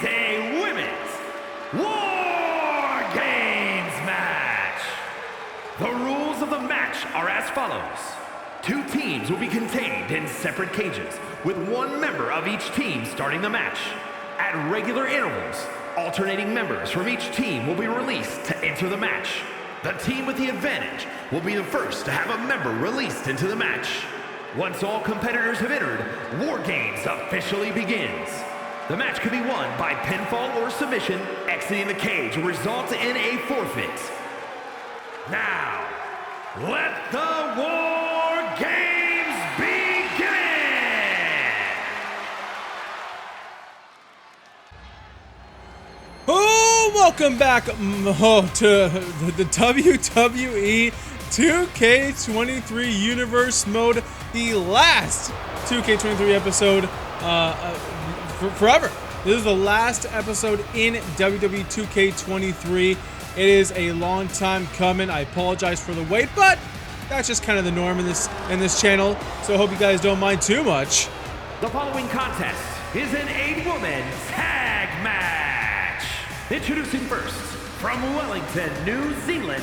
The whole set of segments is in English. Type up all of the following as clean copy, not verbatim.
a Women's War Games match. The rules of the match are as follows. 2 teams will be contained in separate cages, with 1 member of each team starting the match. At regular intervals, alternating members from each team will be released to enter the match. The team with the advantage will be the first to have a member released into the match. Once all competitors have entered, War Games officially begins. The match can be won by pinfall or submission. Exiting the cage will result in a forfeit. Now, let the War Games begin! Oh, welcome back to the WWE 2K23 Universe Mode, the last 2K23 episode forever. This is the last episode in WWE 2K23. It is a long time coming. I apologize for the wait, but that's just kind of the norm in this channel, so I hope you guys don't mind too much. The following contest is an 8-woman tag match. Introducing first, from Wellington, New Zealand,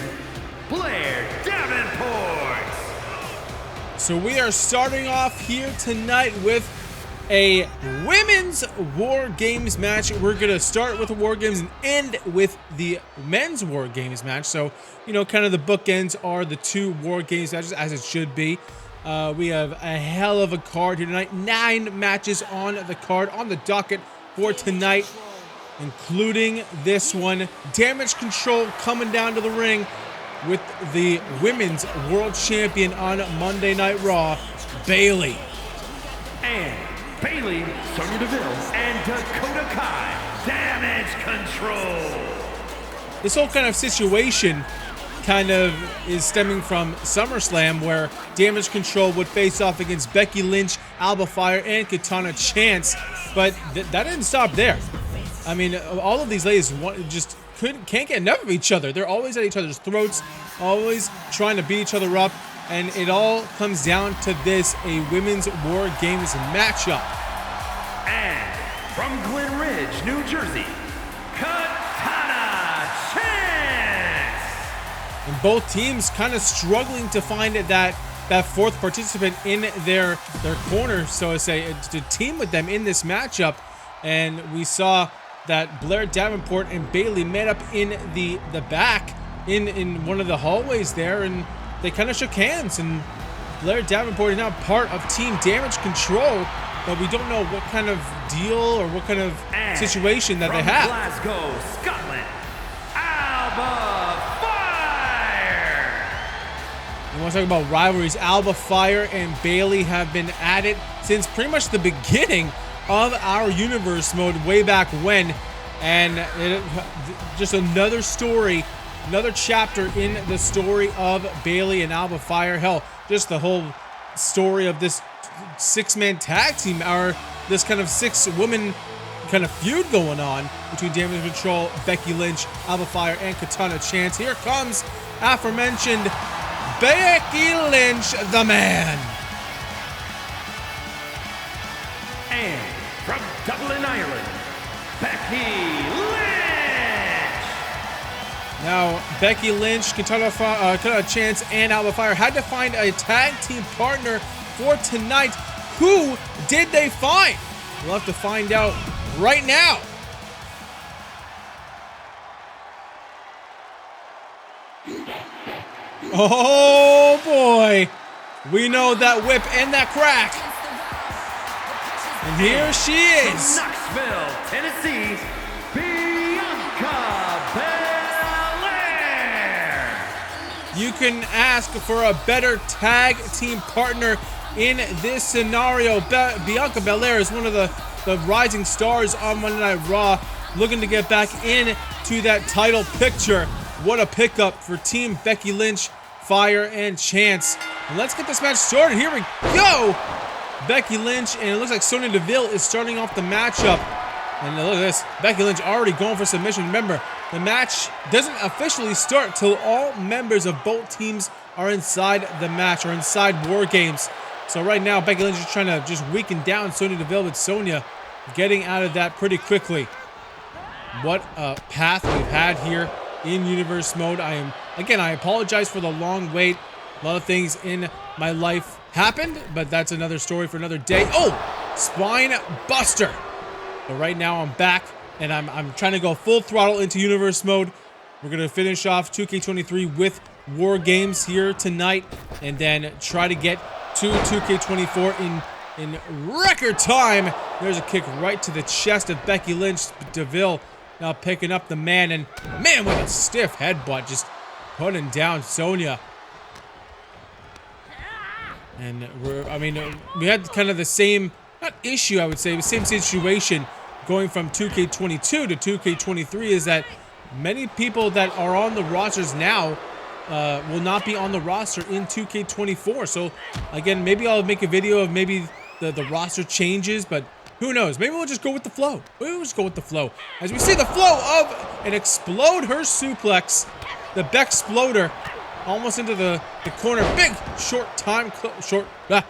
Blair, Daveport. So we are starting off here tonight with a Women's War Games match. We're going to start with the War Games and end with the Men's War Games match. So, you know, kind of the bookends are the 2 War Games matches, as it should be. We have a hell of a card here tonight. 9 matches on the card, on the docket for tonight, including this one. Damage Control coming down to the ring with the Women's World Champion on Monday Night Raw, Bayley. And Bayley, Sonya Deville, and Dakota Kai, Damage Control. This whole kind of situation kind of is stemming from SummerSlam, where Damage Control would face off against Becky Lynch, Alba Fyre, and Katana Chance, but that didn't stop there. I mean, all of these ladies just can't get enough of each other. They're always at each other's throats, always trying to beat each other up. And it all comes down to this, a Women's War Games matchup. And from Glen Ridge, New Jersey, Katana Chance. And both teams kind of struggling to find that 4th participant in their corner, so to say, to team with them in this matchup. And we saw that Blair, Daveport, and Bayley met up in the back in one of the hallways there, and they kind of shook hands, and Blair Daveport is now part of Team Damage Control, but we don't know what kind of deal or what kind of situation that they have. Glasgow, Scotland, Alba Fyre. You want to talk about rivalries? Alba Fyre and Bayley have been at it since pretty much the beginning of our universe mode way back when, and just another story. Another chapter in the story of Bayley and Alba Fyre. Hell, just the whole story of this 6-man tag team, or this kind of 6-woman kind of feud going on between Damage Control, Becky Lynch, Alba Fyre, and Katana Chance. Here comes aforementioned Becky Lynch, the man. And from Dublin, Ireland, Becky Lynch. Now, Becky Lynch, Katana Chance, and Alba Fyre had to find a tag team partner for tonight. Who did they find? We'll have to find out right now. Oh boy, we know that whip and that crack. And here she is. From Knoxville, Tennessee, Bianca Belair. You can ask for a better tag team partner in this scenario. Bianca Belair is one of the rising stars on Monday Night Raw, looking to get back into that title picture. What a pickup for Team Becky Lynch, Fyre, and Chance. And let's get this match started. Here we go. Becky Lynch, and it looks like Sonya Deville is starting off the matchup. And look at this. Becky Lynch already going for submission. Remember, the match doesn't officially start till all members of both teams are inside the match, or inside War Games. So right now, Becky Lynch is trying to just weaken down Sonya Deville, with Sonya getting out of that pretty quickly. what a path we've had here in universe mode. I apologize for the long wait. A lot of things in my life happened, but that's another story for another day. Oh, spine buster. But right now I'm back, and I'm trying to go full throttle into universe mode. We're gonna finish off 2K23 with War Games here tonight, and then try to get to 2K24 in record time. There's a kick right to the chest of Becky Lynch. DeVille now picking up the man, and man with a stiff headbutt, just putting down Sonya. And we had kind of the same, not issue, I would say, the same situation going from 2K22 to 2K23 is that many people that are on the rosters now will not be on the roster in 2K24. So again, maybe I'll make a video of maybe the roster changes, but who knows? Maybe we'll just go with the flow. Maybe we'll just go with the flow. As we see the flow of an explode her suplex, the Beck-sploder, almost into the corner. Big short arm clothesline.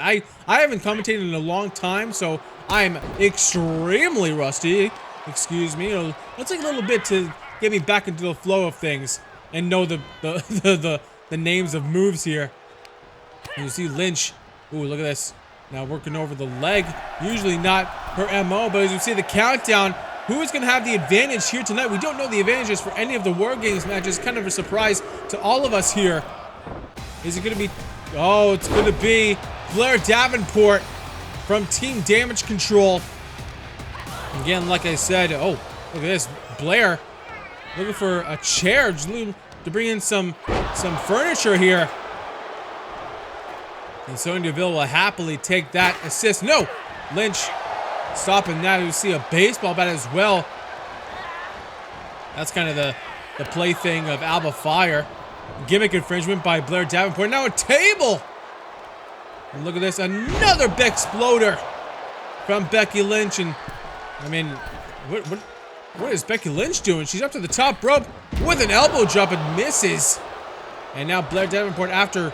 I haven't commentated in a long time, so I'm extremely rusty. Excuse me. It'll take a little bit to get me back into the flow of things and know the names of moves here. And you see Lynch. Ooh, look at this. Now working over the leg. Usually not her MO, but as you see the countdown, who is going to have the advantage here tonight? We don't know the advantages for any of the War Games matches. Kind of a surprise to all of us here. Is it going to be... Oh, it's going to be Blair Daveport from Team Damage Control. Again, like I said, oh, look at this. Blair looking for a chair to bring in some furniture here. And Sonya Deville will happily take that assist. No! Lynch stopping that. You see a baseball bat as well. That's kind of the plaything of Alba Fyre. Gimmick infringement by Blair Daveport. Now a table! And look at this. Another Beck-sploder from Becky Lynch. And, I mean, what is Becky Lynch doing? She's up to the top rope with an elbow drop and misses. And now Blair Daveport, after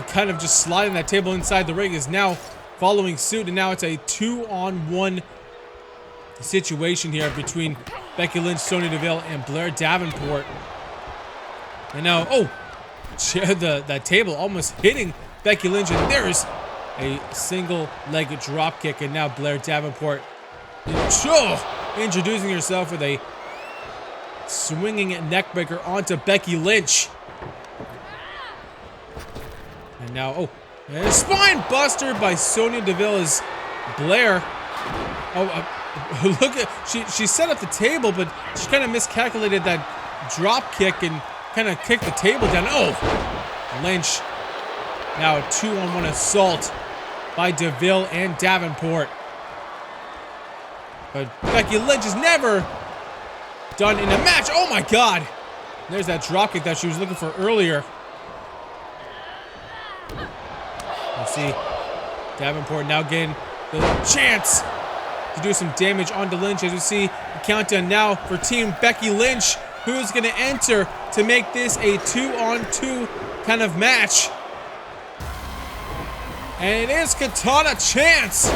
kind of just sliding that table inside the ring, is now following suit, and now it's a 2-on-1 situation here between Becky Lynch, Sonya Deville, and Blair Daveport. And now, oh, that table almost hitting Becky Lynch, and there's a single-legged drop kick, and now Blair Daveport introducing herself with a swinging neckbreaker onto Becky Lynch. And now, oh, and a spine buster by Sonya Deville as Blair. Oh, look at, she set up the table, but she kind of miscalculated that drop kick and kind of kicked the table down. Oh, Lynch. Now a 2-on-1 assault by Deville and Daveport. But Becky Lynch has never done in a match. Oh my God. There's that drop kick that she was looking for earlier. You see Daveport now getting the chance to do some damage onto Lynch. As you see the countdown now for Team Becky Lynch, who's going to enter to make this a 2-on-2 kind of match. And it is Katana chance.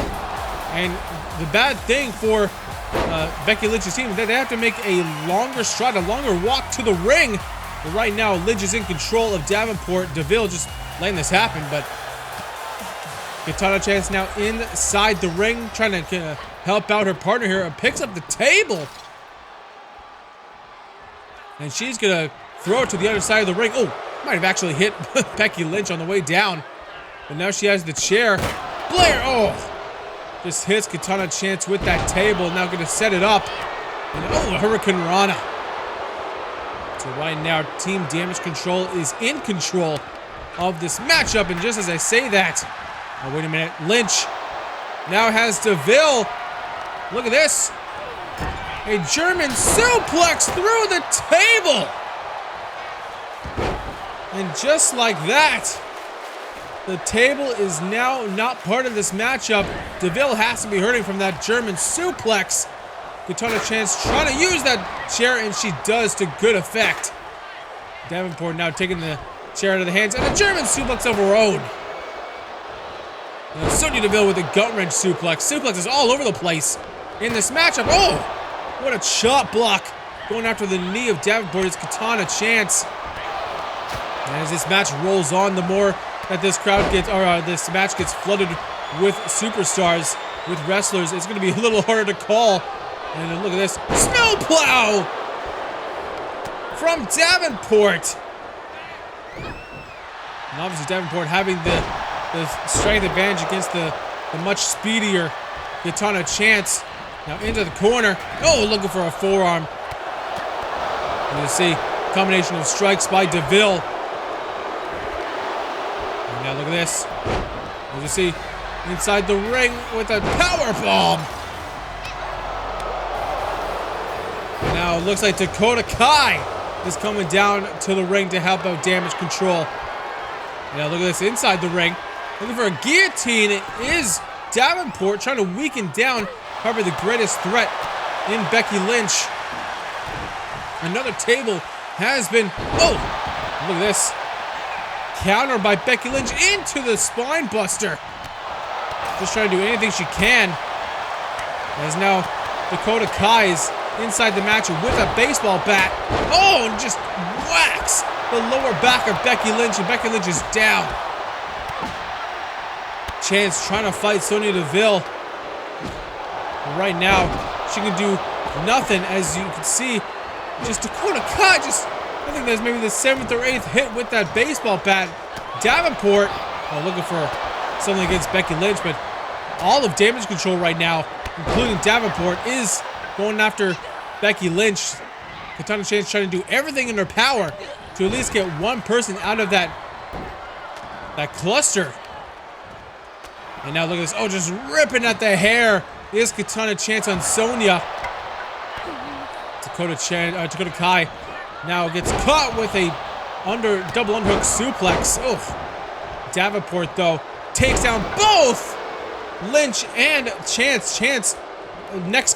And the bad thing for Becky Lynch's team is that they have to make a longer stride, a longer walk to the ring. But right now, Lynch is in control of Daveport. Deville just letting this happen, but Katana chance now inside the ring, trying to help out her partner here. Picks up the table. And she's going to throw it to the other side of the ring. Oh, might have actually hit Becky Lynch on the way down. But now she has the chair. Blair, oh, just hits Katana chance with that table. Now going to set it up. And oh, Hurricane Rana. So right now, Team Damage Control is in control of this matchup. And just as I say that, oh, wait a minute, Lynch now has Deville. Look at this. A German suplex through the table. And just like that, the table is now not part of this matchup. Deville has to be hurting from that German suplex. Katana chance trying to use that chair, and she does to good effect. Daveport now taking the chair out of the hands, and a German suplex of her own. Sonya Deville with a gut wrench suplex. Suplex is all over the place in this matchup. Oh, what a chop block. Going after the knee of Daveport is Katana Chance. And as this match rolls on, the more that this crowd gets, or this match gets flooded with superstars, with wrestlers, it's going to be a little harder to call. And look at this. Snowplow from Daveport. And obviously Daveport having the strength advantage against the much speedier Katana Chance. Now into the corner. Oh, looking for a forearm. You see combination of strikes by Deville. And now look at this. As you see inside the ring with a power bomb. Now it looks like Dakota Kai is coming down to the ring to help out damage control. Now look at this inside the ring. Looking for a guillotine. It is Daveport trying to weaken down probably the greatest threat in Becky Lynch. Another table has been, oh, look at this. Counter by Becky Lynch into the spine buster. Just trying to do anything she can. As now Dakota Kai is inside the match with a baseball bat. Oh, and just whacks the lower back of Becky Lynch, and Becky Lynch is down. Chance trying to fight Sonya Deville. Right now, she can do nothing, as you can see. Just Dakota Kai, I think that's maybe the 7th or 8th hit with that baseball bat. Daveport, looking for something against Becky Lynch, but all of damage control right now, including Daveport, is going after Becky Lynch. Katana Chance trying to do everything in her power to at least get one person out of that cluster. And now look at this. Oh, just ripping at the hair is Katana Chance on Sonya. Dakota Kai now gets caught with a double underhook suplex. Oh, Daveport though takes down both Lynch and Chance. Chance neck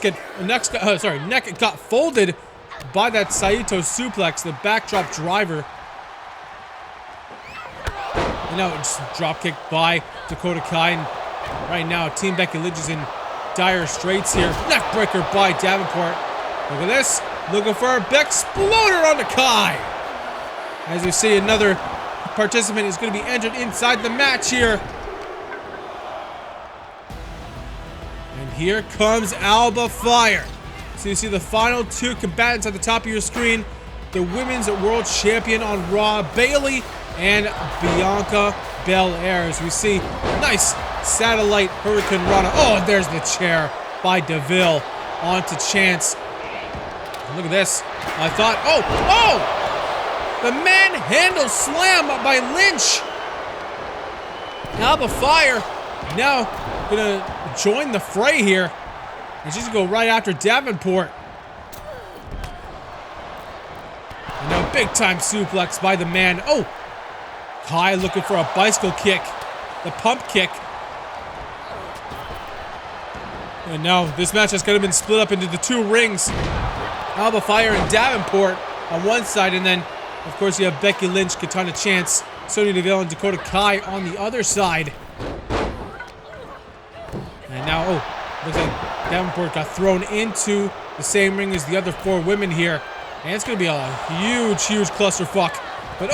got folded by that Saito suplex, the backdrop driver. And now it's drop kick by Dakota Kai. And right now, Team Becky Lynch is in dire straits here. Neckbreaker by Daveport. Look at this. Looking for a Bexploder on the Kai. As you see, another participant is going to be entered inside the match here. And here comes Alba Fyre. So you see the final two combatants at the top of your screen. The Women's World Champion on Raw, Bayley and Bianca Belair. As we see, nice satellite Hurricane Rana. Oh, there's the chair by Deville onto Chance. Look at this. I thought, oh! The manhandle slam by Lynch. Alba Fyre now gonna join the fray here. And she's gonna go right after Daveport. And now big time suplex by the man. Oh! Kai looking for a bicycle kick. The pump kick. And now this match has kind of been split up into the two rings. Alba Fyre and Daveport on one side, and then, of course, you have Becky Lynch, Katana Chance, Sonya Deville, and Dakota Kai on the other side. And now, looks like Daveport got thrown into the same ring as the other four women here. And it's going to be a huge, huge clusterfuck. But,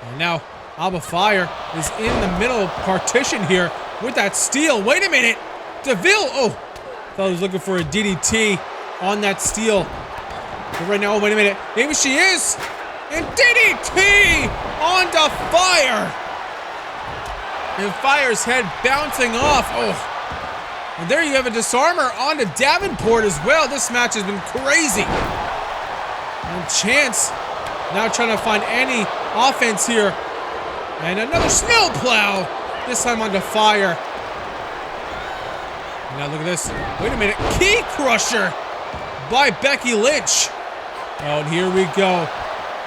and now Alba Fyre is in the middle partition here with that steel. Wait a minute. Deville, thought he was looking for a DDT on that steel. But right now, wait a minute. Maybe she is. And DDT onto Fyre. And Fyre's head bouncing off. And there you have a disarmer onto Daveport as well. This match has been crazy. And Chance now trying to find any offense here. And another snowplow. This time onto Fyre. And now look at this. Wait a minute. Key crusher by Becky Lynch. And here we go.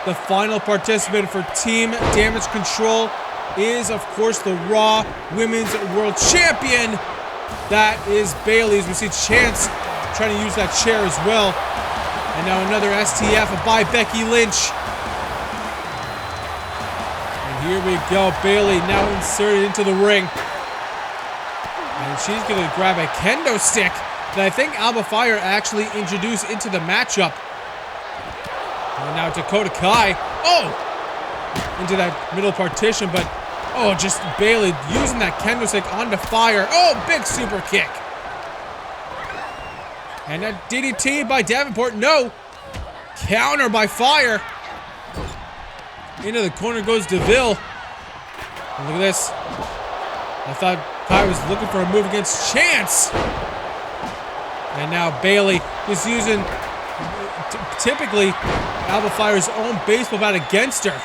The final participant for Team Damage Control is, of course, the Raw Women's World Champion. That is Bayley. As we see Chance trying to use that chair as well. And now another STF by Becky Lynch. And Here we go. Bayley now inserted into the ring. And she's going to grab a kendo stick that I think Alba Fyre actually introduced into the matchup. And now Dakota Kai. Oh! Into that middle partition, but oh, just Bayley using that kendo stick onto Fyre. Oh, big super kick. And that DDT by Daveport. No. Counter by Fyre. Into the corner goes DeVille. And look at this. I thought Kai was looking for a move against Chance. And now Bayley is using typically Alba Fyre's own baseball bat against her.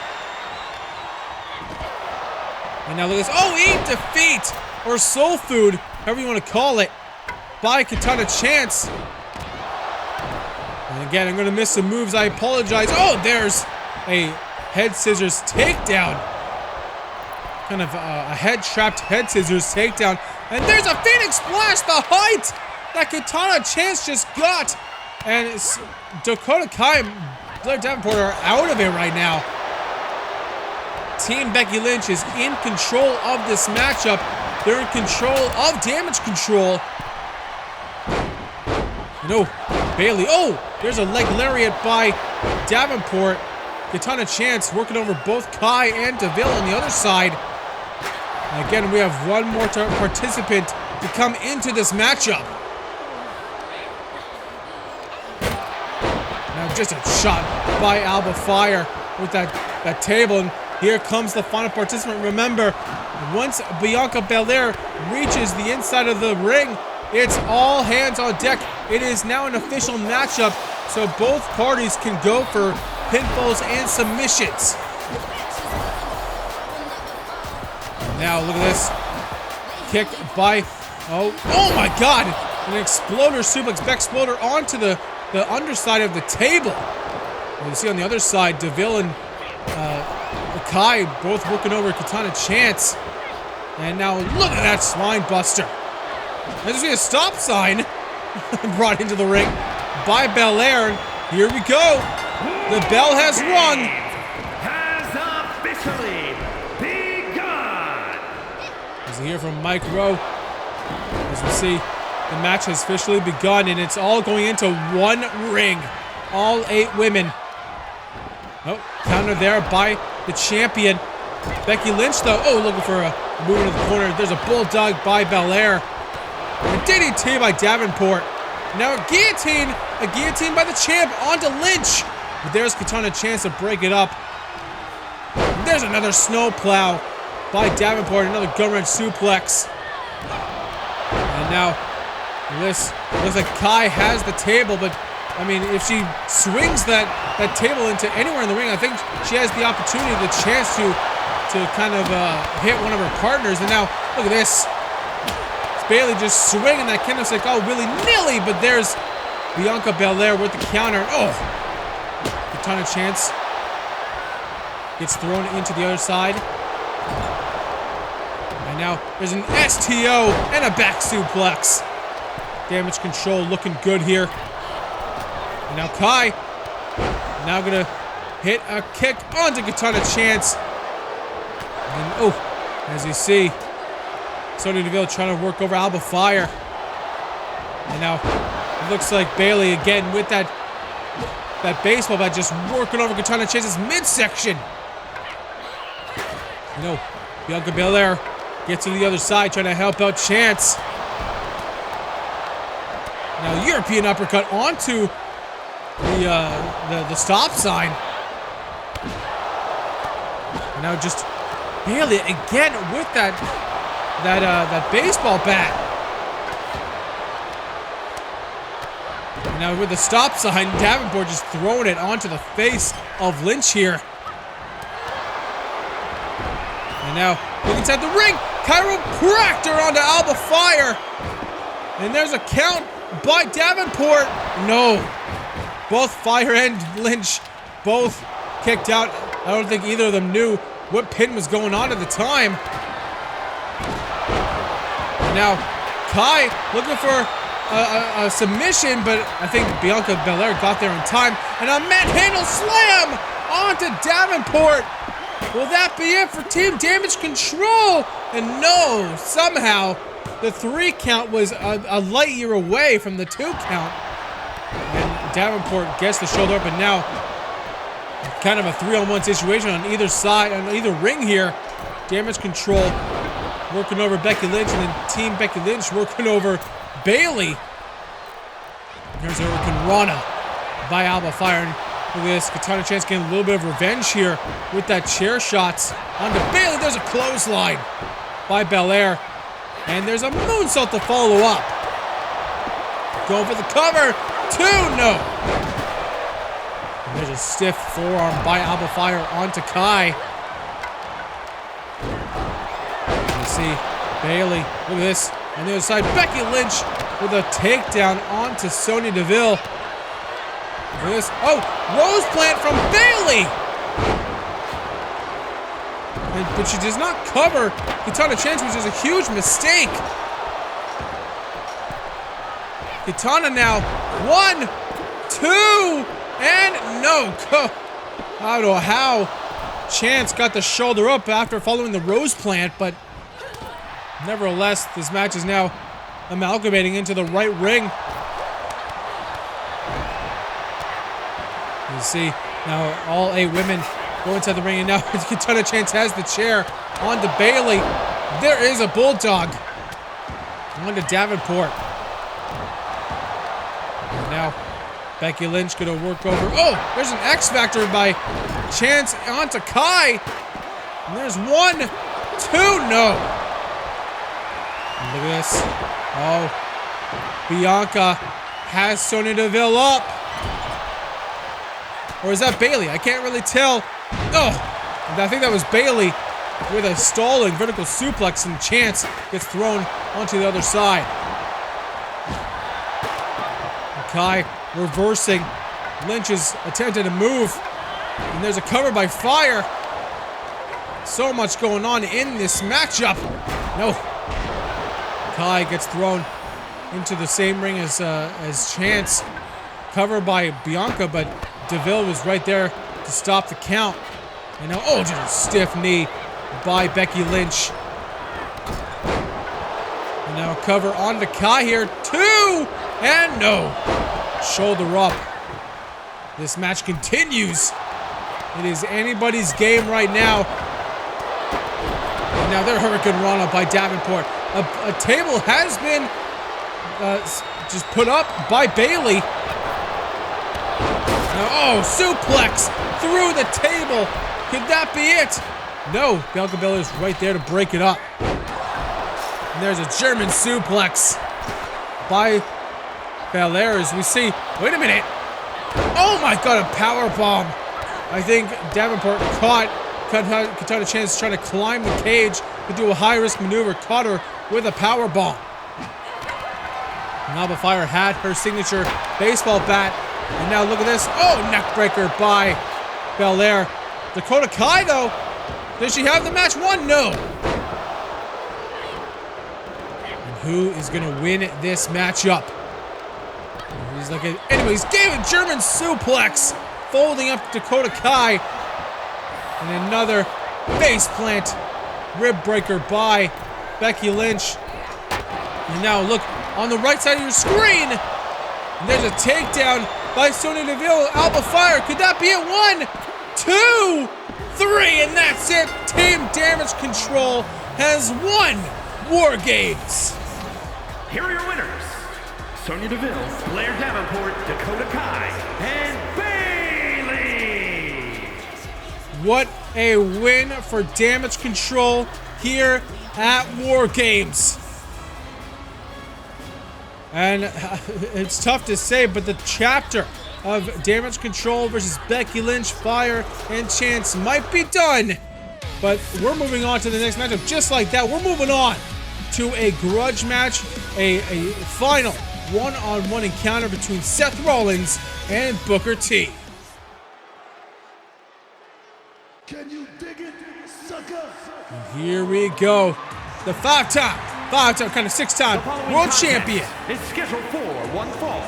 And now look at this. Oh, eat defeat! Or soul food, however you want to call it, by Katana Chance. And again, I'm going to miss some moves. I apologize. Oh, there's a head scissors takedown. Kind of a head-trapped head scissors takedown. And there's a Phoenix Splash, the height that Katana Chance just got. And Dakota Kai and Blair Daveport are out of it right now. Team Becky Lynch is in control of this matchup. They're in control of damage control. No, Bayley. Oh, there's a leg lariat by Daveport. Katana Chance working over both Kai and DeVille on the other side. Again, we have one more participant to come into this matchup. Now just a shot by Alba Fyre with that table. And here comes the final participant. Remember, once Bianca Belair reaches the inside of the ring, it's all hands on deck. It is now an official matchup, so both parties can go for pinfalls and submissions. Now look at this. Kick by, oh my God! An exploder suplex, back exploder onto the underside of the table. And you see on the other side, DeVille and Kai both working over Katana Chance. And now look at that spine buster. There's a stop sign brought into the ring by Belair. Here we go. The bell has rung. Has officially begun. As we hear from Mike Rowe, as we see, the match has officially begun, and it's all going into one ring. All 8 women. Oh, counter there by the champion. Becky Lynch, though. Oh, looking for a move into the corner. There's a bulldog by Belair. A DDT by Daveport. Now a guillotine by the champ onto Lynch. But there's Katana Chance to break it up. There's another snowplow by Daveport. Another gun-wrench suplex. And now this looks like Kai has the table, but I mean, if she swings that table into anywhere in the ring, I think she has the opportunity, the chance to kind of hit one of her partners. And now look at this. Bayley just swinging that kendo stick all willy-nilly, but there's Bianca Belair with the counter. Oh! Katana Chance gets thrown into the other side. And now there's an STO and a back suplex. Damage control looking good here. And now Kai now gonna hit a kick onto Katana Chance. And oh, as you see, Sonya Deville trying to work over Alba Fyre. And now it looks like Bayley again with that baseball bat just working over Katana Chance's midsection. You know, Bianca Belair gets to the other side trying to help out Chance. Now European uppercut onto the stop sign. And now just Bayley again with that baseball bat. And now with the stop sign, Daveport just throwing it onto the face of Lynch here. And now look inside the ring, chiropractor onto Alba Fyre. And there's a count by Daveport. No. Both Fyre and Lynch both kicked out. I don't think either of them knew what pin was going on at the time. Now, Kai looking for a submission, but I think Bianca Belair got there in time. And a manhandle slam onto Daveport. Will that be it for Team Damage Control? And no, somehow the 3 count was a light year away from the 2 count. And Daveport gets the shoulder up, and now kind of a 3-on-1 situation on either side, on either ring here. Damage Control working over Becky Lynch, and then Team Becky Lynch working over Bayley. Here's a Hurricane Rana by Alba Fyre. Look at this, Katana chance getting a little bit of revenge here with that chair shots onto Bayley. There's a clothesline by Blair, and there's a moonsault to follow up. Going for the cover, 2, no. And there's a stiff forearm by Alba Fyre onto Kai. You see Bayley, look at this, on the other side, Becky Lynch with a takedown onto Sonya Deville. Look at this. Oh, Rose Plant from Bayley! But she does not cover Katana chance, which is a huge mistake. Katana now, 1, 2, and no. I don't know how Chance got the shoulder up after following the Rose Plant, but nevertheless, this match is now amalgamating into the right ring. You see now all 8 women go inside the ring, and now Katana Chance has the chair onto Bayley. There is a bulldog onto Daveport. And now Becky Lynch gonna work over. Oh, there's an X Factor by Chance onto Kai. And there's 1, 2, no. And look at this. Oh, Bianca has Sonya Deville up. Or is that Bayley? I can't really tell. Oh, I think that was Bayley with a stalling vertical suplex, and Chance gets thrown onto the other side. And Kai reversing. Lynch is attempting to move, and there's a cover by Fyre. So much going on in this matchup. No. Kai gets thrown into the same ring as Chance. Covered by Bianca, but Deville was right there to stop the count. And now, oh, just a stiff knee by Becky Lynch. And now cover onto Kai here. 2, and no. Shoulder up. This match continues. It is anybody's game right now. And now they're Hurricane Rana by Daveport. A table has been just put up by Bayley. Now, oh, suplex through the table. Could that be it? No, Bianca Belair is right there to break it up. And there's a German suplex by Belair as we see. Wait a minute. Oh my God, a power bomb. I think Daveport caught Katana Chance trying to climb the cage to do a high-risk maneuver. Caught her with a power bomb. And Alba Fyre had her signature baseball bat. And now look at this. Oh, neckbreaker by Belair. Dakota Kai, though. Does she have the match won? No. And who is going to win this matchup? He's looking. Anyways, gave a German suplex. Folding up Dakota Kai. And another face plant. Rib breaker by Becky Lynch. And now look on the right side of your screen. And there's a takedown by Sonya Deville. Alba Fyre. Could that be it? 1, 2, 3, and that's it. Team Damage Control has won War Games. Here are your winners: Sonya Deville, Blair Daveport, Dakota Kai, and Bayley. What a win for Damage Control here at War Games. And it's tough to say, but the chapter of Damage Control versus Becky Lynch, Fyre, and Chance might be done. But we're moving on to the next matchup. Just like that, we're moving on to a grudge match, a final one-on-one encounter between Seth Rollins and Booker T. Can you dig it, sucker? And here we go. The five-time, kind of six-time world champion is scheduled for one fall,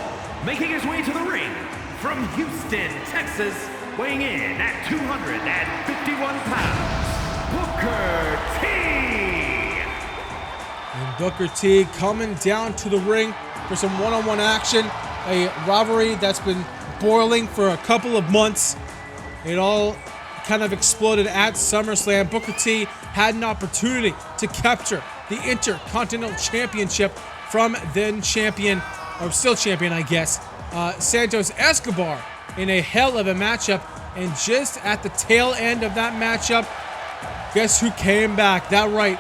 making his way to the ring from Houston, Texas, weighing in at 251 pounds, Booker T. And Booker T coming down to the ring for some one-on-one action. A rivalry that's been boiling for a couple of months. It all kind of exploded at SummerSlam. Booker T had an opportunity to capture the Intercontinental Championship from then champion, or still champion, I guess, Santos Escobar in a hell of a matchup. And just at the tail end of that matchup, guess who came back? That's right,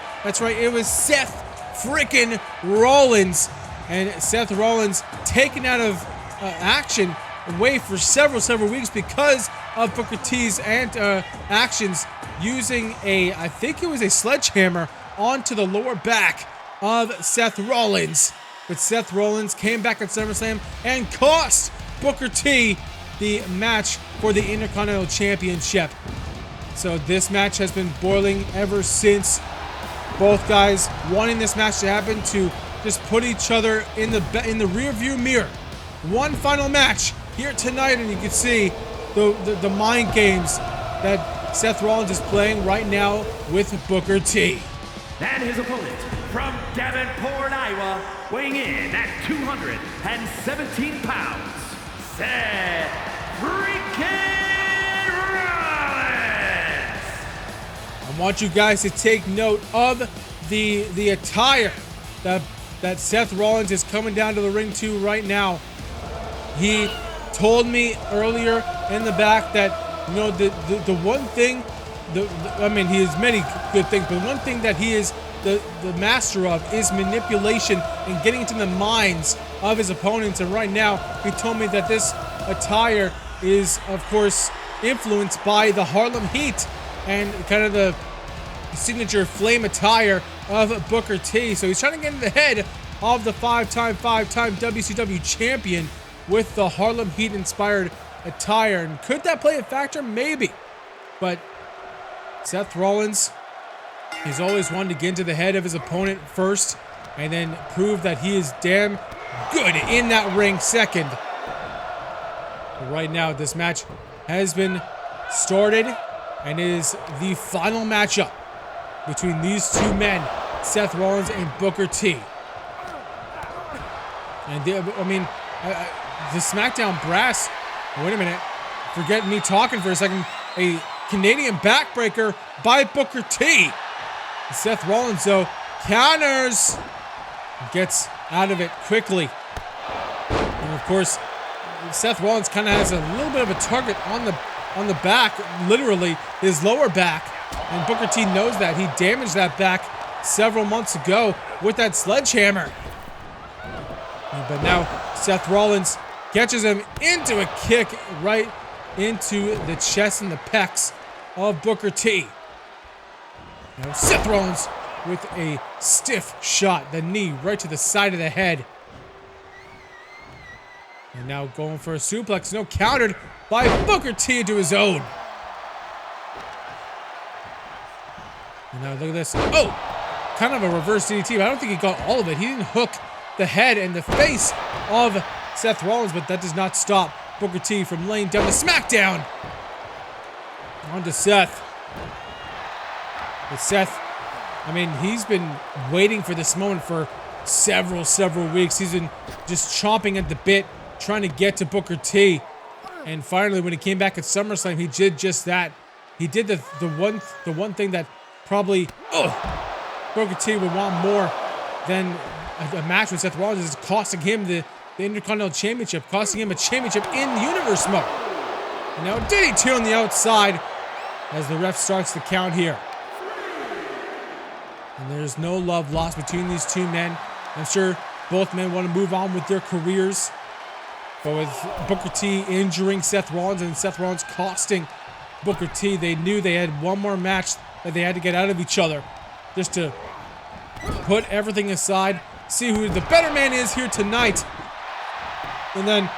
it was Seth freaking Rollins. And Seth Rollins taken out of action away for several weeks because of Booker T's actions, using I think it was a sledgehammer onto the lower back of Seth Rollins. But Seth Rollins came back at SummerSlam and cost Booker T the match for the Intercontinental Championship. So this match has been boiling ever since. Both guys wanting this match to happen, to just put each other in the rear view mirror. One final match here tonight, and you can see the mind games that Seth Rollins is playing right now with Booker T. And his opponent from Daveport, Iowa, weighing in at 217 pounds, Seth freaking Rollins. I want you guys to take note of the attire that Seth Rollins is coming down to the ring to right now. He told me earlier in the back that, you know, the one thing, I mean, he has many good things, but one thing that he is the master of is manipulation and getting into the minds of his opponents. And right now, he told me that this attire is, of course, influenced by the Harlem Heat and kind of the signature flame attire of Booker T. So he's trying to get in the head of the five-time WCW champion with the Harlem Heat inspired attire. And could that play a factor? Maybe. But Seth Rollins, he's always wanted to get into the head of his opponent first and then prove that he is damn good in that ring second. But right now, this match has been started and is the final matchup between these two men, Seth Rollins and Booker T. And the SmackDown brass, wait a minute, forget me talking for a second, a Canadian backbreaker by Booker T. Seth Rollins, though, counters, gets out of it quickly. And of course, Seth Rollins kind of has a little bit of a target on the back, literally his lower back. And Booker T knows that. He damaged that back several months ago with that sledgehammer. But now Seth Rollins catches him into a kick right into the chest and the pecs of Booker T. Now Seth Rollins with a stiff shot, the knee right to the side of the head. And now going for a suplex, no, countered by Booker T into his own. And now look at this. Oh, kind of a reverse DDT, but I don't think he got all of it. He didn't hook the head and the face of Seth Rollins, but that does not stop Booker T from laying down the SmackDown. On to Seth. But Seth, I mean, he's been waiting for this moment for several weeks. He's been just chomping at the bit, trying to get to Booker T. And finally, when he came back at SummerSlam, he did just that. He did the one thing that probably Booker T would want more than a match with Seth Rollins, is costing him the Intercontinental Championship, costing him a championship in Universe mode. And now DDT on the outside as the ref starts the count here. And there's no love lost between these two men. I'm sure both men want to move on with their careers. But with Booker T injuring Seth Rollins and Seth Rollins costing Booker T, they knew they had one more match that they had to get out of each other, just to put everything aside, see who the better man is here tonight. And then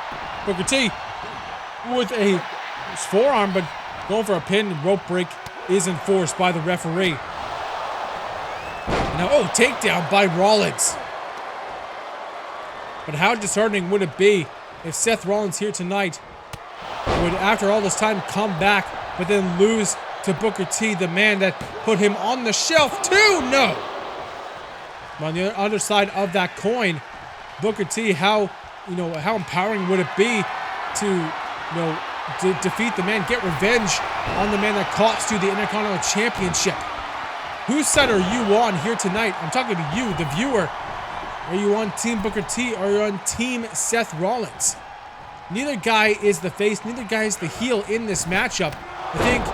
Booker T with a forearm, but going for a pin. Rope break is enforced by the referee. Now, takedown by Rollins. But how disheartening would it be if Seth Rollins here tonight would, after all this time, come back, but then lose to Booker T, the man that put him on the shelf too? No. But on the other side of that coin, Booker T, how empowering would it be to, defeat the man, get revenge on the man that cost you the Intercontinental Championship? Whose side are you on here tonight? I'm talking to you, the viewer. Are you on Team Booker T or are you on Team Seth Rollins? Neither guy is the face, neither guy is the heel in this matchup. I think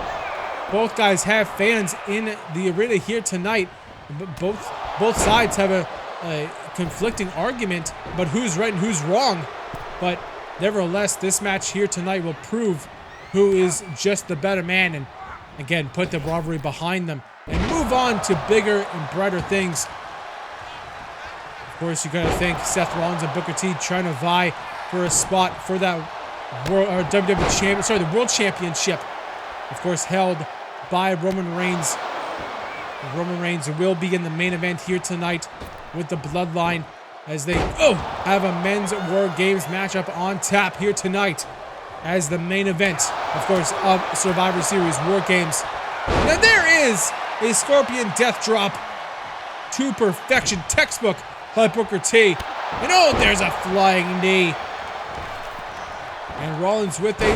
both guys have fans in the arena here tonight. Both sides have a conflicting argument, but who's right and who's wrong. But nevertheless, this match here tonight will prove who is just the better man, and again, put the rivalry behind them and move on to bigger and brighter things. Of course, you gotta think Seth Rollins and Booker T trying to vie for a spot for that WWE champion, the World Championship. Of course, held by Roman Reigns. Roman Reigns will be in the main event here tonight with the Bloodline as they have a men's War Games matchup on tap here tonight as the main event, of course, of Survivor Series War Games. Now there is a Scorpion Death Drop to perfection, textbook by Booker T. And there's a flying knee. And Rollins with a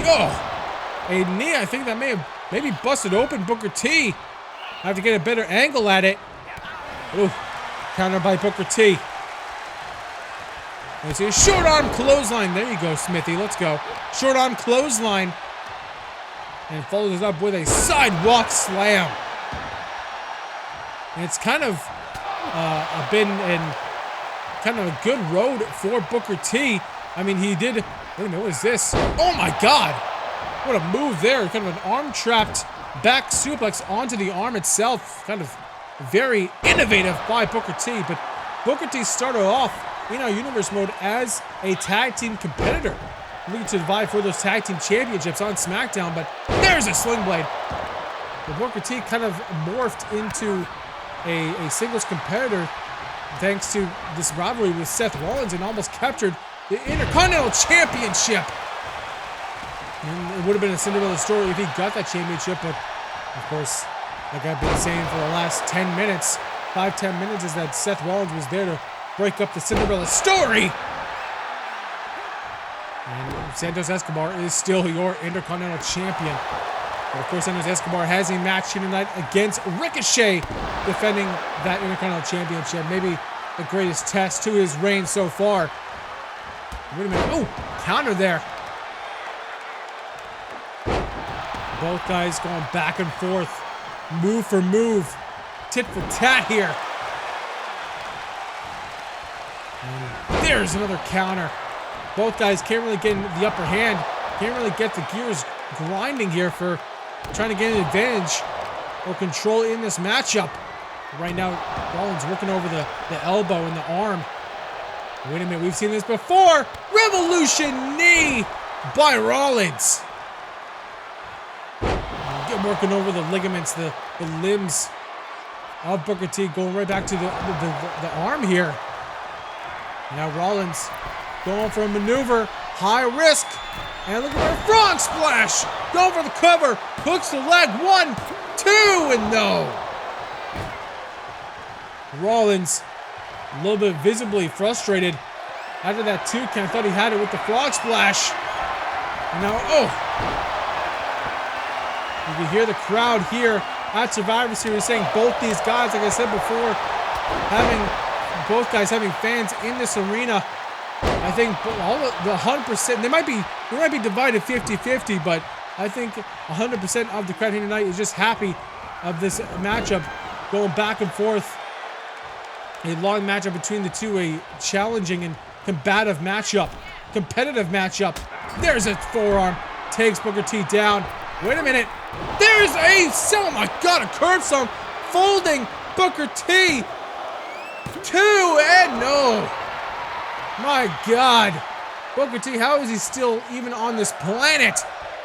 knee. I think that may have maybe busted open Booker T. I have to get a better angle at it. Counter by Booker T. Let's see a short arm clothesline. There you go, Smithy. Let's go. Short arm clothesline. And follows it up with a sidewalk slam. And it's kind of been in kind of a good road for Booker T. I mean, he did. Wait a minute, what is this? Oh my God! What a move there. Kind of an arm trapped back suplex onto the arm itself. Kind of very innovative by Booker T. But Booker T started off in our Universe mode as a tag team competitor, looking to vie for those tag team championships on SmackDown. But there's a sling blade. But Booker T kind of morphed into a singles competitor thanks to this rivalry with Seth Rollins and almost captured the Intercontinental Championship. And it would have been a Cinderella story if he got that championship, but of course, like I've been saying for the last 10 minutes, 5-10 minutes, is that Seth Rollins was there to break up the Cinderella story. And Santos Escobar is still your Intercontinental Champion. But of course, Santos Escobar has a match here tonight against Ricochet, defending that Intercontinental Championship. Maybe the greatest test to his reign so far. Wait a minute. Counter there. Both guys going back and forth. Move for move. Tit for tat here. And there's another counter. Both guys can't really get the upper hand. Can't really get the gears grinding here for trying to get an advantage or control in this matchup. Right now, Rollins working over the elbow and the arm. Wait a minute, we've seen this before. Revolution knee by Rollins. Working over the ligaments, the limbs of Booker T, going right back to the arm here. Now Rollins going for a maneuver, high risk, and look at her frog splash. Going for the cover, hooks the leg, 1, 2, and no. Rollins a little bit visibly frustrated after that 2 count. Thought he had it with the frog splash. And now, you can hear the crowd here at Survivor Series saying both these guys, like I said before, both guys having fans in this arena. I think all the 100%, they might be divided 50-50, but I think 100% of the crowd here tonight is just happy of this matchup going back and forth. A long matchup between the two, a challenging and competitive matchup. There's a forearm, takes Booker T down. Wait a minute. There's oh my God, a curb stomp, folding Booker T. 2 and no. My God. Booker T, how is he still even on this planet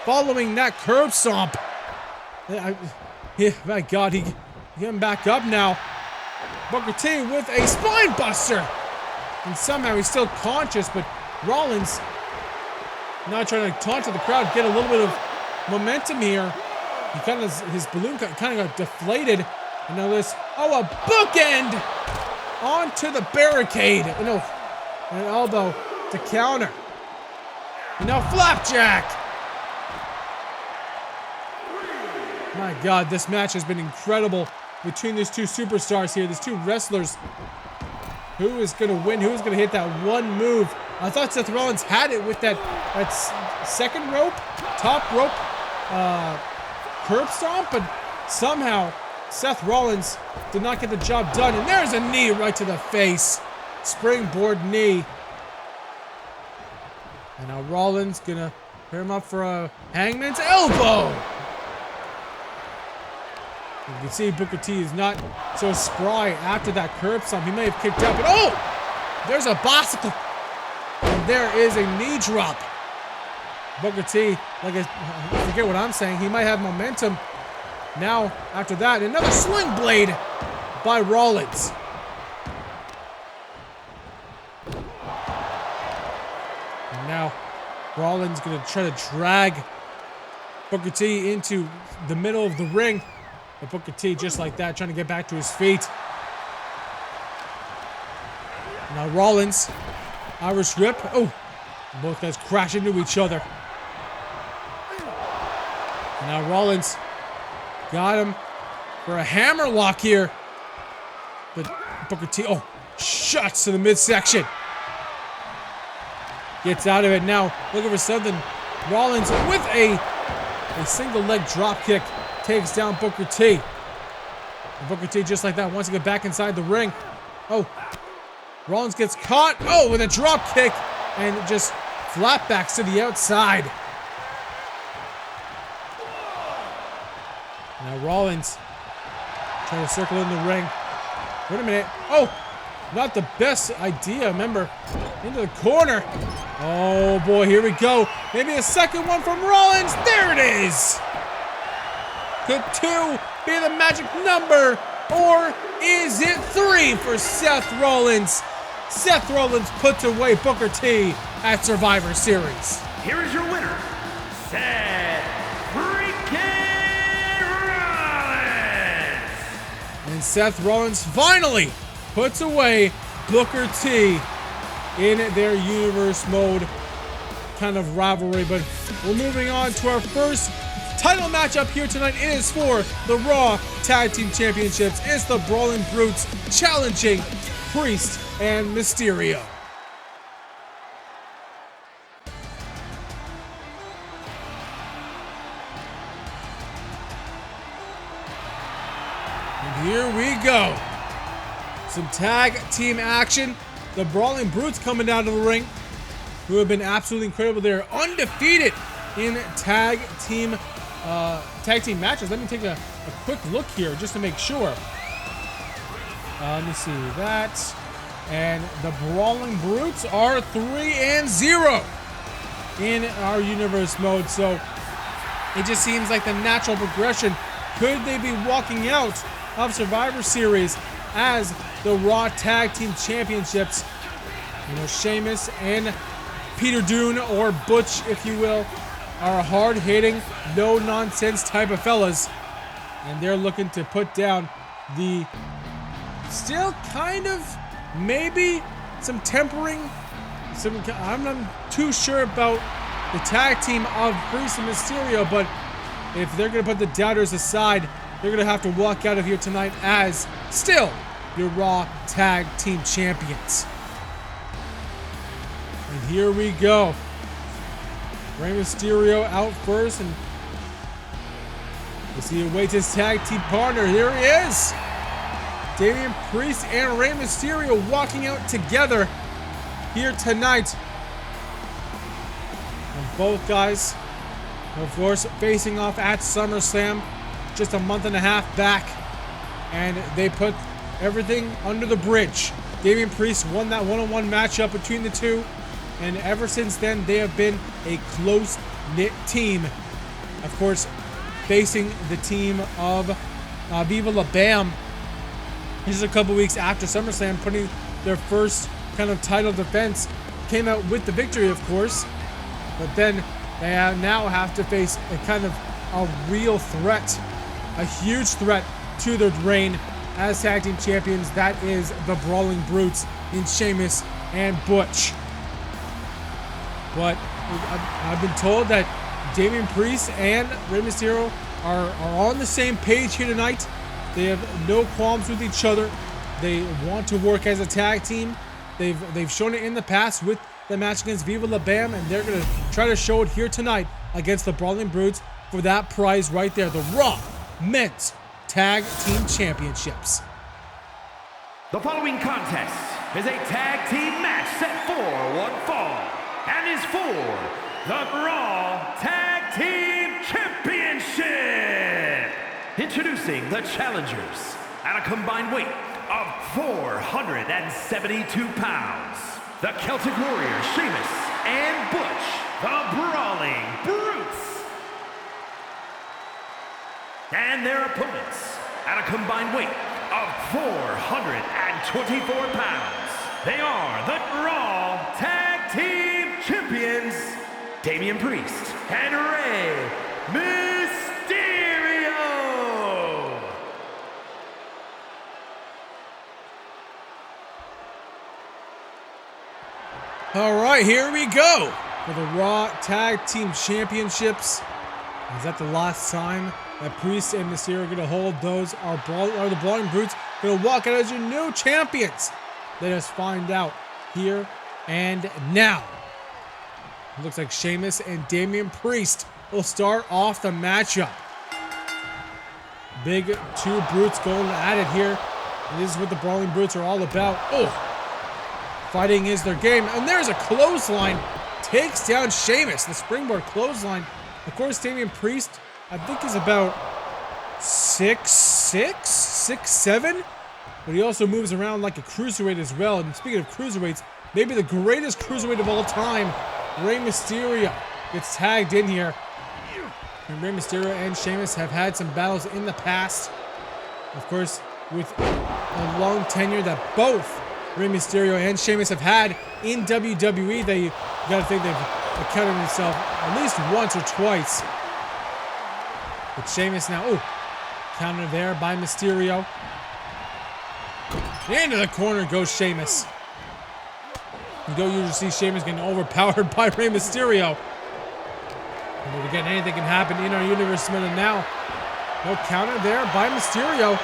following that curb stomp? My God, he's getting back up now. Booker T with a spine buster. And somehow he's still conscious, but Rollins Now trying to taunt to the crowd, get a little bit of momentum here. He his balloon kind of got deflated. And now this, a bookend onto the barricade. And an elbow to counter. And now flapjack. My God, this match has been incredible between these two superstars here, these two wrestlers. Who is going to win? Who is going to hit that one move? I thought Seth Rollins had it with that second rope, top rope, curb stomp, but somehow Seth Rollins did not get the job done. And there's a knee right to the face. Springboard knee. And now Rollins going to pair him up for a hangman's elbow. You can see Booker T is not so spry after that curb stomp. He may have kicked out, but there's a bicycle. And there is a knee drop. Booker T, I forget what I'm saying. He might have momentum. Now, after that, another sling blade by Rollins. And now, Rollins going to try to drag Booker T into the middle of the ring. But Booker T, just like that, trying to get back to his feet. Now Rollins, Irish whip. Oh, both guys crash into each other. And now Rollins got him for a hammer lock here. But Booker T, shots to the midsection. Gets out of it now, looking for something. Rollins with a single leg drop kick. Takes down Booker T. And Booker T, just like that, wants to get back inside the ring. Rollins gets caught. With a drop kick. And just flapbacks to the outside. Now Rollins trying to circle in the ring. Wait a minute. Not the best idea. Remember, into the corner. Oh boy, here we go. Maybe a second one from Rollins. There it is. Could 2 be the magic number, or is it 3 for Seth Rollins? Seth Rollins puts away Booker T at Survivor Series. Here is your winner, Seth freaking Rollins! And Seth Rollins finally puts away Booker T in their universe mode kind of rivalry. But we're moving on to our first title matchup here tonight. It is for the Raw Tag Team Championships. It's the Brawling Brutes challenging Priest and Mysterio. And here we go. Some tag team action. The Brawling Brutes coming down to the ring, who have been absolutely incredible. They're undefeated in tag team matches. Let me take a quick look here just to make sure. Let me see that. And the Brawling Brutes are 3-0 in our universe mode. So it just seems like the natural progression. Could they be walking out of Survivor Series as the Raw Tag Team Championships? You know, Sheamus and Peter Dune, or Butch, if you will, are hard-hitting, no-nonsense type of fellas. And they're looking to put down the still kind of maybe some tempering. I'm not too sure about the tag team of Priest and Mysterio, but if they're going to put the doubters aside, they're going to have to walk out of here tonight as still your Raw Tag Team Champions. And here we go. Rey Mysterio out first, and as he awaits his tag team partner, here he is. Damian Priest and Rey Mysterio walking out together here tonight. And both guys, of course, facing off at SummerSlam just a month and a half back. And they put everything under the bridge. Damian Priest won that one-on-one matchup between the two. And ever since then, they have been a close-knit team. Of course, facing the team of Viva La Bam. This is a couple weeks after SummerSlam, putting their first kind of title defense. Came out with the victory, of course. But then they now have to face a kind of a real threat, a huge threat to their reign as tag team champions. That is the Brawling Brutes in Sheamus and Butch. But I've been told that Damian Priest and Rey Mysterio are on the same page here tonight. They have no qualms with each other. They want to work as a tag team. They've shown it in the past with the match against Viva La Bam, and they're going to try to show it here tonight against the Brawling Brutes for that prize right there, the Raw Men's Tag Team Championships. The following contest is a tag team match set for one fall and is for the Raw Tag Team Championship. Introducing the challengers at a combined weight of 472 pounds. The Celtic Warrior, Sheamus, and Butch, the Brawling Brutes. And their opponents, at a combined weight of 424 pounds. They are the Raw Tag Team Champions, Damian Priest and Rey Mysterio. All right, here we go for the Raw Tag Team Championships. Is that the last time that Priest and Mysterio are going to hold those? Are the Brawling Brutes going to walk out as your new champions? Let us find out here and now. It looks like Sheamus and Damian Priest will start off the matchup. Big two brutes going at it here. And this is what the Brawling Brutes are all about. Oh! Fighting is their game. And there's a clothesline. Takes down Sheamus. The springboard clothesline. Of course, Damian Priest, I think, is about 6'6", 6'7". But he also moves around like a cruiserweight as well. And speaking of cruiserweights, maybe the greatest cruiserweight of all time, Rey Mysterio, gets tagged in here. And Rey Mysterio and Sheamus have had some battles in the past. Of course, with a long tenure that both Rey Mysterio and Sheamus have had in WWE, you gotta think they've accounted themselves at least once or twice. But Sheamus now, counter there by Mysterio. Into the corner goes Sheamus. You don't usually see Sheamus getting overpowered by Rey Mysterio. And again, anything can happen in our universe, but now, no counter there by Mysterio.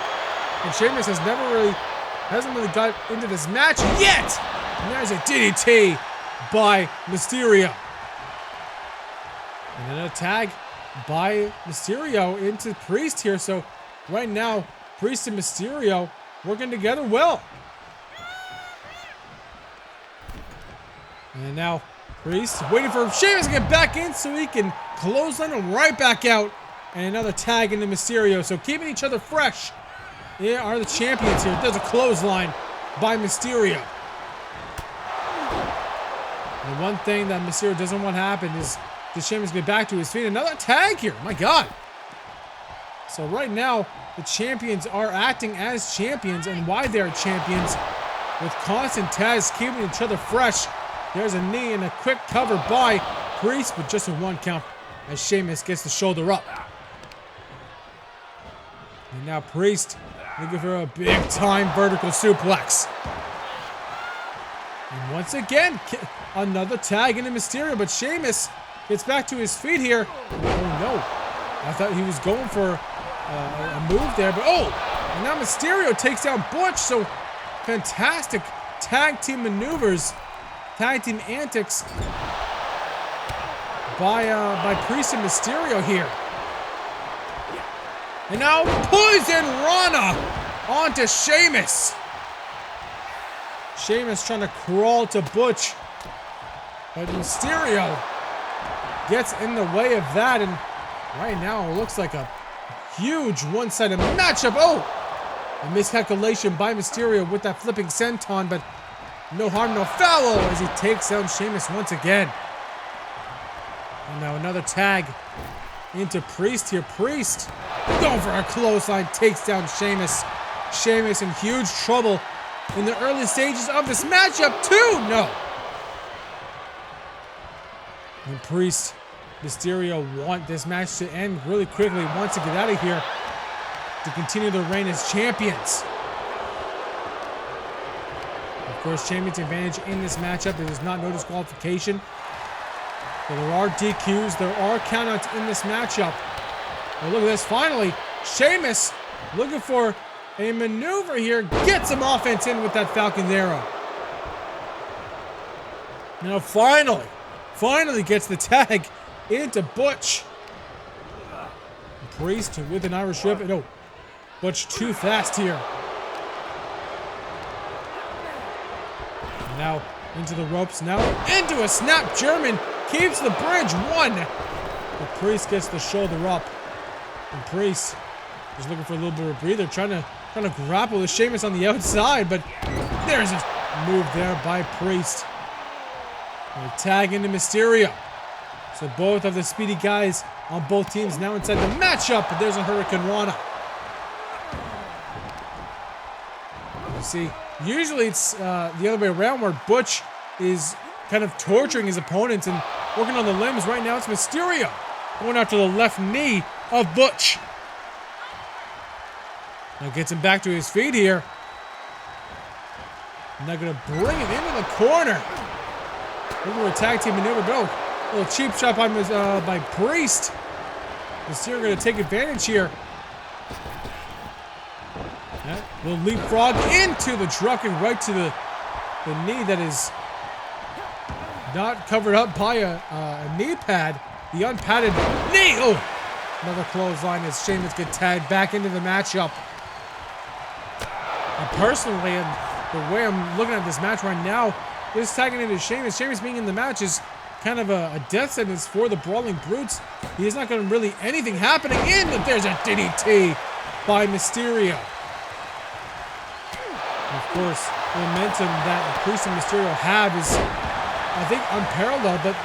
And Sheamus hasn't really got into this match yet. And there's a DDT by Mysterio. And then a tag by Mysterio into Priest here. So right now, Priest and Mysterio working together well. And now Priest waiting for Sheamus to get back in so he can clothesline him right back out. And another tag into Mysterio. So keeping each other fresh. They are the champions here. There's a clothesline by Mysterio. And one thing that Mysterio doesn't want to happen is the Sheamus get back to his feet. Another tag here. My God. So right now, the champions are acting as champions, and why they're champions with constant tags keeping each other fresh. There's a knee and a quick cover by Priest, but just a one count as Sheamus gets the shoulder up. And now Priest looking for a big-time vertical suplex. And once again, another tag into Mysterio, but Sheamus gets back to his feet here. Oh no, I thought he was going for a move there, but and now Mysterio takes down Butch. So fantastic tag team maneuvers, tag team antics by Priest and Mysterio here. And now Poison Rana onto Sheamus. Sheamus trying to crawl to Butch, but Mysterio gets in the way of that, and right now it looks like a huge one-sided matchup. A miscalculation by Mysterio with that flipping senton, but no harm, no foul as he takes down Sheamus once again. And now another tag into Priest here. Priest going for a clothesline, takes down Sheamus. Sheamus in huge trouble in the early stages of this matchup too. No. And Priest, Mysterio want this match to end really quickly. Wants to get out of here to continue their reign as champions. Of course, champion's advantage in this matchup. There is not no disqualification. But there are DQs. There are countouts in this matchup. But look at this. Finally, Sheamus looking for a maneuver here. Gets some offense in with that Falcon Arrow. Now finally gets the tag into Butch. Priest with an Irish whip. No, Butch too fast here. Now into the ropes. Now into a snap German. Keeps the bridge. One. But Priest gets the shoulder up. And Priest is looking for a little bit of a breather. Trying to grapple with Sheamus on the outside. But there's a move there by Priest. And a tag into Mysterio. So both of the speedy guys on both teams now inside the matchup. But there's a Hurricane Rana. You see, usually it's the other way around where Butch is kind of torturing his opponents and working on the limbs. Right now it's Mysterio going after the left knee of Butch. Now gets him back to his feet here. Now gonna bring him into the corner. Looking for a tag team maneuver. No, a little cheap shot by Priest. Mysterio gonna take advantage here. Yeah, will leapfrog into the truck and right to the knee that is not covered up by a knee pad. The unpadded knee. Oh, another clothesline as Sheamus gets tagged back into the matchup. And personally, and the way I'm looking at this match right now, this tagging into Sheamus being in the match is kind of a death sentence for the Brawling Brutes. He is not going to really anything happening in, but there's a DDT by Mysterio. And of course, the momentum that Priest and Mysterio have is, I think, unparalleled. But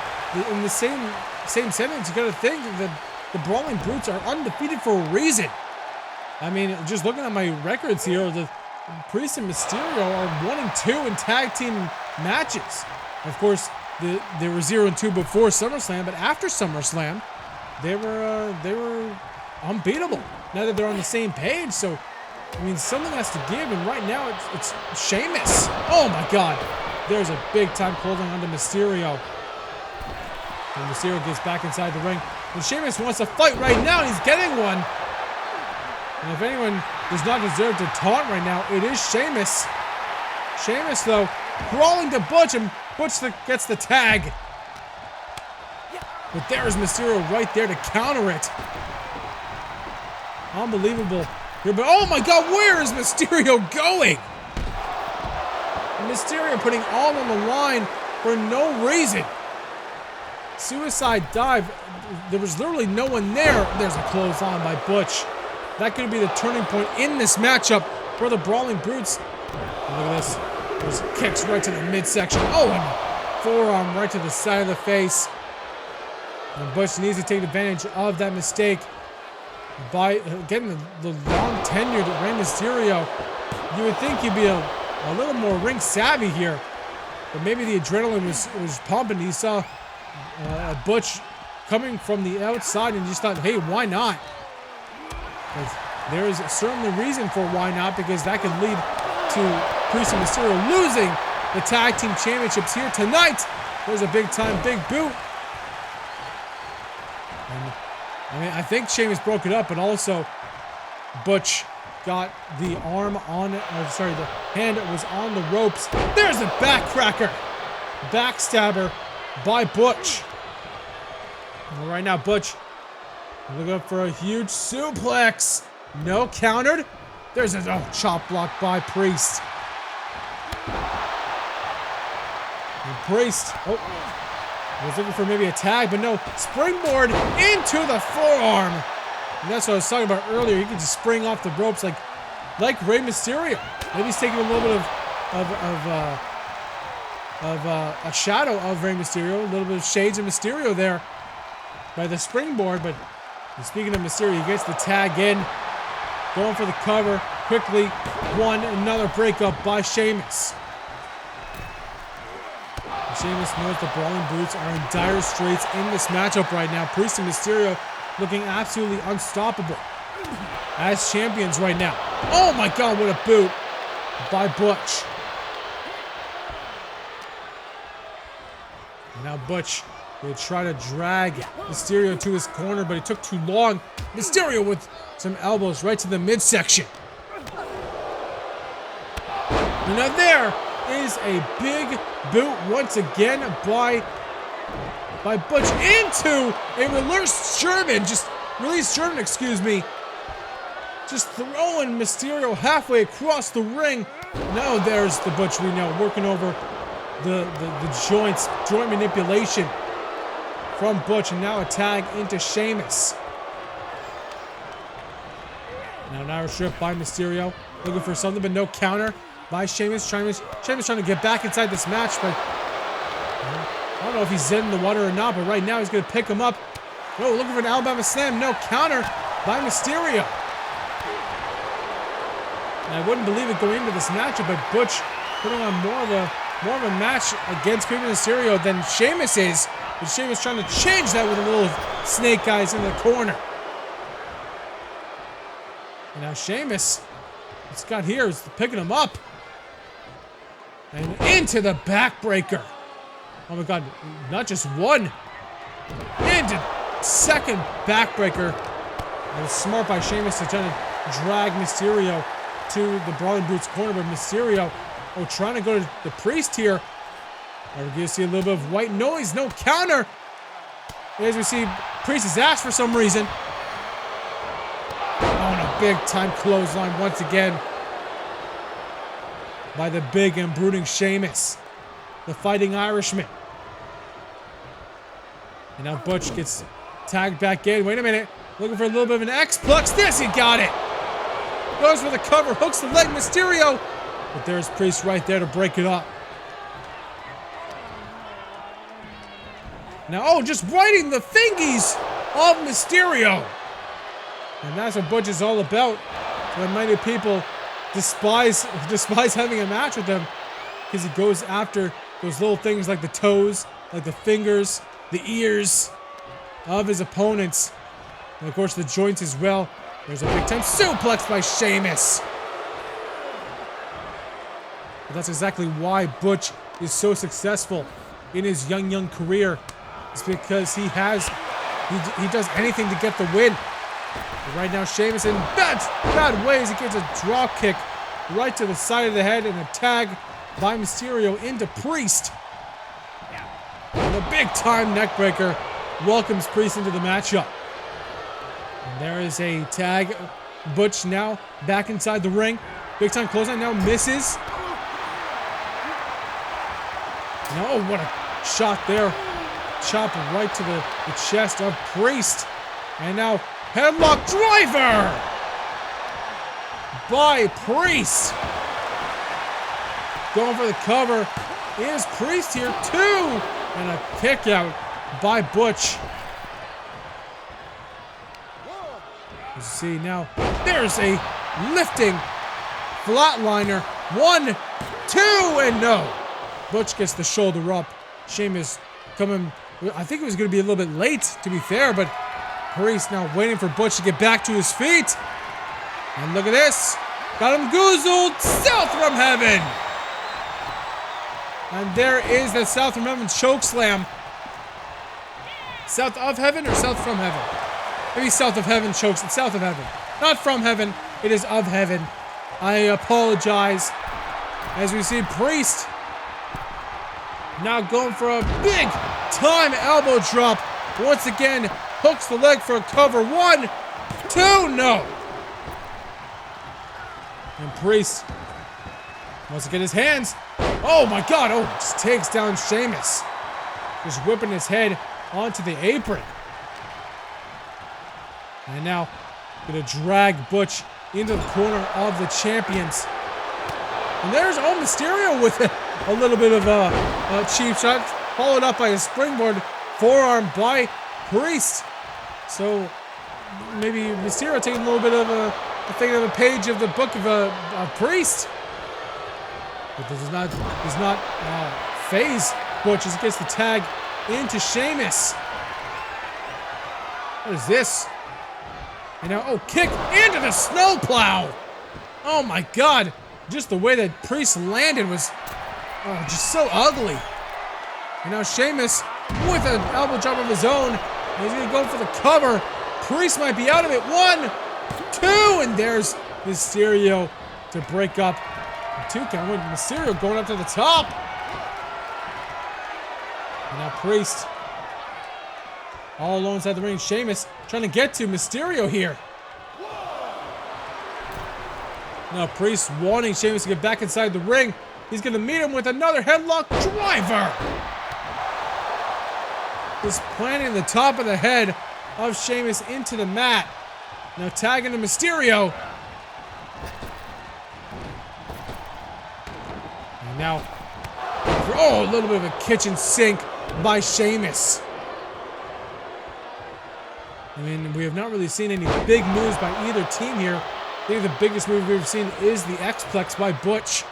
in the same sentence, you got to think that the Brawling Brutes are undefeated for a reason. I mean, just looking at my records here, the Priest and Mysterio are 1-2 in tag team matches. Of course, they were 0-2 before SummerSlam, but after SummerSlam, they were unbeatable. Now that they're on the same page, so I mean, something has to give, and right now it's Sheamus. Oh my God! There's a big time holding onto Mysterio. And Mysterio gets back inside the ring. And Sheamus wants to fight right now, and he's getting one. And if anyone does not deserve to taunt right now, it is Sheamus. Sheamus, though, crawling to Butch, and Butch gets the tag. But there's Mysterio right there to counter it. Unbelievable. But oh my God, where is Mysterio going? And Mysterio putting all on the line for no reason. Suicide dive. There was literally no one there. There's a clothesline by Butch. That could be the turning point in this matchup for the Brawling Brutes. And look at this. There's kicks right to the midsection. Oh, and forearm right to the side of the face. And Butch needs to take advantage of that mistake by getting the long tenured Rey Mysterio. You would think he'd be a little more ring savvy here, but maybe the adrenaline was pumping. He saw Butch coming from the outside and just thought, hey, why not? But there is certainly reason for why not, because that could lead to Priest and Mysterio losing the tag team championships here tonight. There's a big boot. And I mean, I think Sheamus broke it up, but also Butch got the arm on, the hand was on the ropes. There's a backcracker. Backstabber by Butch. And right now, Butch looking up for a huge suplex. No countered. There's a chop block by Priest. And Priest, was looking for maybe a tag, but no. Springboard into the forearm. And that's what I was talking about earlier. He could just spring off the ropes like Rey Mysterio. Maybe he's taking a little bit of a shadow of Rey Mysterio, a little bit of shades of Mysterio there by the springboard. But speaking of Mysterio, he gets the tag in, going for the cover quickly. Another breakup by Sheamus. Sheamus knows the Brawling Brutes are in dire straits in this matchup right now. Priest and Mysterio looking absolutely unstoppable as champions right now. Oh my God, what a boot by Butch. And now Butch will try to drag Mysterio to his corner, but it took too long. Mysterio with some elbows right to the midsection. And now there is a big boot once again by Butch into a reverse German. Release German, excuse me. Just throwing Mysterio halfway across the ring. Now there's the Butch we know, working over the joints, joint manipulation from Butch, and now a tag into Sheamus. Now an Irish whip by Mysterio, looking for something, but no counter by Sheamus. Sheamus trying to get back inside this match, but I don't know if he's in the water or not, but right now he's going to pick him up. Oh, looking for an Alabama Slam. No counter by Mysterio. And I wouldn't believe it going into this matchup, but Butch putting on more of a match against Rey Mysterio than Sheamus is. But Sheamus trying to change that with a little snake eyes in the corner. And now Sheamus, what's got here is picking him up. And into the backbreaker. Oh my God, not just one. Into second backbreaker. It was smart by Sheamus to try to drag Mysterio to the Brawling Brutes corner, but Mysterio, trying to go to the Priest here. We're going to see a little bit of white noise, no counter. As we see Priest's ass for some reason. Oh, and a big time clothesline once again by the big and brooding Sheamus, the Fighting Irishman. And now Butch gets tagged back in. Wait a minute. Looking for a little bit of an X-Plex. This, he got it. Goes for the cover, hooks the leg, Mysterio. But there's Priest right there to break it up. Now, just riding the fingies of Mysterio. And that's what Butch is all about. When many people despise having a match with him, because he goes after those little things like the toes, like the fingers, the ears of his opponents. And of course the joints as well. There's a big time suplex by Sheamus. But that's exactly why Butch is so successful in his young career. It's because he does anything to get the win. But right now Sheamus in bad ways. He gets a drop kick right to the side of the head and a tag by Mysterio into Priest. And a big time neckbreaker welcomes Priest into the matchup. And there is a tag. Butch now back inside the ring. Big time clothesline now misses. No, what a shot there. Chop right to the chest of Priest. And now headlock driver by Priest. Going for the cover is Priest here too. And a kick out by Butch. You see now, there's a lifting flatliner. 1, 2, and no. Butch gets the shoulder up. Sheamus coming, I think it was going to be a little bit late, to be fair, but Priest now waiting for Butch to get back to his feet. And look at this. Got him goozled. South from heaven. And there is the South from heaven choke slam. South of heaven or south from heaven? Maybe south of heaven chokes. It's south of heaven. Not from heaven. It is of heaven. I apologize. As we see Priest now going for a big time elbow drop. Once again, hooks the leg for a cover. 1, 2, no. And Priest wants to get his hands. Oh my God. Just takes down Sheamus. Just whipping his head onto the apron. And now gonna drag Butch into the corner of the champions. And there's Mysterio with a little bit of a cheap shot, followed up by a springboard forearm by Priest. So maybe Mysterio taking a little bit of a a page of the book of a Priest. But this does not phase Butch as he gets the tag into Sheamus. What is this? And now, oh, kick into the snowplow. Oh my God. Just the way that Priest landed was just so ugly. And now Sheamus with an elbow drop of his own. He's going to go for the cover. Priest might be out of it. 1, 2, and there's Mysterio to break up the 2 count. Mysterio going up to the top. And now Priest all alone inside the ring. Sheamus trying to get to Mysterio here. Now Priest wanting Sheamus to get back inside the ring. He's going to meet him with another headlock driver. Just planting the top of the head of Sheamus into the mat. Now tagging to Mysterio. And now, a little bit of a kitchen sink by Sheamus. I mean, we have not really seen any big moves by either team here. I think the biggest move we've seen is the X-Plex by Butch.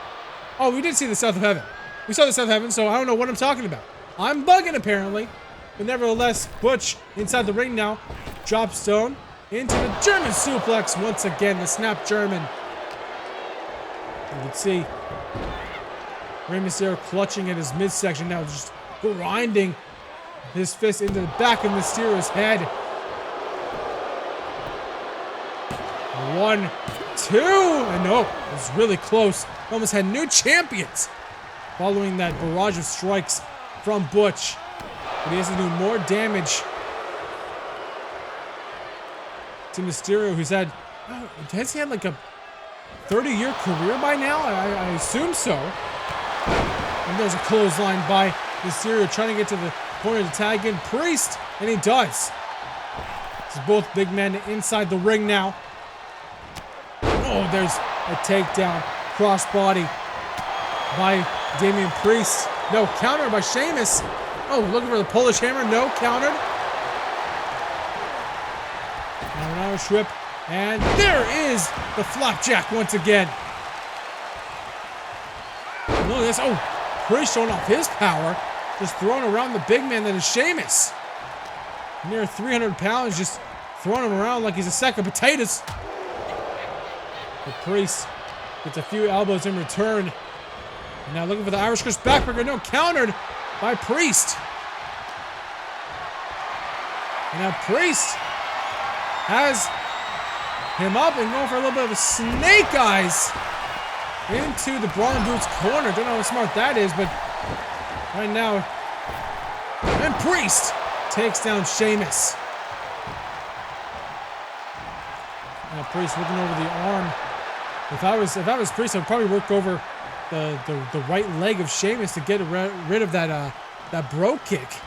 Oh, we did see the South of Heaven. We saw the South of Heaven, so I don't know what I'm talking about. I'm bugging, apparently. But nevertheless, Butch inside the ring now. Drop stone into the German suplex once again. The snap German. You can see Rey Mysterio clutching at his midsection now, just grinding his fist into the back of Mysterio's head. 1, 2, and no, it was really close. Almost had new champions following that barrage of strikes from Butch. But he has to do more damage to Mysterio, who's had, has he had like a 30-year career by now? I assume so. And there's a clothesline by Mysterio trying to get to the corner to tag in Priest, and he does. This is both big men inside the ring now. Oh, there's a takedown, crossbody by Damian Priest. No, counter by Sheamus. Oh, looking for the Polish hammer. No, countered. Now an Irish whip. And there is the flapjack once again. Look at this. Oh, Priest showing off his power. Just throwing around the big man that is Sheamus. Near 300 pounds, just throwing him around like he's a sack of potatoes. The Priest gets a few elbows in return. And now looking for the Irish Curse backbreaker. No, countered by Priest. And now Priest has him up and going for a little bit of a snake eyes into the Brawling Boots corner. Don't know how smart that is, but right now, and Priest takes down Sheamus. Now Priest looking over the arm. If I was Priest, I'd probably work over the right leg of Sheamus to get rid of that bro kick.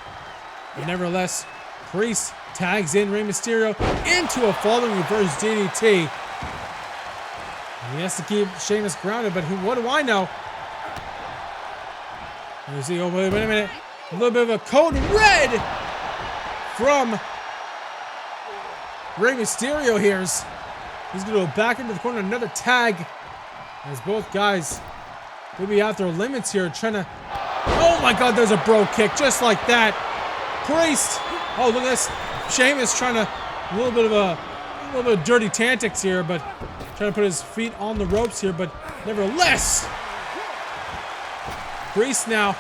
But nevertheless, Priest tags in Rey Mysterio into a falling reverse DDT. And he has to keep Sheamus grounded, but what do I know? Let me see. Oh, wait a minute. A little bit of a code red from Rey Mysterio here. He's going to go back into the corner. Another tag as both guys maybe at their limits here, trying to... Oh my God, there's a bro kick just like that. Priest. Oh, look at this. Sheamus trying to... A little bit of dirty tactics here, but trying to put his feet on the ropes here, but nevertheless, Priest now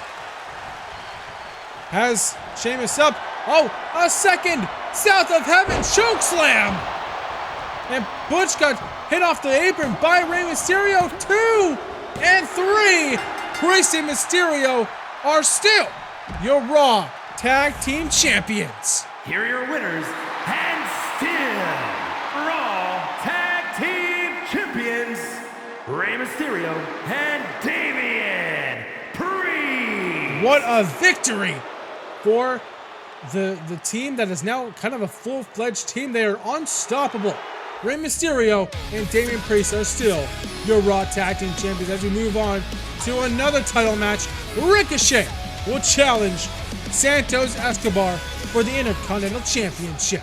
has Sheamus up. Oh, a second South of Heaven chokeslam. And Butch got hit off the apron by Rey Mysterio. 2 and 3. Priest and Mysterio are still your Raw Tag Team Champions. Here are your winners and still Raw Tag Team Champions, Rey Mysterio and Damian Priest. What a victory for the team that is now kind of a full-fledged team. They are unstoppable. Rey Mysterio and Damian Priest are still your Raw Tag Team Champions. As we move on to another title match, Ricochet will challenge Santos Escobar for the Intercontinental Championship.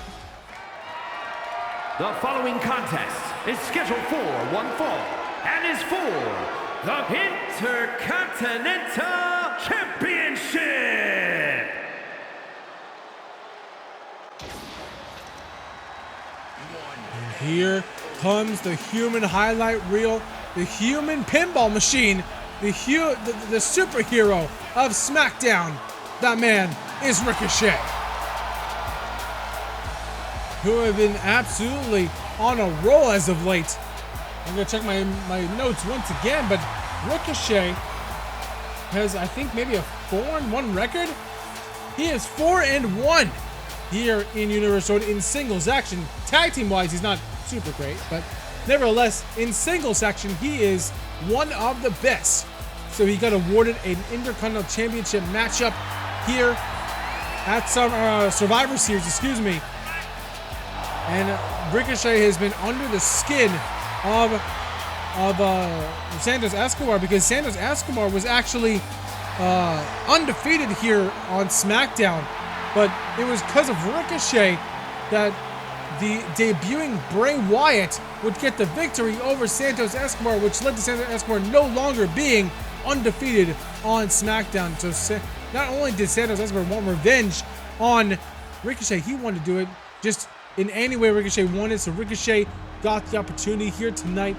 The following contest is scheduled for one fall and is for the Intercontinental Championship. Here comes the human highlight reel, the human pinball machine, the superhero of SmackDown. That man is Ricochet, who have been absolutely on a roll as of late. I'm gonna check my notes once again, but Ricochet has, I think, maybe a 4-1 record. He is 4-1 here in Universal in singles action. Tag team wise, he's not super great, but nevertheless, in singles action, he is one of the best. So he got awarded an Intercontinental Championship matchup here at some Survivor Series, excuse me. And Ricochet has been under the skin of Santos Escobar, because Santos Escobar was actually undefeated here on SmackDown, but it was because of Ricochet that the debuting Bray Wyatt would get the victory over Santos Escobar, which led to Santos Escobar no longer being undefeated on SmackDown. So not only did Santos Escobar want revenge on Ricochet, he wanted to do it just in any way Ricochet wanted. So Ricochet got the opportunity here tonight.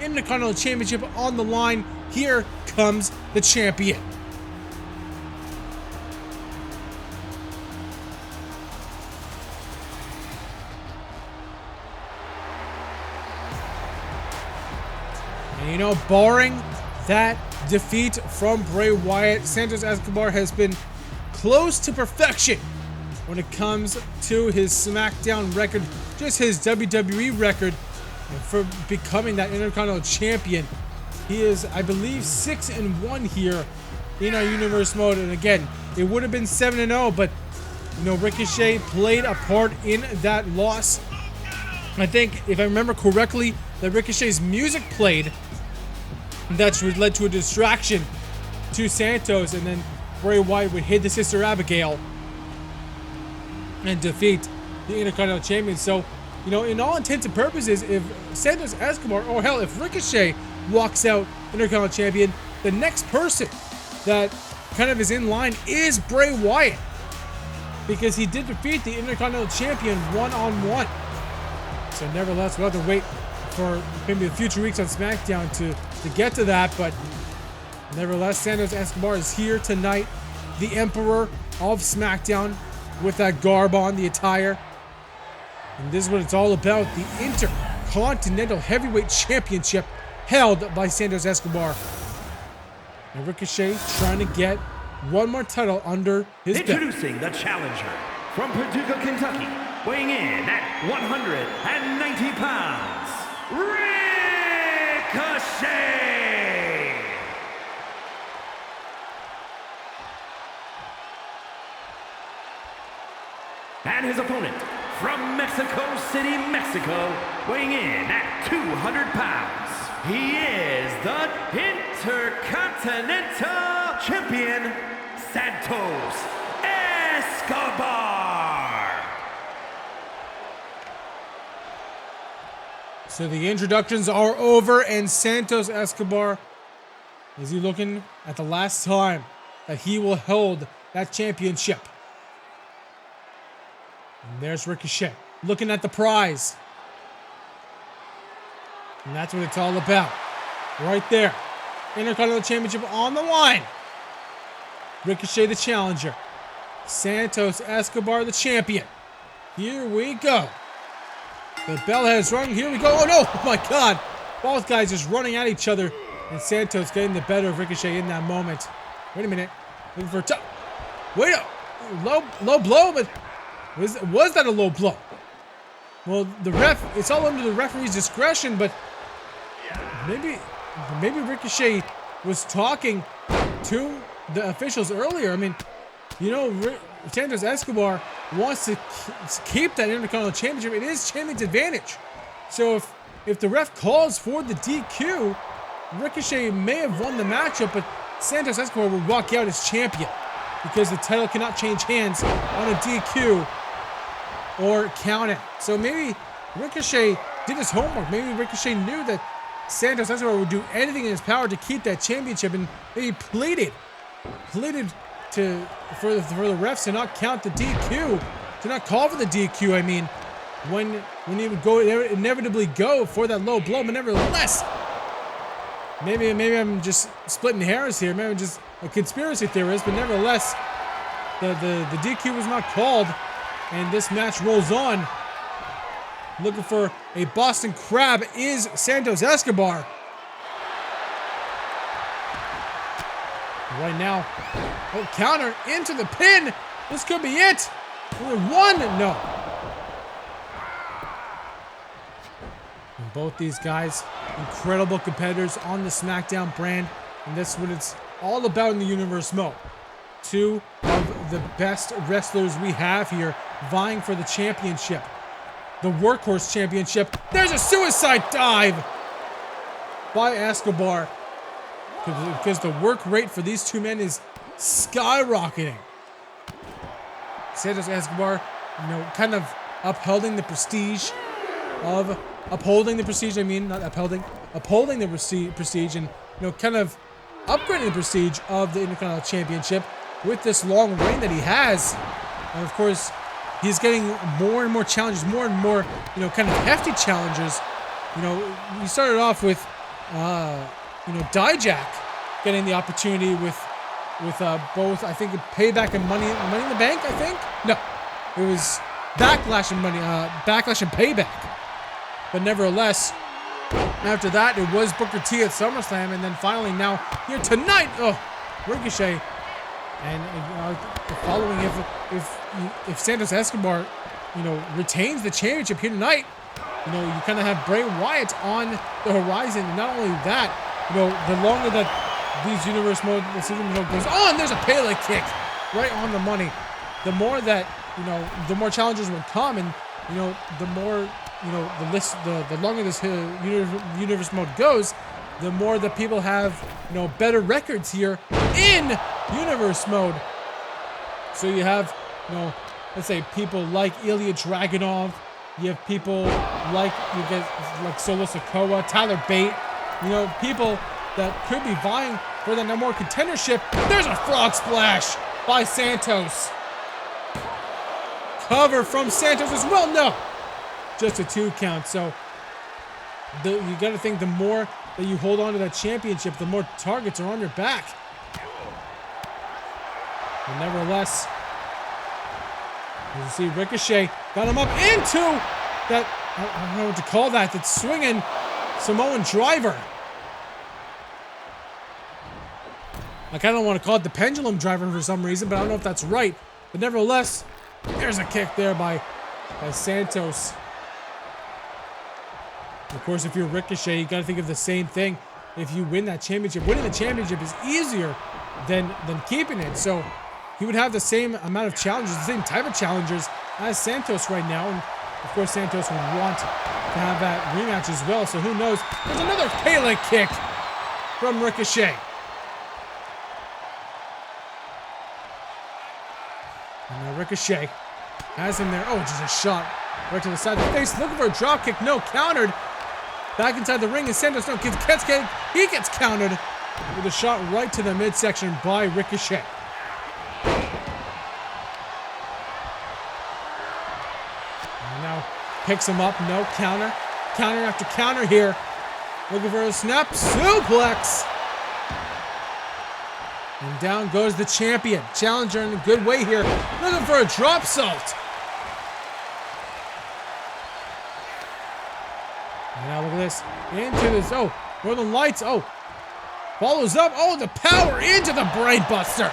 Intercontinental Championship on the line. Here comes the champion. And you know, barring that defeat from Bray Wyatt, Santos Escobar has been close to perfection when it comes to his SmackDown record, just his WWE record for becoming that Intercontinental Champion. He is, I believe, 6-1 here in our Universe mode. And again, it would have been 7-0, but you know, Ricochet played a part in that loss. I think, if I remember correctly, that Ricochet's music played. That led to a distraction to Santos, and then Bray Wyatt would hit the Sister Abigail and defeat the Intercontinental Champion. So, you know, in all intents and purposes, if Santos Escobar, or hell, if Ricochet walks out Intercontinental Champion, the next person that kind of is in line is Bray Wyatt, because he did defeat the Intercontinental Champion one-on-one. So nevertheless, we'll have to wait for maybe the future weeks on SmackDown to get to that, but nevertheless, Santos Escobar is here tonight, the Emperor of SmackDown, with that garb on, the attire. And this is what it's all about, the Intercontinental Heavyweight Championship held by Santos Escobar. And Ricochet trying to get one more title under his belt. Introducing the challenger from Paducah, Kentucky, weighing in at 190 pounds, Ricochet! And his opponent from Mexico City, Mexico, weighing in at 200 pounds, he is the Intercontinental Champion, Santos Escobar! So the introductions are over, and Santos Escobar, is he looking at the last time that he will hold that championship? And there's Ricochet looking at the prize. And that's what it's all about. Right there. Intercontinental Championship on the line. Ricochet the challenger. Santos Escobar the champion. Here we go. The bell has rung. Here we go. Oh no! Oh my God! Both guys just running at each other. And Santos getting the better of Ricochet in that moment. Wait a minute. Looking for a top. Wait a low blow, but was that a low blow? Well, the ref, it's all under the referee's discretion, but maybe Ricochet was talking to the officials earlier. I mean, you know, Santos Escobar wants to keep that Intercontinental Championship. It is champion's advantage. So if the ref calls for the DQ, Ricochet may have won the matchup, but Santos Escobar will walk out as champion because the title cannot change hands on a DQ or count it. So maybe Ricochet did his homework. Maybe Ricochet knew that Santos Escobar would do anything in his power to keep that championship, and maybe pleaded pleaded for the refs to not count the DQ, to not call for the DQ. I mean, when he would inevitably go for that low blow, but nevertheless, maybe I'm just splitting hairs here. Maybe I'm just a conspiracy theorist, but nevertheless, the DQ was not called, and this match rolls on. Looking for a Boston Crab is Santos Escobar. Right now, counter into the pin. This could be it. Only one, no. And both these guys, incredible competitors on the SmackDown brand, and that's what it's all about in the Universe mode. Two of the best wrestlers we have here vying for the championship. The Workhorse Championship. There's a suicide dive by Escobar. Because the work rate for these two men is skyrocketing. Santos Escobar, kind of upholding the prestige, and, kind of upgrading the prestige of the Intercontinental Championship with this long reign that he has. And of course, he's getting more and more challenges, more and more, kind of hefty challenges. We started off with, Dijak getting the opportunity with both, I think, Payback and Money in the Bank, I think? No, it was Backlash and Payback. But nevertheless, after that, it was Booker T at SummerSlam, and then finally now here tonight, Ricochet. And following, if Santos Escobar, retains the championship here tonight, you kind of have Bray Wyatt on the horizon. And not only that, the longer that these Universe mode goes on, there's a Pele kick right on the money. The more that, the more challenges will come, and, the more, the longer this Universe mode goes, the more that people have, better records here in Universe mode. So you have, let's say people like Ilya Dragunov, you have people like Solo Sikoa, Tyler Bate, people that could be vying for the number one contendership. There's a frog splash by Santos. Cover from Santos as well. No, just a 2 count. So you got to think the more that you hold on to that championship, the more targets are on your back. But nevertheless, as you see, Ricochet got him up into that, I don't know what to call that, that swinging Samoan driver. I kind of want to call it the pendulum driver for some reason, but I don't know if that's right. But nevertheless, there's a kick there by Santos. Of course, if you're Ricochet, you got to think of the same thing. If you win that championship, winning the championship is easier than keeping it. So he would have the same amount of challenges, the same type of challengers as Santos right now. And of course, Santos would want to have that rematch as well. So who knows? There's another Pele kick from Ricochet. And now Ricochet has him there. Oh, just a shot right to the side of the face. Looking for a drop kick. No, countered. Back inside the ring, and Santos he gets countered with a shot right to the midsection by Ricochet. And now picks him up. No, counter. Counter after counter here. Looking for a snap suplex. And down goes the champion. Challenger in a good way here. Looking for a drop salt. And now look at this. Into this. Oh, Northern Lights. Oh. Follows up. Oh, the power into the Brain Buster.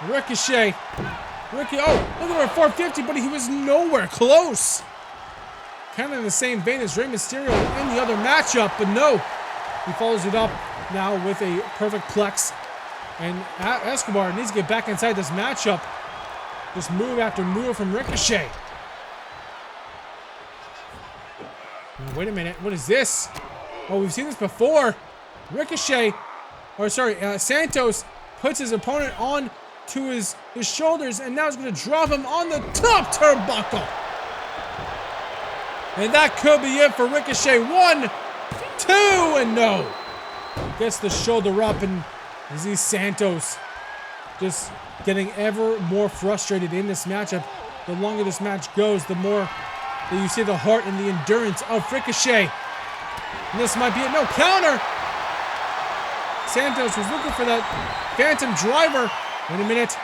Ricochet. Oh, looking for a 450, but he was nowhere close. Kind of in the same vein as Rey Mysterio in the other matchup, but no. He follows it up now with a perfect plex. And Escobar needs to get back inside this matchup. Just move after move from Ricochet. Now, wait a minute. What is this? Oh, we've seen this before. Santos puts his opponent on to his shoulders, and now he's going to drop him on the top turnbuckle. And that could be it for Ricochet. 1, 2, and no. Gets the shoulder up, and You see Santos just getting ever more frustrated in this matchup. The longer this match goes, the more that you see the heart and the endurance of Ricochet. And this might be it. No, counter! Santos was looking for that Phantom Driver. Wait a minute.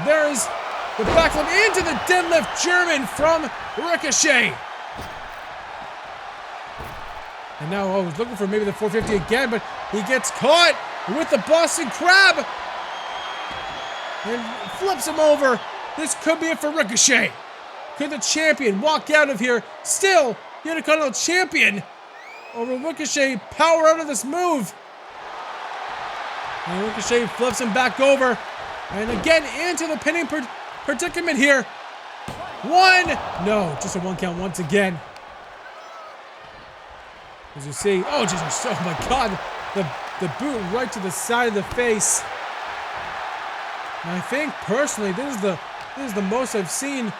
There is the backflip into the deadlift German from Ricochet. And now I was looking for maybe the 450 again, but he gets caught with the Boston Crab. And flips him over. This could be it for Ricochet. Could the champion walk out of here still the Intercontinental Champion? Or will Ricochet power out of this move? And Ricochet flips him back over. And again into the pinning predicament here. One. No, just a 1 count once again. As you see, oh Jesus, oh my God. The boot right to the side of the face. And I think personally, this is the most I've seen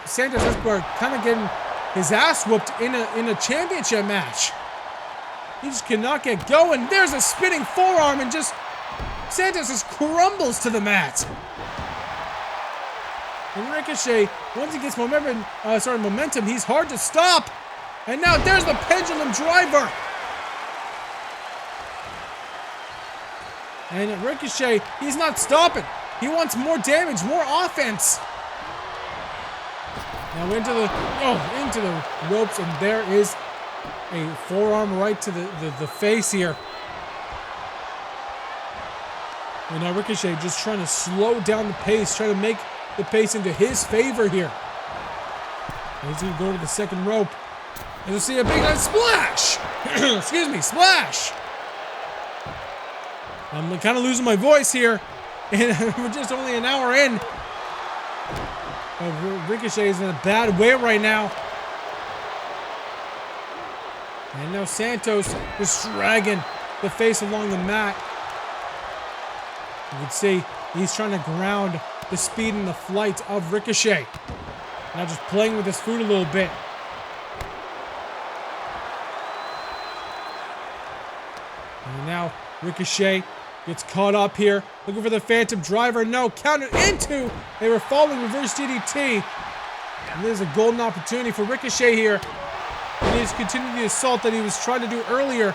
Santos Escobar kind of getting his ass whooped in a championship match. He just cannot get going. There's a spinning forearm and just Santos just crumbles to the mat. And Ricochet, once he gets momentum, he's hard to stop. And now there's the pendulum driver. And Ricochet, he's not stopping. He wants more damage, more offense. Now into the ropes, and there is a forearm right to the face here. And now Ricochet just trying to slow down the pace, trying to make the pace into his favor here. And he's going to go to the second rope. And you'll see a big splash! Excuse me, splash! I'm kind of losing my voice here. And we're just only an hour in. Ricochet is in a bad way right now. And now Santos is dragging the face along the mat. You can see he's trying to ground the speed and the flight of Ricochet. Now just playing with his foot a little bit. And now Ricochet gets caught up here, looking for the Phantom Driver. No, countered into a falling reverse DDT. And there's a golden opportunity for Ricochet here. He needs to continue the assault that he was trying to do earlier.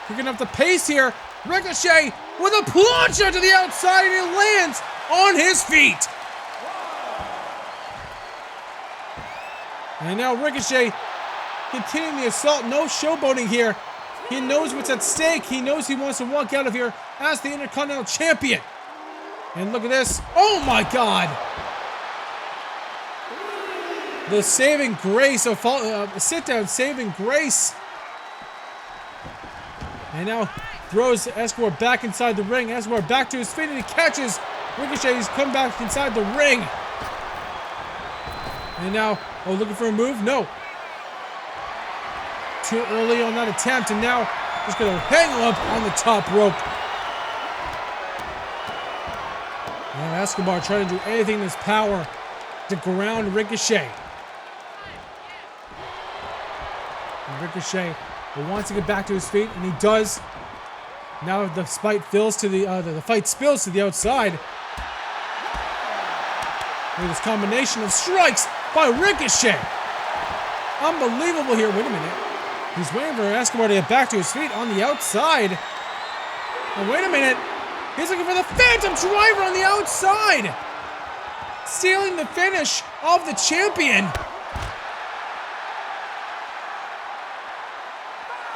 Picking up the pace here. Ricochet with a plancha to the outside, and he lands on his feet. And now Ricochet continuing the assault. No showboating here. He knows what's at stake. He knows he wants to walk out of here as the Intercontinental Champion. And look at this. Oh my God. The saving grace of sit-down saving grace. And now throws Escobar back inside the ring. Escobar back to his feet, and he catches Ricochet. He's come back inside the ring. And now, looking for a move? No. Too early on that attempt, and now just going to hang him up on the top rope. And Escobar trying to do anything in his power to ground Ricochet. And Ricochet wants to get back to his feet, and he does. Now the fight spills to the outside. With this combination of strikes by Ricochet. Unbelievable here. Wait a minute. He's waiting for Escobar to get back to his feet on the outside. And wait a minute. He's looking for the Phantom Driver on the outside. Stealing the finish of the champion.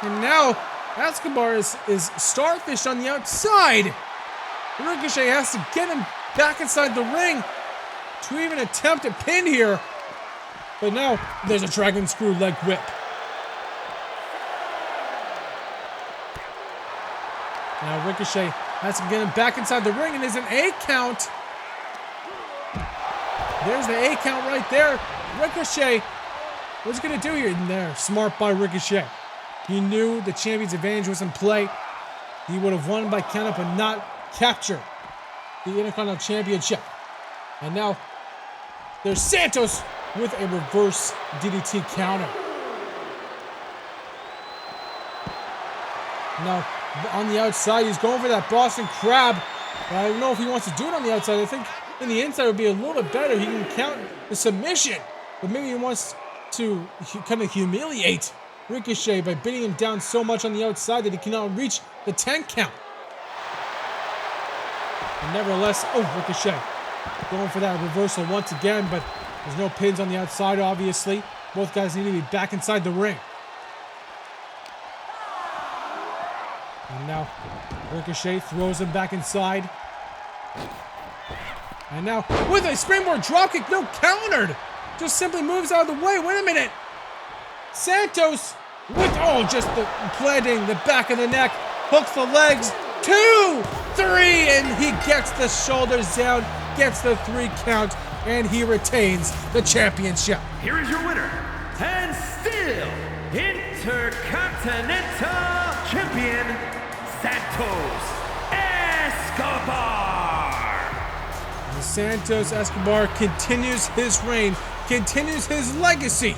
And now Escobar is starfish on the outside. Ricochet has to get him back inside the ring to even attempt a pin here. But now there's a dragon screw leg whip. Now Ricochet has to get him back inside the ring, and there's an 8 count. There's the 8 count right there. Ricochet, what's he going to do here? And there, smart by Ricochet. He knew the champion's advantage was in play. He would have won by count-up and not capture the Intercontinental Championship. And now there's Santos with a reverse DDT counter. Now on the outside. He's going for that Boston Crab. But I don't know if he wants to do it on the outside. I think in the inside would be a little bit better. He can count the submission. But maybe he wants to kind of humiliate Ricochet by beating him down so much on the outside that he cannot reach the 10 count. And nevertheless, Ricochet going for that reversal once again, but there's no pins on the outside, obviously. Both guys need to be back inside the ring. And now Ricochet throws him back inside. And now with a springboard dropkick, no, countered. Just simply moves out of the way. Wait a minute. Santos with, just the planting the back of the neck, hooks the legs, 2, 3, and he gets the shoulders down, gets the 3 count, and he retains the championship. Here is your winner, and still Intercontinental Champion, Santos Escobar. And Santos Escobar continues his reign, continues his legacy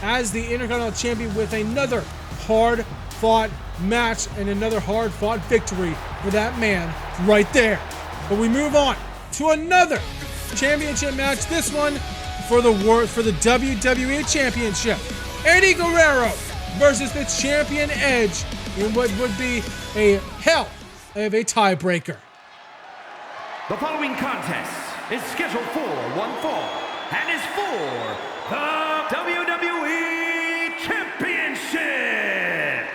as the Intercontinental Champion with another hard-fought match and another hard-fought victory for that man right there. But we move on to another championship match. This one for the WWE Championship. Eddie Guerrero versus the champion Edge in what would be a hell of a tiebreaker. The following contest is scheduled for one fall and is for the WWE Championship.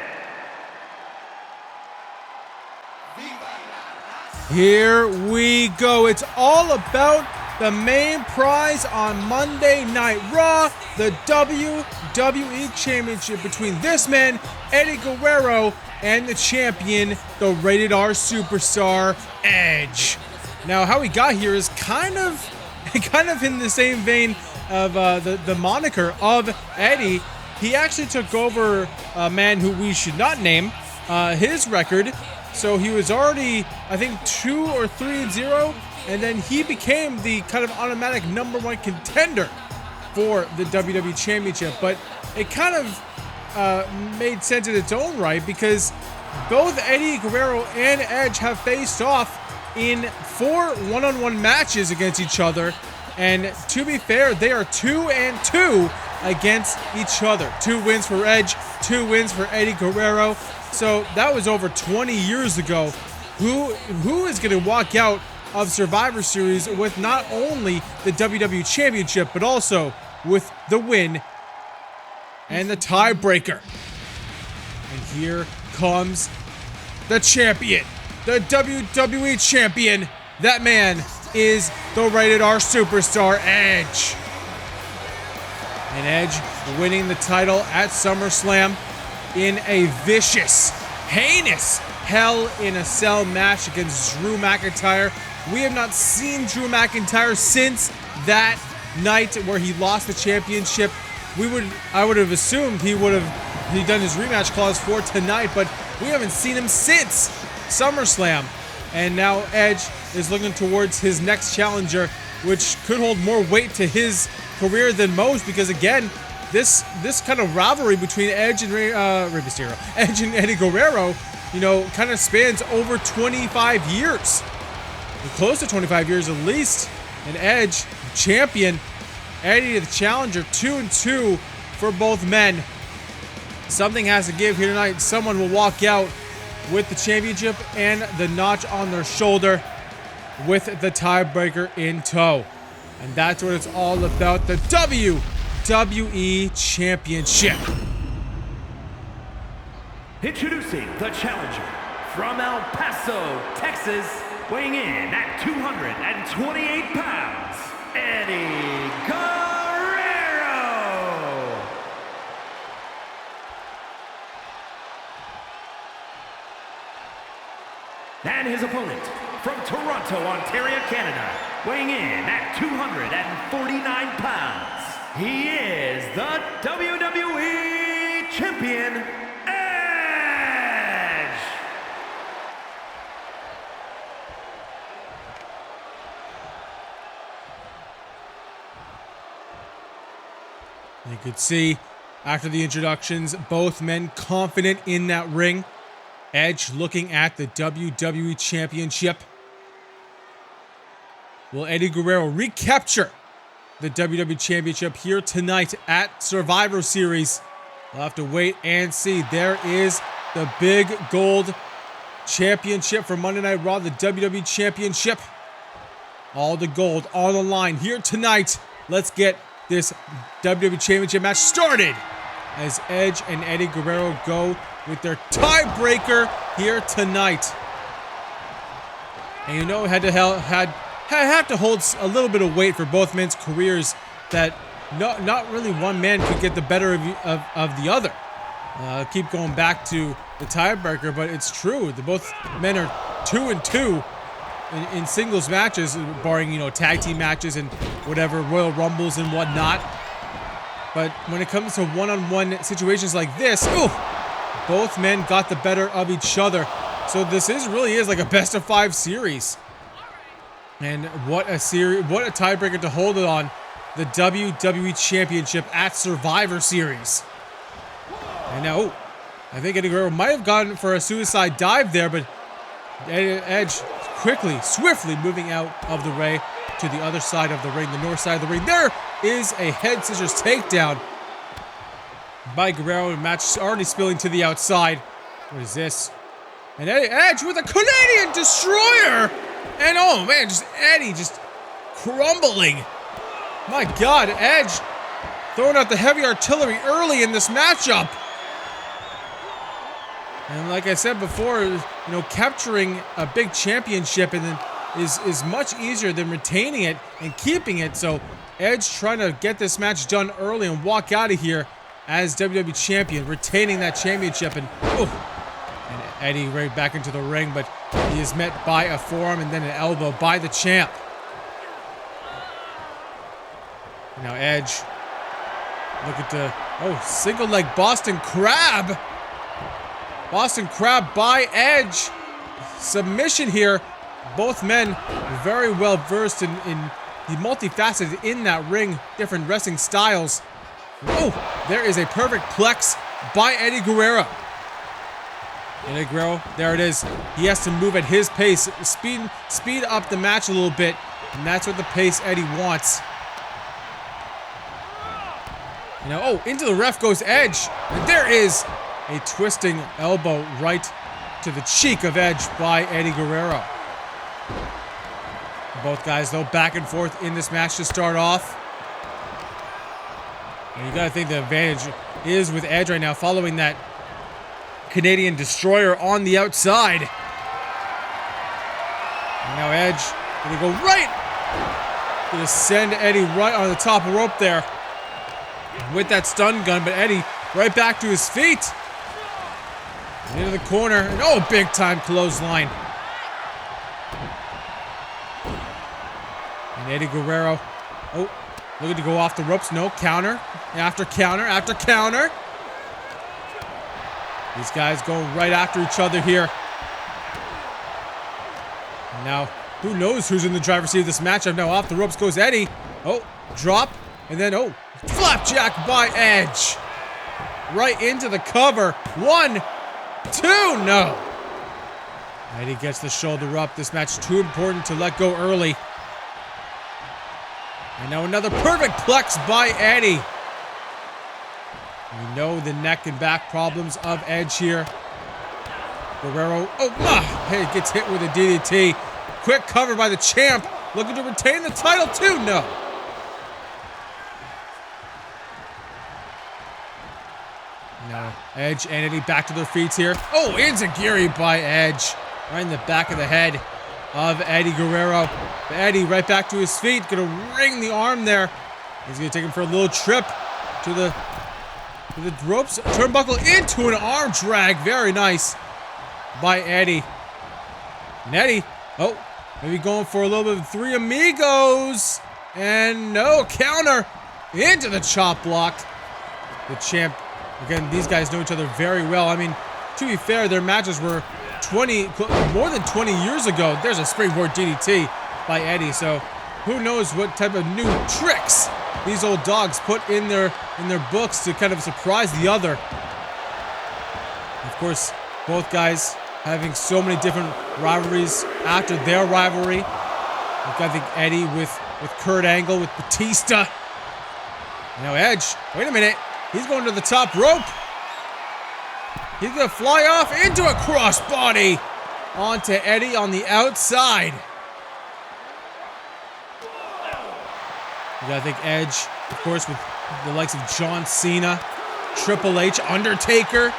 Here we go. It's all about the main prize on Monday Night Raw, the WWE Championship between this man, Eddie Guerrero, and the champion, the Rated R Superstar, Edge. Now, how he got here is kind of in the same vein of the moniker of Eddie. He actually took over a man who we should not name, his record. So he was already, I think, 2 or 3-0, and then he became the kind of automatic #1 contender for the WWE Championship. But it kind of made sense in its own right because both Eddie Guerrero and Edge have faced off in 4 one-on-one matches against each other. And to be fair, they are 2-2 against each other. 2 wins for Edge, 2 wins for Eddie Guerrero. So that was over 20 years ago. Who is going to walk out of Survivor Series with not only the WWE Championship, but also with the win and the tiebreaker? And here comes the champion, the WWE Champion. That man is the Rated R Superstar, Edge. And Edge winning the title at SummerSlam in a vicious, heinous Hell in a Cell match against Drew McIntyre. We have not seen Drew McIntyre since that night where he lost the championship. I would have assumed he'd done his rematch clause for tonight, but we haven't seen him since SummerSlam. And now Edge is looking towards his next challenger, which could hold more weight to his career than most, because again, this kind of rivalry between Edge and Mysterio, Edge and Eddie Guerrero, kind of spans over 25 years. Close to 25 years at least. And Edge, champion, Eddie the challenger, 2-2 for both men. Something has to give here tonight. Someone will walk out with the championship and the notch on their shoulder with the tiebreaker in tow. And that's what it's all about, the WWE Championship. Introducing the challenger from El Paso, Texas, weighing in at 228 pounds, Eddie Guerrero. And his opponent from Toronto, Ontario, Canada, weighing in at 249 pounds, he is the WWE Champion, Edge. You could see after the introductions, both men confident in that ring. Edge looking at the WWE Championship. Will Eddie Guerrero recapture the WWE Championship here tonight at Survivor Series? We'll have to wait and see. There is the big gold championship for Monday Night Raw, the WWE Championship. All the gold on the line here tonight. Let's get this WWE Championship match started as Edge and Eddie Guerrero go with their tiebreaker here tonight. And you know, had to hold a little bit of weight for both men's careers, that not really one man could get the better of the other. Keep going back to the tiebreaker, but it's true. Both men are 2-2 in singles matches, barring, you know, tag team matches and whatever, Royal Rumbles and whatnot. But when it comes to one-on-one situations like this, both men got the better of each other. So this really is like a best-of-5 series. And what a tiebreaker to hold it on, the WWE Championship at Survivor Series. And now, I think Eddie Guerrero might have gone for a suicide dive there, but Edge swiftly moving out of the ring to the other side of the ring, the north side of the ring. There is a head scissors takedown by Guerrero. The match already spilling to the outside. What is this? And Edge with a Canadian Destroyer! And oh man, just Eddie just crumbling. My God, Edge throwing out the heavy artillery early in this matchup. And like I said before, you know, capturing a big championship and then is much easier than retaining it and keeping it. So Edge trying to get this match done early and walk out of here as WWE Champion, retaining that championship. And Eddie right back into the ring, but he is met by a forearm and then an elbow by the champ. Now Edge, look at the, single leg Boston Crab. Boston Crab by Edge. Submission here. Both men very well versed in the multifaceted in that ring, different wrestling styles. There is a perfect plex by Eddie Guerrero. Eddie Guerrero, there it is. He has to move at his pace, speed up the match a little bit, and that's what the pace Eddie wants. You know, into the ref goes Edge, and there is a twisting elbow right to the cheek of Edge by Eddie Guerrero. Both guys, though, back and forth in this match to start off. And you gotta think the advantage is with Edge right now, following that Canadian Destroyer on the outside. And now Edge gonna go right. Gonna send Eddie right on the top rope there with that stun gun, but Eddie right back to his feet. Into the corner, and big time clothesline. And Eddie Guerrero, looking to go off the ropes. No, counter, after counter, after counter. These guys going right after each other here. And now, who knows who's in the driver's seat of this matchup. Now off the ropes goes Eddie. Drop, and then, flapjack by Edge. Right into the cover. 1, 2, no. Eddie gets the shoulder up. This match too important to let go early. And now another perfect plex by Eddie. We know the neck and back problems of Edge here. Guerrero, gets hit with a DDT. Quick cover by the champ. Looking to retain the title too, no. Now Edge and Eddie back to their feet here. Enziguri by Edge. Right in the back of the head of Eddie Guerrero. But Eddie right back to his feet. Gonna ring the arm there. He's gonna take him for a little trip to the ropes. Turnbuckle into an arm drag. Very nice by Eddie. And Eddie, maybe going for a little bit of Three Amigos. And no, counter into the chop block. The champ. Again, these guys know each other very well. I mean, to be fair, their matches were more than 20 years ago. There's a springboard DDT by Eddie, so who knows what type of new tricks these old dogs put in their books to kind of surprise the other. Of course, both guys having so many different rivalries after their rivalry. Like I think Eddie with Kurt Angle, with Batista. Now Edge, wait a minute. He's going to the top rope. He's going to fly off into a crossbody onto Eddie on the outside. You gotta think Edge, of course, with the likes of John Cena, Triple H, Undertaker.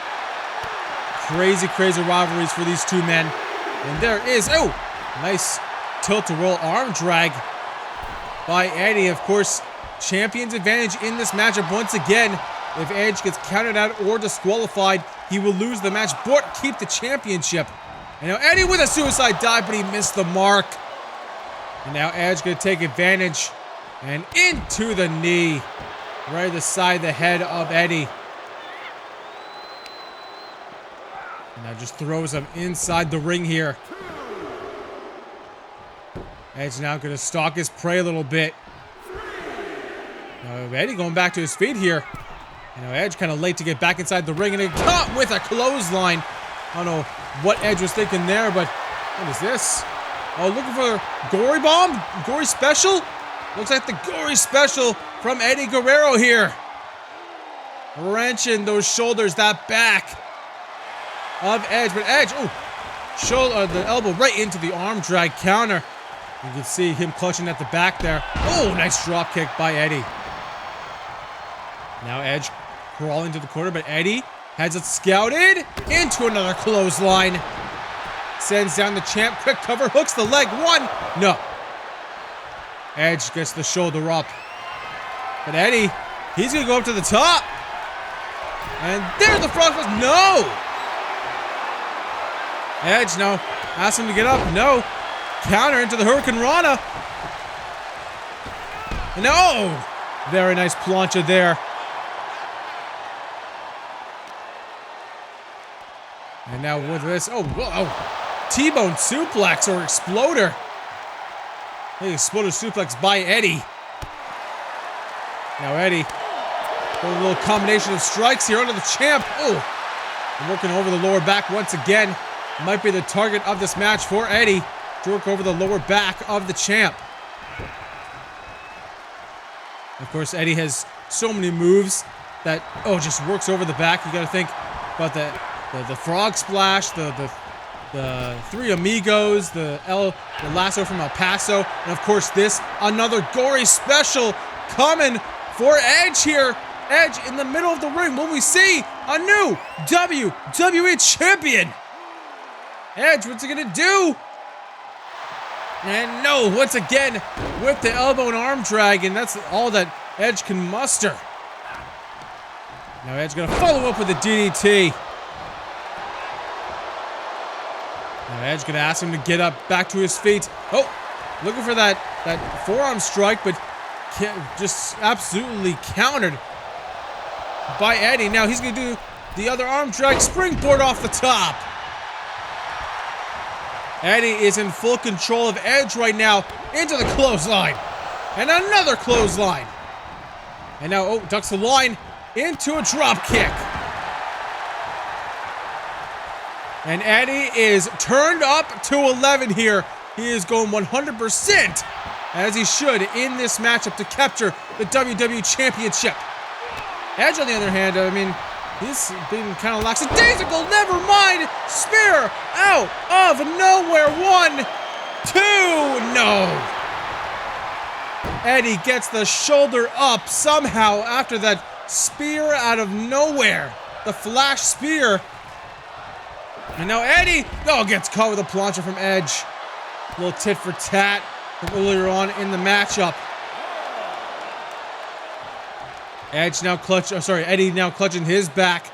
Crazy, crazy rivalries for these two men. And there is, oh, nice tilt-to-roll arm drag by Eddie. Of course, champion's advantage in this matchup once again. If Edge gets counted out or disqualified, he will lose the match, but keep the championship. And now Eddie with a suicide dive, but he missed the mark. And now Edge gonna take advantage and into the knee, right at the side of the head of Eddie. And now just throws him inside the ring here. Edge now gonna stalk his prey a little bit. Now Eddie going back to his feet here. You know, Edge kind of late to get back inside the ring, and he caught with a clothesline. I don't know what Edge was thinking there, but what is this? Oh, looking for Gory Bomb? Gory Special? Looks like the Gory Special from Eddie Guerrero here. Wrenching those shoulders, that back of Edge. But Edge, oh, shoulder, the elbow right into the arm drag counter. You can see him clutching at the back there. Oh, nice drop kick by Eddie. Now Edge crawling to the corner, but Eddie has it scouted into another clothesline. Sends down the champ, quick cover, hooks the leg, one, no. Edge gets the shoulder up. But Eddie, he's gonna go up to the top. And there's the frog splash, no! Edge now asks him to get up, no. Counter into the Hurricane Rana. No! Very nice plancha there. And now with this, oh, whoa, T-bone suplex or exploder. The exploder suplex by Eddie. Now Eddie, a little combination of strikes here under the champ. Oh, and working over the lower back once again. Might be the target of this match for Eddie to work over the lower back of the champ. Of course, Eddie has so many moves that, oh, just works over the back. You got to think about the frog splash, the three amigos, the lasso from El Paso, and of course this, another gory special coming for Edge here. Edge in the middle of the ring. Will we see a new WWE champion? Edge, what's he gonna do? And no, once again, with the elbow and arm drag, and that's all that Edge can muster. Now Edge gonna follow up with a DDT. Now Edge gonna ask him to get up back to his feet. Oh, looking for that forearm strike, but just absolutely countered by Eddie. Now he's gonna do the other arm drag, springboard off the top. Eddie is in full control of Edge right now, into the clothesline. And another clothesline. And now, oh, ducks the line into a drop kick. And Eddie is turned up to 11 here. He is going 100%, as he should, in this matchup to capture the WWE Championship. Edge, on the other hand, I mean, he's been kind of lackadaisical. Never mind. Spear out of nowhere. 1, 2, no. Eddie gets the shoulder up somehow after that spear out of nowhere. The flash spear. And now Eddie, oh, gets caught with a plancha from Edge. A little tit for tat from earlier on in the matchup. Eddie now clutching his back.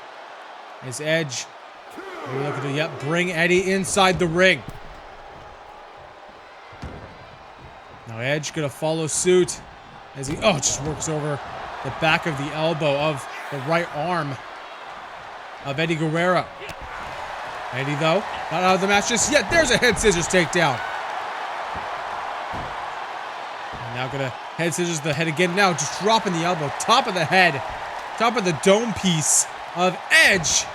As Edge, we're looking to, bring Eddie inside the ring. Now Edge gonna follow suit as he, just works over the back of the elbow of the right arm of Eddie Guerrero. Eddie, though, not out of the match just yet. There's a head scissors takedown. And now gonna head scissors the head again. Now just dropping the elbow, top of the head, top of the dome piece of Edge.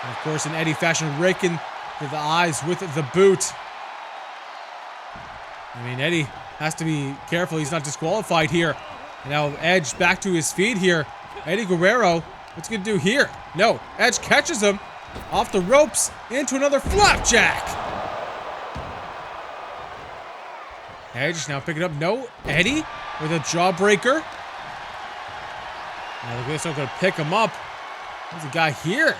And of course, in Eddie fashion, raking to the eyes with the boot. I mean, Eddie has to be careful he's not disqualified here. And now Edge back to his feet here. Eddie Guerrero, what's he gonna do here? No, Edge catches him off the ropes into another flapjack. Edge now picking up, no, Eddie with a jawbreaker. Now look at this, I'm gonna pick him up. There's a guy here.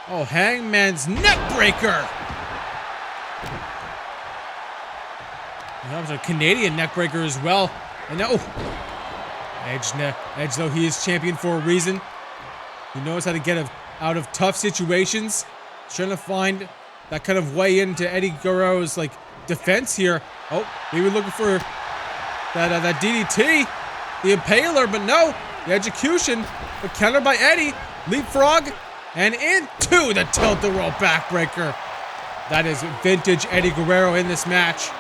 Oh, Hangman's neckbreaker. That was a Canadian neckbreaker as well. And now, Edge though, he is champion for a reason. He knows how to get out of tough situations. He's trying to find that kind of way into Eddie Guerrero's like defense here. Oh, maybe looking for that DDT, the Impaler, but no, the execution, but countered by Eddie, leapfrog, and into the tilt-a-roll backbreaker. That is vintage Eddie Guerrero in this match.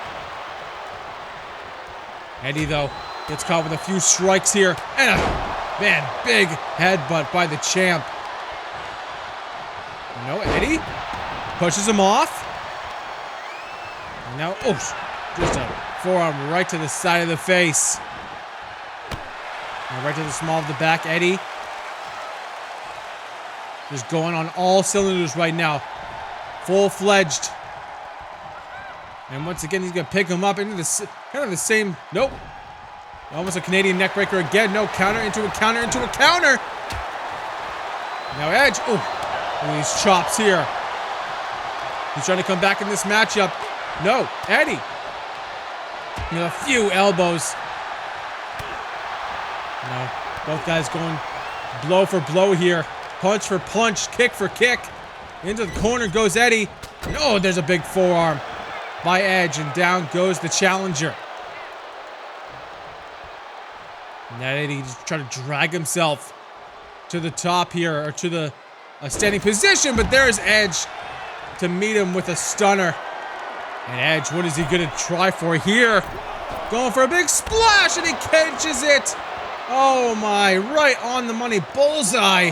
Eddie, though, gets caught with a few strikes here, and a, man, big headbutt by the champ. No, Eddie pushes him off. And now, oh, just a forearm right to the side of the face. And right to the small of the back, Eddie. Just going on all cylinders right now. Full-fledged. And once again, he's going to pick him up into the kind of the same. Nope. Almost a Canadian neckbreaker again. No, counter into a counter into a counter. Now Edge. Oh, look at these chops here. He's trying to come back in this matchup. No, Eddie. With a few elbows. No, both guys going blow for blow here. Punch for punch, kick for kick. Into the corner goes Eddie. Oh, there's a big forearm by Edge, and down goes the challenger. And that Eddie just trying to drag himself to the top here, or to the standing position, but there's Edge to meet him with a stunner. And Edge, what is he gonna try for here? Going for a big splash, and he catches it. Oh my, right on the money, bullseye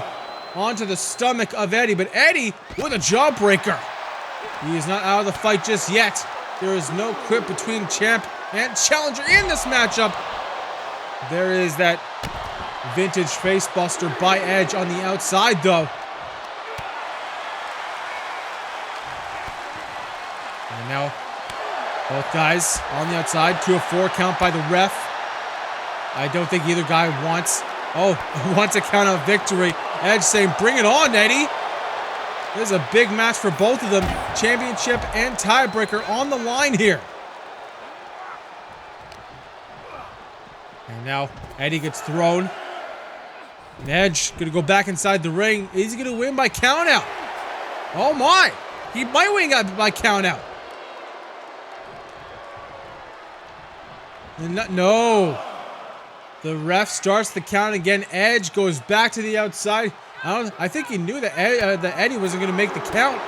onto the stomach of Eddie, but Eddie with a jawbreaker. He is not out of the fight just yet. There is no quit between champ and challenger in this matchup. There is that vintage facebuster by Edge on the outside, though. And now, both guys on the outside. 2 of 4 count by the ref. I don't think either guy wants a count out victory. Edge saying, bring it on, Eddie. This is a big match for both of them. Championship and tiebreaker on the line here. And now Eddie gets thrown. And Edge gonna go back inside the ring. Is he gonna win by countout? Oh my! He might win by countout. No. The ref starts the count again. Edge goes back to the outside. I think he knew that Eddie wasn't going to make the count.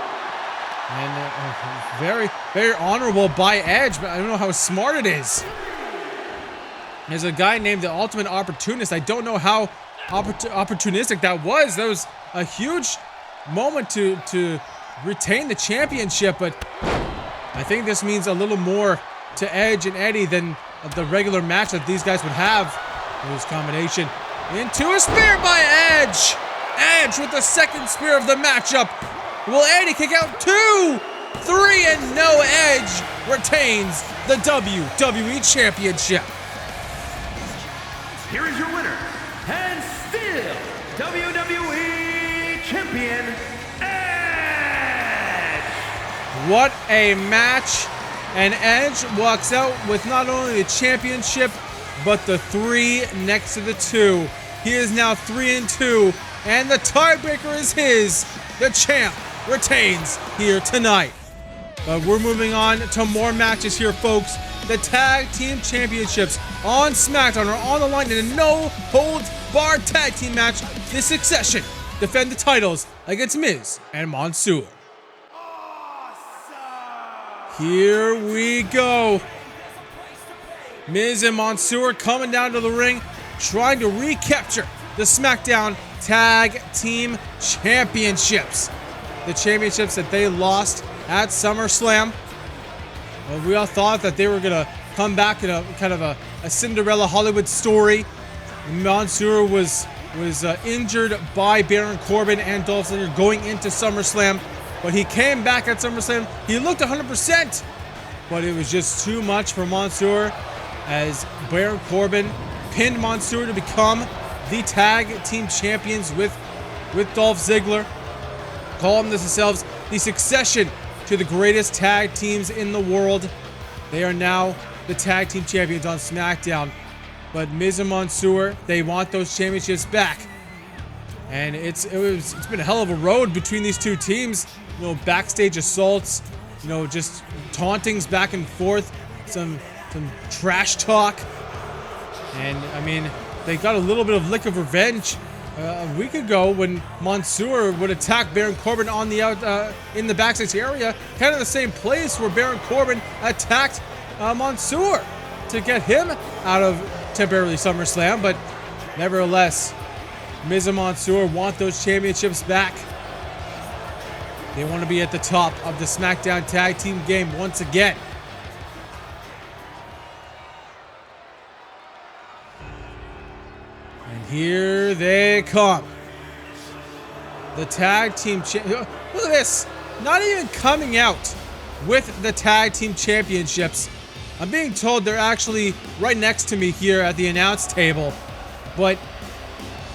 And very, very honorable by Edge, but I don't know how smart it is. There's a guy named the Ultimate Opportunist. I don't know how opportunistic that was. That was a huge moment to retain the championship, but I think this means a little more to Edge and Eddie than the regular match that these guys would have. This combination into a spear by Edge. Edge with the second spear of the matchup. Will Eddie kick out 2, 3, and no, Edge retains the WWE Championship. Here is your winner, and still WWE Champion, Edge. What a match. And Edge walks out with not only the championship, but the 3 next to the 2. He is now 3-2, and the tiebreaker is his. The champ retains here tonight. But we're moving on to more matches here, folks. The Tag Team Championships on SmackDown are on the line in a no-holds-barred tag team match. The Succession defend the titles against Miz and Mansoor. Here we go. Miz and Mansoor coming down to the ring, trying to recapture the SmackDown Tag Team Championships. the championships that they lost at SummerSlam. We all thought that they were going to come back in a kind of a Cinderella Hollywood story. Mansoor was injured by Baron Corbin and Dolph Ziggler going into SummerSlam, but he came back at SummerSlam. He looked 100%, but it was just too much for Mansoor as Baron Corbin pinned Mansoor to become the tag team champions with Dolph Ziggler. Call them themselves the succession to the greatest tag teams in the world. They are now the tag team champions on SmackDown. But Miz and Mansoor, they want those championships back. And it's been a hell of a road between these two teams. You know, backstage assaults, you know, just tauntings back and forth, some trash talk. And I mean, they got a little bit of lick of revenge a week ago when Mansoor would attack Baron Corbin on the in the backstage area, kind of the same place where Baron Corbin attacked Mansoor to get him out of temporarily SummerSlam. But nevertheless, Miz and Mansoor want those championships back. They want to be at the top of the SmackDown Tag Team game once again. And here they come. The Tag Team Look at this. Not even coming out with the Tag Team Championships. I'm being told they're actually right next to me here at the announce table. But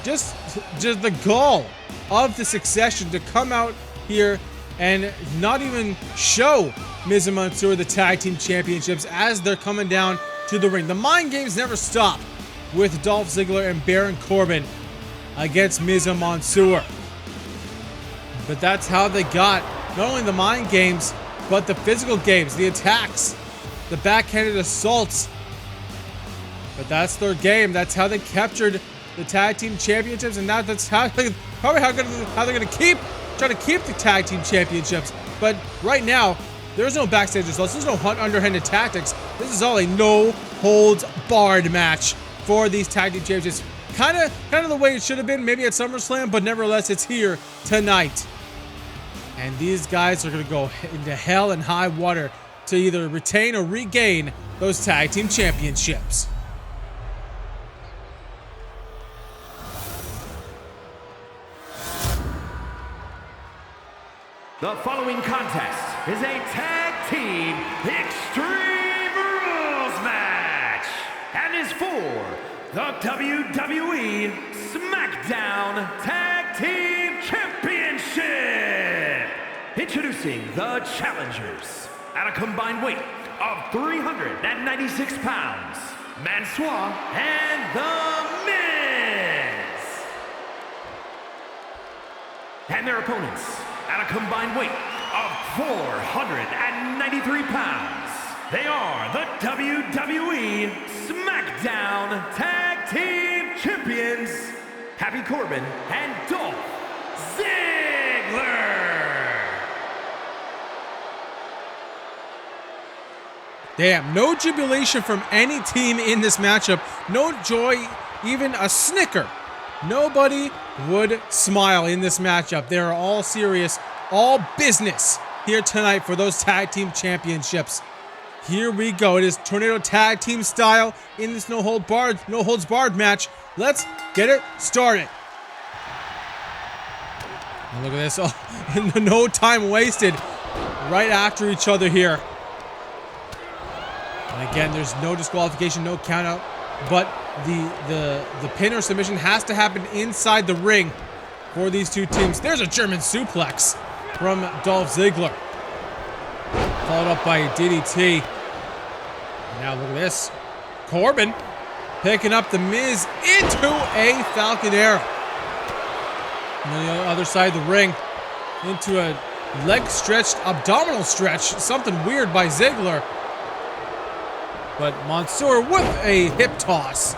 just the gall of the succession to come out here and not even show Miz and Mansoor the Tag Team Championships as they're coming down to the ring. The mind games never stop with Dolph Ziggler and Baron Corbin against Miz and Mansoor. But that's how they got not only the mind games, but the physical games, the attacks, the backhanded assaults. But that's their game. That's how they captured the Tag Team Championships, and now that's how they're going to try to keep the Tag Team Championships. But right now, there's no backstage assaults. There's no underhanded tactics. This is all a no-holds-barred match for these Tag Team Championships. Kind of the way it should have been, maybe at SummerSlam, but nevertheless, it's here tonight. And these guys are going to go into hell and high water to either retain or regain those Tag Team Championships. The following contest is a Tag Team Extreme Rules match and is for the WWE SmackDown Tag Team Championship. Introducing the challengers at a combined weight of 396 pounds, Mansoor and The Miz. And their opponents at a combined weight of 493 pounds. They are the WWE SmackDown Tag Team Champions, Happy Corbin and Dolph Ziggler. Damn, no jubilation from any team in this matchup. No joy, even a snicker. Nobody would smile in this matchup. They're all serious, all business here tonight for those Tag Team Championships. Here we go. It is Tornado Tag Team style in this no holds barred match. Let's get it started. And look at this. Oh, no time wasted. Right after each other here. And again, there's no disqualification, no count out. But the pin or submission has to happen inside the ring for these two teams. There's a German suplex from Dolph Ziggler, followed up by a DDT. And now look at this. Corbin picking up the Miz into a Falcon Arrow. And on the other side of the ring, into a leg stretched, abdominal stretch. Something weird by Ziggler. But Mansoor with a hip toss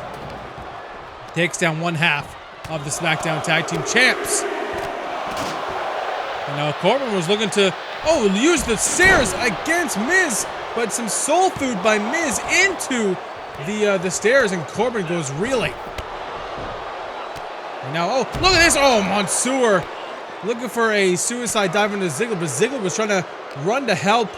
takes down one half of the SmackDown Tag Team Champs. And now Corbin was looking to, use the stairs against Miz, but some soul food by Miz into the stairs, and Corbin goes reeling. And now, look at this. Mansoor looking for a suicide dive into Ziggler, but Ziggler was trying to run to help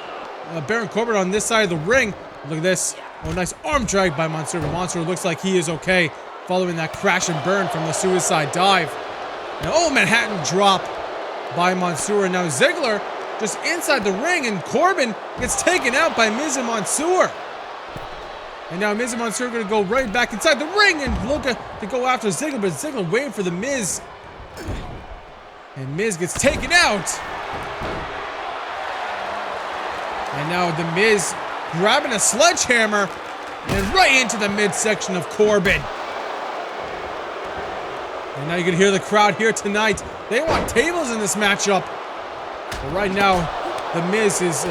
Baron Corbin on this side of the ring. Look at this. Oh, nice arm drag by Mansoor. Mansoor looks like he is okay following that crash and burn from the suicide dive. Now, oh, Manhattan drop by Mansoor. And now Ziggler just inside the ring, and Corbin gets taken out by Miz and Mansoor. And now Miz and Mansoor are going to go right back inside the ring and look to go after Ziggler, but Ziggler waiting for the Miz. And Miz gets taken out. And now the Miz grabbing a sledgehammer and right into the midsection of Corbin. And now you can hear the crowd here tonight. They want tables in this matchup. But right now, the Miz is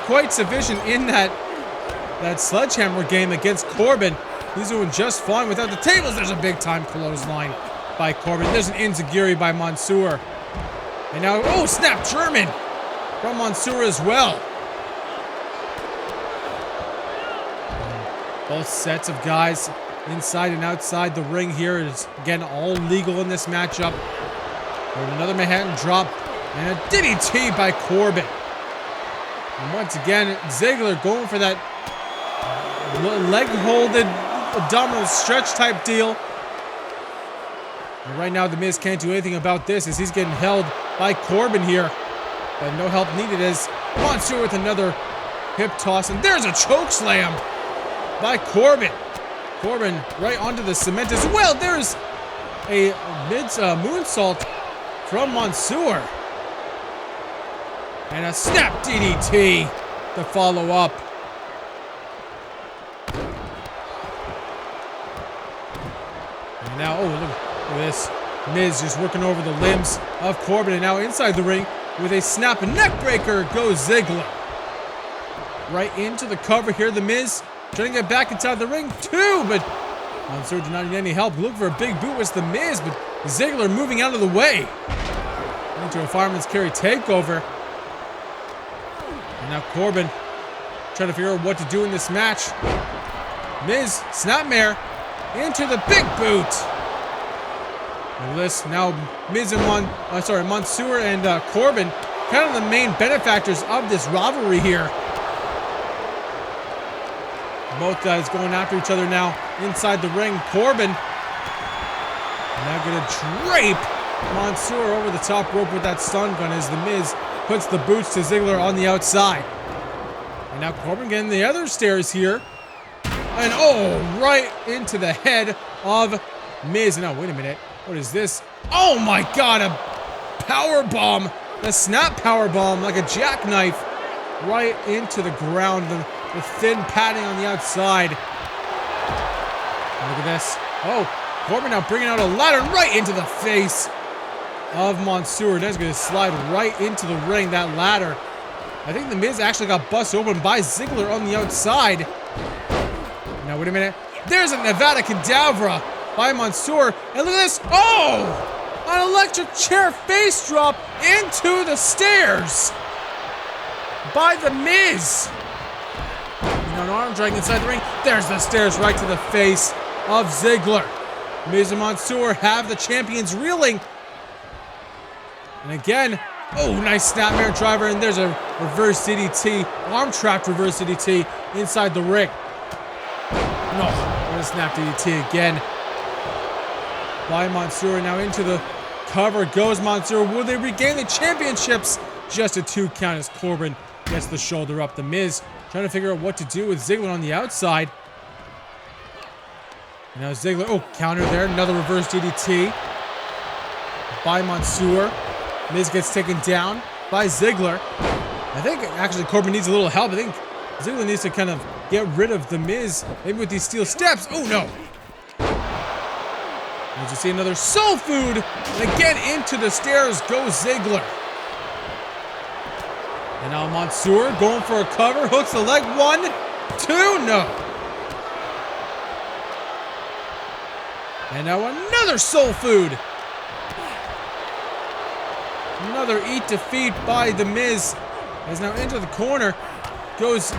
quite sufficient in that sledgehammer game against Corbin. He's doing just fine without the tables. There's a big time clothesline by Corbin. There's an enziguri by Mansoor. And now, oh, snap German from Mansoor as well. Both sets of guys inside and outside the ring here is, again, all legal in this matchup. And another Manhattan drop and a DDT by Corbin. And once again, Ziggler going for that leg-holded abdominal stretch type deal. And right now, the Miz can't do anything about this as he's getting held by Corbin here. But no help needed as Mansoor with another hip toss. And there's a choke slam by Corbin. Corbin right onto the cement as well. There's a moonsault from Mansoor. And a snap DDT to follow up. And now, oh, look at this. Miz just working over the limbs of Corbin. And now inside the ring with a snap and neck breaker goes Ziggler. Right into the cover here. The Miz trying to get back inside the ring too, but Mansoor did not need any help. Look for a big boot with the Miz, but Ziggler moving out of the way. Into a fireman's carry takeover. And now Corbin trying to figure out what to do in this match. Miz, snapmare, into the big boot. Look at this. Now Miz and Mansoor and Corbin, kind of the main benefactors of this rivalry here. Both guys going after each other now inside the ring. Corbin now going to drape Mansoor over the top rope with that stun gun as the Miz puts the boots to Ziggler on the outside. And now Corbin getting the other stairs here. And oh, right into the head of Miz. Now, wait a minute. What is this? Oh my God, a power bomb. The snap power bomb like a jackknife right into the ground. The thin padding on the outside. And look at this. Oh, Corbin now bringing out a ladder right into the face of Mansoor. That's going to slide right into the ring, that ladder. I think the Miz actually got busted open by Ziggler on the outside. Now, wait a minute. There's a Nevada Cadavra by Mansoor. And look at this. Oh! An electric chair face drop into the stairs by the Miz. An arm drag inside the ring. There's the stairs right to the face of Ziggler. Miz and Mansoor have the champions reeling. And again, oh, nice snapmare driver. And there's a reverse DDT, arm trapped reverse DDT inside the ring. No, what a snap DDT again by Mansoor. Now into the cover goes Mansoor. Will they regain the championships? Just a 2 count as Corbin gets the shoulder up. The Miz trying to figure out what to do with Ziggler on the outside. And now Ziggler, oh, counter there. Another reverse DDT by Mansoor. Miz gets taken down by Ziggler. I think actually Corbin needs a little help. I think Ziggler needs to kind of get rid of the Miz. Maybe with these steel steps. Oh, no. As you see another soul food. And again into the stairs goes Ziggler. And now Mansoor going for a cover, hooks the leg, 1, 2, no. And now another soul food. Another eat defeat by the Miz. As now into the corner goes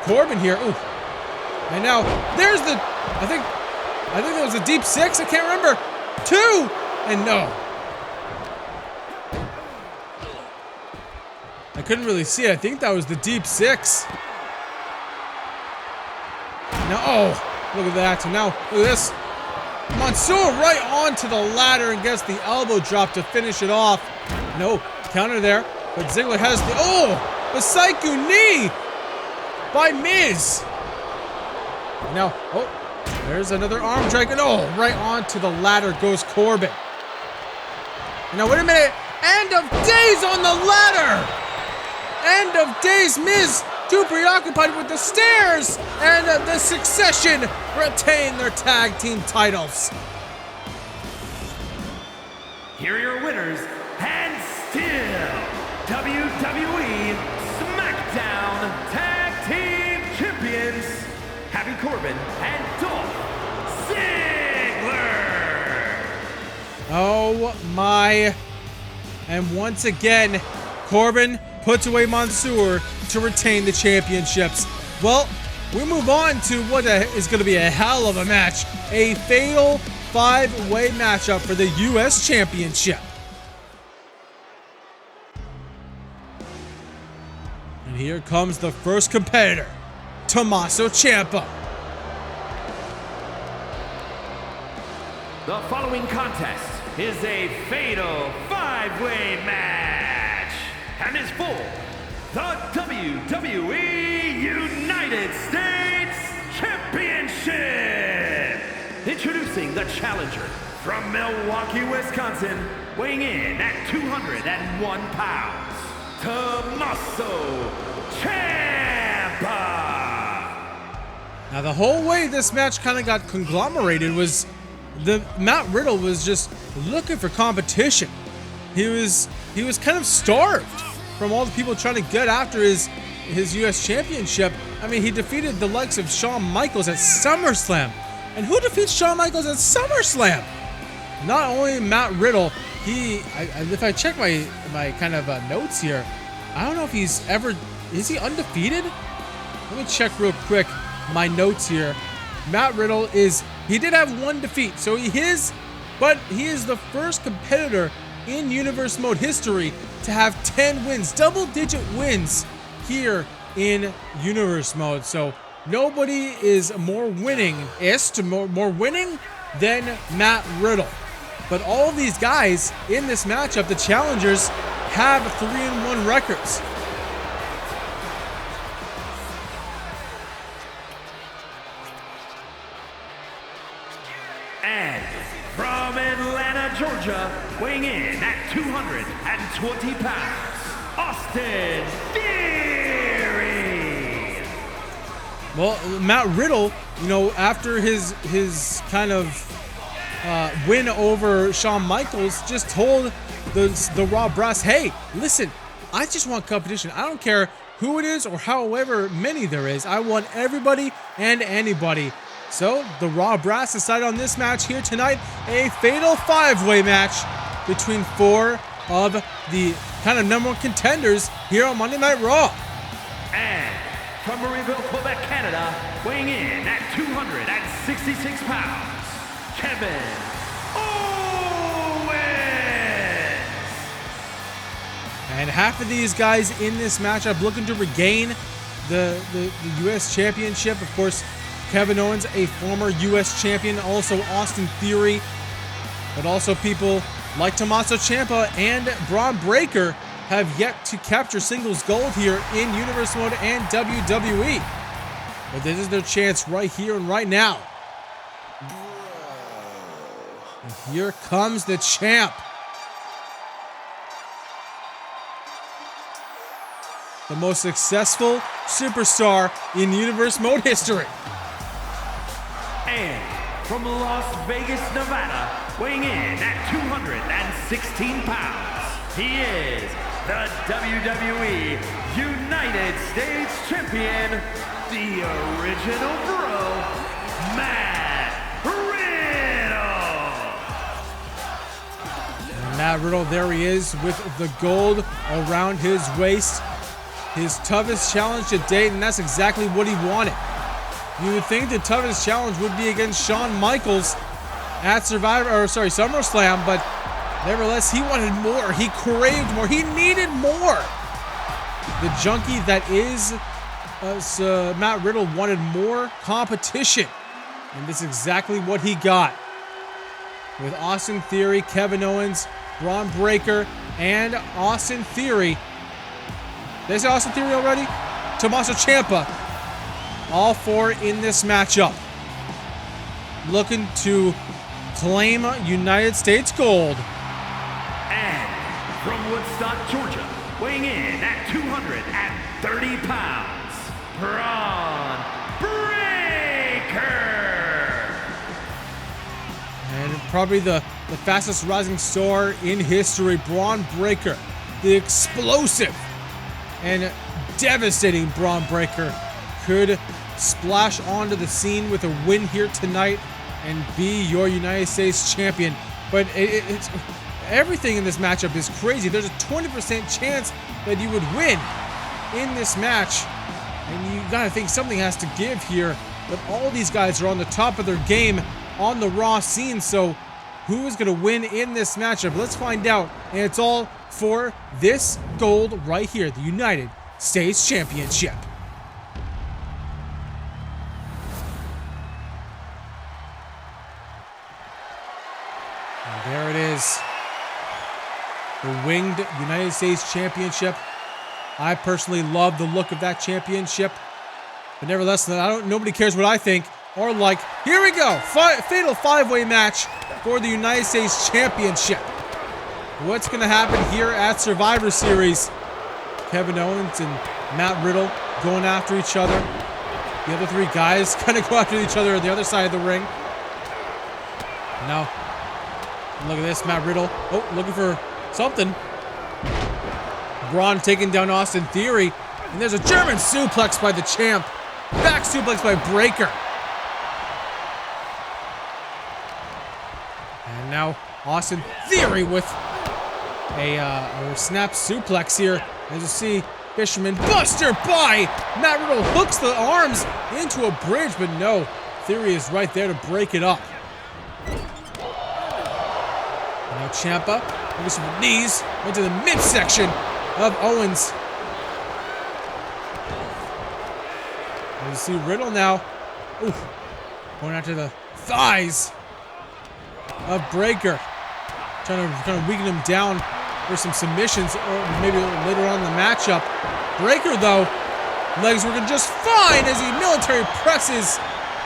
Corbin here. Ooh. And now there's the, I think it was a deep 6. I can't remember. 2 and no. couldn't really see it. I think that was the deep six. Now, oh, look at that. So now, look at this. Mansoor right onto the ladder and gets the elbow drop to finish it off. No counter there, but Ziggler has the Psycho knee by Miz. Now, oh, there's another arm drag. And oh, right onto the ladder goes Corbin. Now, wait a minute. End of days on the ladder. End of days. Miz too preoccupied with the stairs, and the Succession retain their tag team titles. Here are your winners, and still WWE SmackDown Tag Team Champions, Happy Corbin and Dolph Ziggler. Oh my. And once again, Corbin puts away Mansoor to retain the championships. Well, we move on to what is going to be a hell of a match. A fatal 5-way matchup for the U.S. Championship. And here comes the first competitor, Tommaso Ciampa. The following contest is a fatal 5-way match and is for the WWE United States Championship. Introducing the challenger from Milwaukee, Wisconsin, weighing in at 201 pounds, Tommaso Ciampa. Now the whole way this match kind of got conglomerated was Matt Riddle was just looking for competition. He was kind of starved from all the people trying to get after his U.S. Championship. I mean, he defeated the likes of Shawn Michaels at SummerSlam. And who defeats Shawn Michaels at SummerSlam? Not only Matt Riddle, if I check my kind of notes here, I don't know if is he undefeated? Let me check real quick my notes here. Matt Riddle he did have one defeat, so he is the first competitor in Universe Mode history to have 10 wins, double-digit wins here in Universe Mode. So nobody is more winning than Matt Riddle. But all of these guys in this matchup, the challengers, have 3-1 records. And from Atlanta, Georgia, weighing in at 220 pounds, Austin Theory. Well, Matt Riddle, after his kind of win over Shawn Michaels, just told the Raw brass, hey, listen, I just want competition. I don't care who it is or however many there is. I want everybody and anybody. So the Raw brass decided on this match here tonight, a fatal 5-way match between 4 of the kind of number 1 contenders here on Monday Night Raw. And from Marieville, Quebec, Canada, weighing in at 266 pounds, Kevin Owens. And half of these guys in this matchup looking to regain the U.S. Championship. Of course, Kevin Owens, a former U.S. champion, also Austin Theory, but also people like Tommaso Ciampa and Bron Breakker have yet to capture singles gold here in Universe Mode and WWE. But this is their chance right here and right now. And here comes the champ. The most successful superstar in Universe Mode history. And from Las Vegas, Nevada, weighing in at 216 pounds, he is the WWE United States Champion, the original Bro, Matt Riddle. And Matt Riddle, there he is with the gold around his waist. His toughest challenge to date, and that's exactly what he wanted. You would think the toughest challenge would be against Shawn Michaels at SummerSlam, but nevertheless, he wanted more. He craved more. He needed more. The junkie that is Matt Riddle wanted more competition, and this is exactly what he got. With Austin Theory, Kevin Owens, Bron Breakker, and Austin Theory. Did I say Austin Theory already? Tommaso Ciampa. All four in this matchup. Looking to claim United States gold. And from Woodstock, Georgia, weighing in at 230 pounds, Bron Breakker. And probably the fastest rising star in history, Bron Breakker. The explosive and devastating Bron Breakker could splash onto the scene with a win here tonight and be your United States champion. But it's everything in this matchup is crazy. There's a 20% chance that you would win in this match. And you gotta think something has to give here. But all these guys are on the top of their game on the Raw scene. So who is gonna win in this matchup? Let's find out. And it's all for this gold right here, the United States Championship. And there it is. The winged United States Championship. I personally love the look of that championship. But nevertheless, nobody cares what I think or like. Here we go. Fatal five-way match for the United States Championship. What's going to happen here at Survivor Series? Kevin Owens and Matt Riddle going after each other. The other three guys kind of go after each other on the other side of the ring. Now, look at this, Matt Riddle. Oh, looking for something. Bron taking down Austin Theory. And there's a German suplex by the champ. Back suplex by Breakker. And now Austin Theory with a snap suplex here. As you see, Fisherman Buster by Matt Riddle hooks the arms into a bridge, but no, Theory is right there to break it up. And now Ciampa, maybe some knees, into the midsection of Owens. And you see Riddle now, going after the thighs of Breakker, trying to kind of weaken him down for some submissions, or maybe later on in the matchup. Breakker, though, legs working just fine as he military presses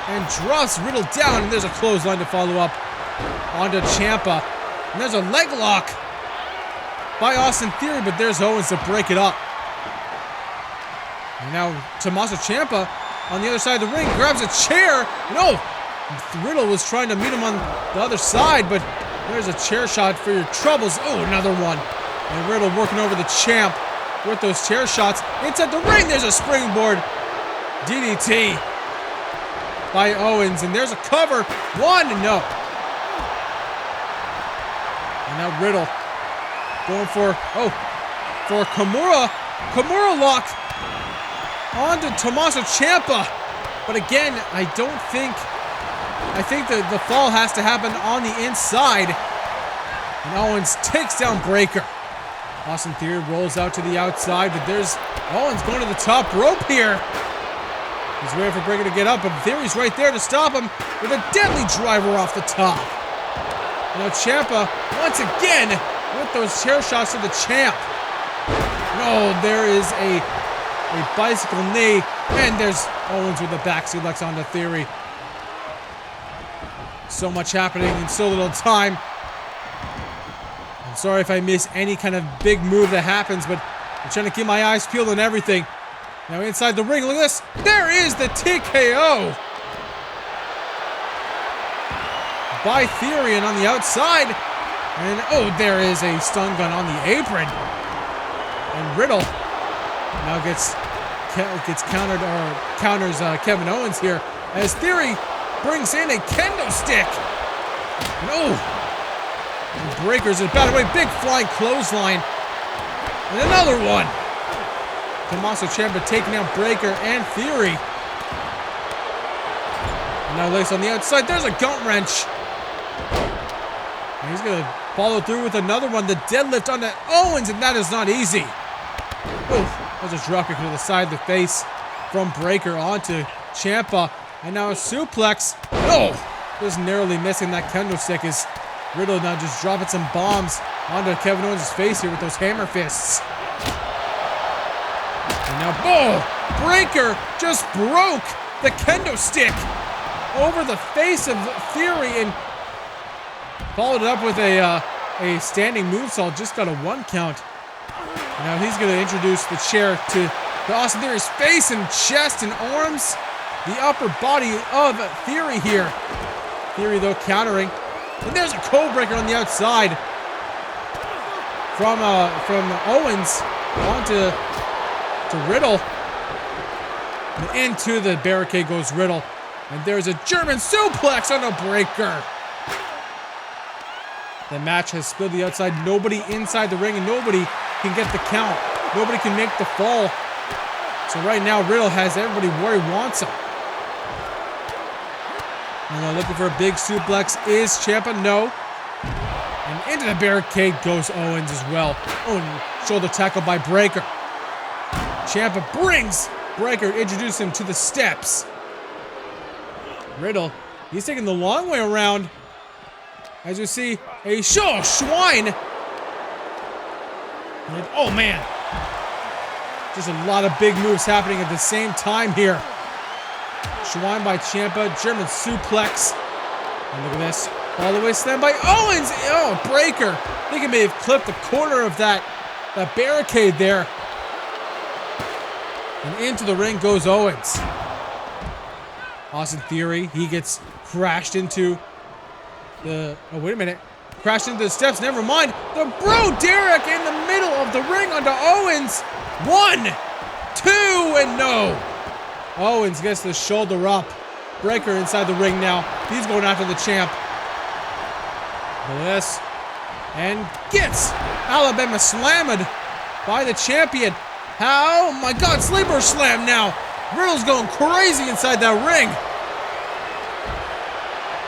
and drops Riddle down. And there's a clothesline to follow up onto Ciampa. And there's a leg lock by Austin Theory, but there's Owens to break it up. And now Tommaso Ciampa on the other side of the ring grabs a chair. No, Riddle was trying to meet him on the other side, but there's a chair shot for your troubles. Oh, another one. And Riddle working over the champ with those chair shots. Inside the ring, there's a springboard DDT by Owens. And there's a cover. One, no. And now Riddle going for a Kimura lock onto Tommaso Ciampa. But again, I think that the fall has to happen on the inside. And Owens takes down Breakker. Austin Theory rolls out to the outside, but there's Owens going to the top rope here. He's waiting for Breakker to get up, but Theory's right there to stop him with a deadly driver off the top. Now Ciampa, once again, with those chair shots to the champ. No, there is a bicycle knee, and there's Owens with a back suplex onto Theory. So much happening in so little time. I'm sorry if I miss any kind of big move that happens, but I'm trying to keep my eyes peeled on everything. Now inside the ring, look at this. There is the TKO by Theory, and on the outside. And there is a stun gun on the apron. And Riddle now gets counters Kevin Owens here as Theory brings in a kendo stick. No. And Breakker's about to way. Big flying clothesline. And another one. Tommaso Ciampa taking out Breakker and Theory. And now Lace on the outside. There's a gut wrench. And he's going to follow through with another one. The deadlift onto Owens, and that is not easy. There's a dropkick to the side of the face from Breaker onto Ciampa. And now a suplex. Oh! Just narrowly missing that kendo stick as Riddle now just dropping some bombs onto Kevin Owens' face here with those hammer fists. And now, Breaker just broke the kendo stick over the face of Theory and followed it up with a standing moonsault. Just got a 1 count. And now he's going to introduce the chair to Austin Theory's face and chest and arms. The upper body of Theory here. Theory, though, countering. And there's a code breaker on the outside from Owens onto Riddle. And into the barricade goes Riddle. And there's a German suplex on a Breaker. The match has split the outside. Nobody inside the ring, and nobody can get the count. Nobody can make the fall. So right now, Riddle has everybody where he wants him. And looking for a big suplex is Ciampa. No. And into the barricade goes Owens as well. Oh, shoulder tackle by Breaker. Ciampa brings Breaker, introduces him to the steps. Riddle, he's taking the long way around. As you see, a Schwein. And, oh man. Just a lot of big moves happening at the same time here. Schwein by Ciampa, German suplex. And look at this. All the way slam by Owens. Oh, Breaker. I think he may have clipped the corner of that barricade there. And into the ring goes Owens. Austin Theory, he gets crashed into the... Oh, wait a minute. Crashed into the steps. Never mind. The Bro Derek in the middle of the ring onto Owens. 1, 2, and no. Owens gets the shoulder up. Breaker inside the ring now. He's going after the champ. Look at this. And gets Alabama slammed by the champion. Oh my God, sleeper slam now. Riddle's going crazy inside that ring.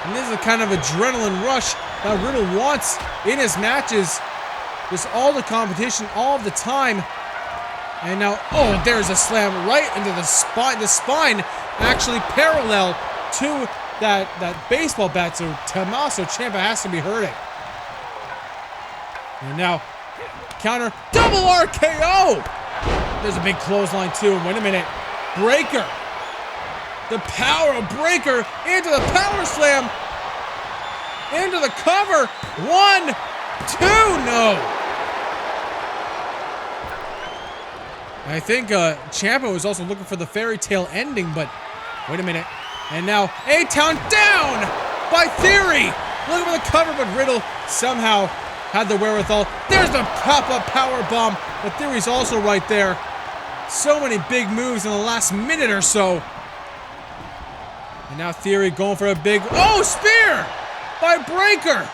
And this is the kind of adrenaline rush that Riddle wants in his matches. Just all the competition, all the time. And now, oh, there's a slam right into the spine. The spine actually parallel to that baseball bat. So Tommaso Ciampa has to be hurting. And now, counter, double RKO. There's a big clothesline too. And wait a minute, Breaker. The power of Breaker into the power slam. Into the cover. 1, 2, no. I think Ciampa was also looking for the fairy tale ending, but wait a minute. And now A-Town down by Theory. Looking for the cover, but Riddle somehow had the wherewithal. There's the pop-up power bomb, but Theory's also right there. So many big moves in the last minute or so. And now Theory going for a big, spear by Breaker.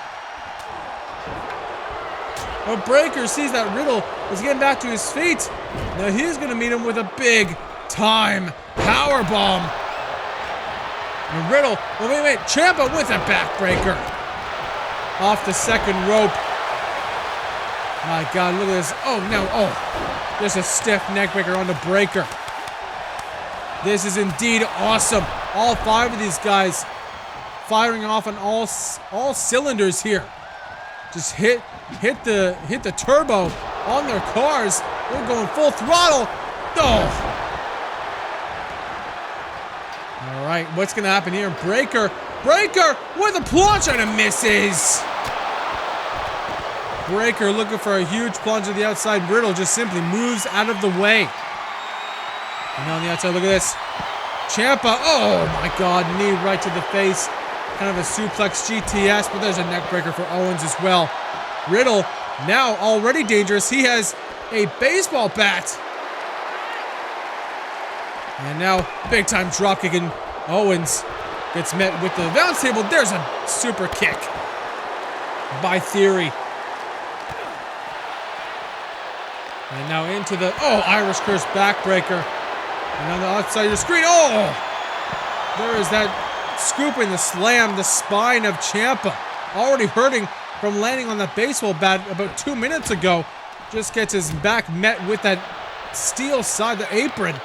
But Breaker sees that Riddle is getting back to his feet. Now he's going to meet him with a big time power bomb. And Riddle, wait, Ciampa with a backbreaker. Off the second rope. My God, look at this. Oh, no, there's a stiff neckbreaker on the Breaker. This is indeed awesome. All 5 of these guys firing off on all cylinders here. Just hit the turbo on their cars. They're going full throttle. Oh. All right, what's going to happen here? Breaker with a plunge and a misses. Breaker looking for a huge plunge to the outside. Riddle just simply moves out of the way. And on the outside, look at this. Ciampa, oh my God, knee right to the face. Kind of a suplex GTS, but there's a neck breaker for Owens as well. Riddle, now already dangerous. He has a baseball bat. And now, big time dropkick, and Owens gets met with the bounce table. There's a super kick by Theory. And now into the, Irish Curse backbreaker. And on the outside of the screen, there is that scoop in the slam, the spine of Ciampa. Already hurting from landing on that baseball bat about 2 minutes ago. Just gets his back met with that steel side, the apron.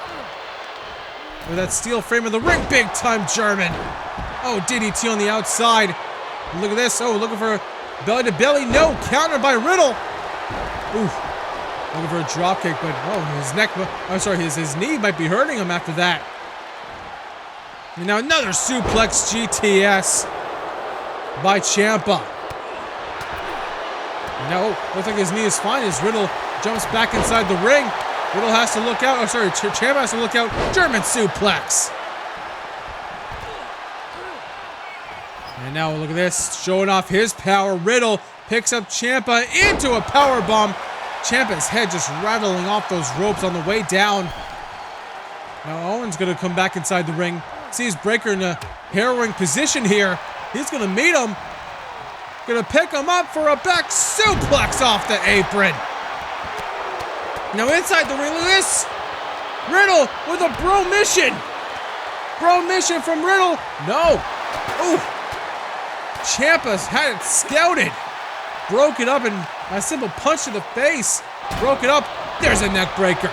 Or that steel frame of the ring. Big time German. Oh, DDT on the outside. Look at this. Oh, looking for belly to belly. No, countered by Riddle. Ooh. Looking for a drop kick, but his neck, I'm sorry, his knee might be hurting him after that. And now another suplex GTS by Ciampa. And now, looks like his knee is fine as Riddle jumps back inside the ring. Riddle has to look out. Oh, sorry, Ciampa has to look out. German suplex. And now look at this, showing off his power. Riddle picks up Ciampa into a powerbomb. Ciampa's head just rattling off those ropes on the way down. Now Owens gonna come back inside the ring. Sees Breaker in a harrowing position here. He's gonna meet him. Gonna pick him up for a back suplex off the apron. Now inside the ring, look at this. Riddle with a bro mission. Bro mission from Riddle. No. Ooh. Ciampa's had it scouted. Broke it up and a simple punch to the face. Broke it up. There's a neck breaker.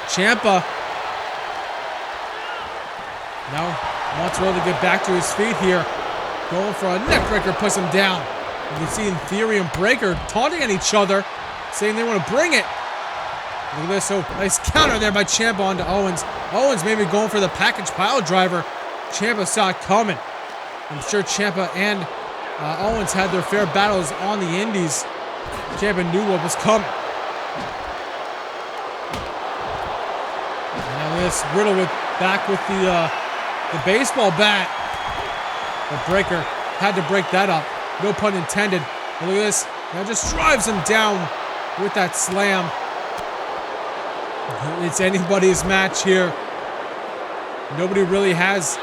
Ciampa now wants Riddle to get back to his feet here. Going for a neck breaker, puts him down. You can see in Theory and Breaker taunting at each other, saying they want to bring it. Look at this. So nice counter there by Ciampa onto Owens. Owens maybe going for the package pile driver. Ciampa saw it coming. I'm sure Ciampa and Owens had their fair battles on the indies. Ciampa knew what was coming. And now this Riddle back with the baseball bat. But Breaker had to break that up. No pun intended. And look at this. Now just drives him down with that slam. It's anybody's match here. Nobody really has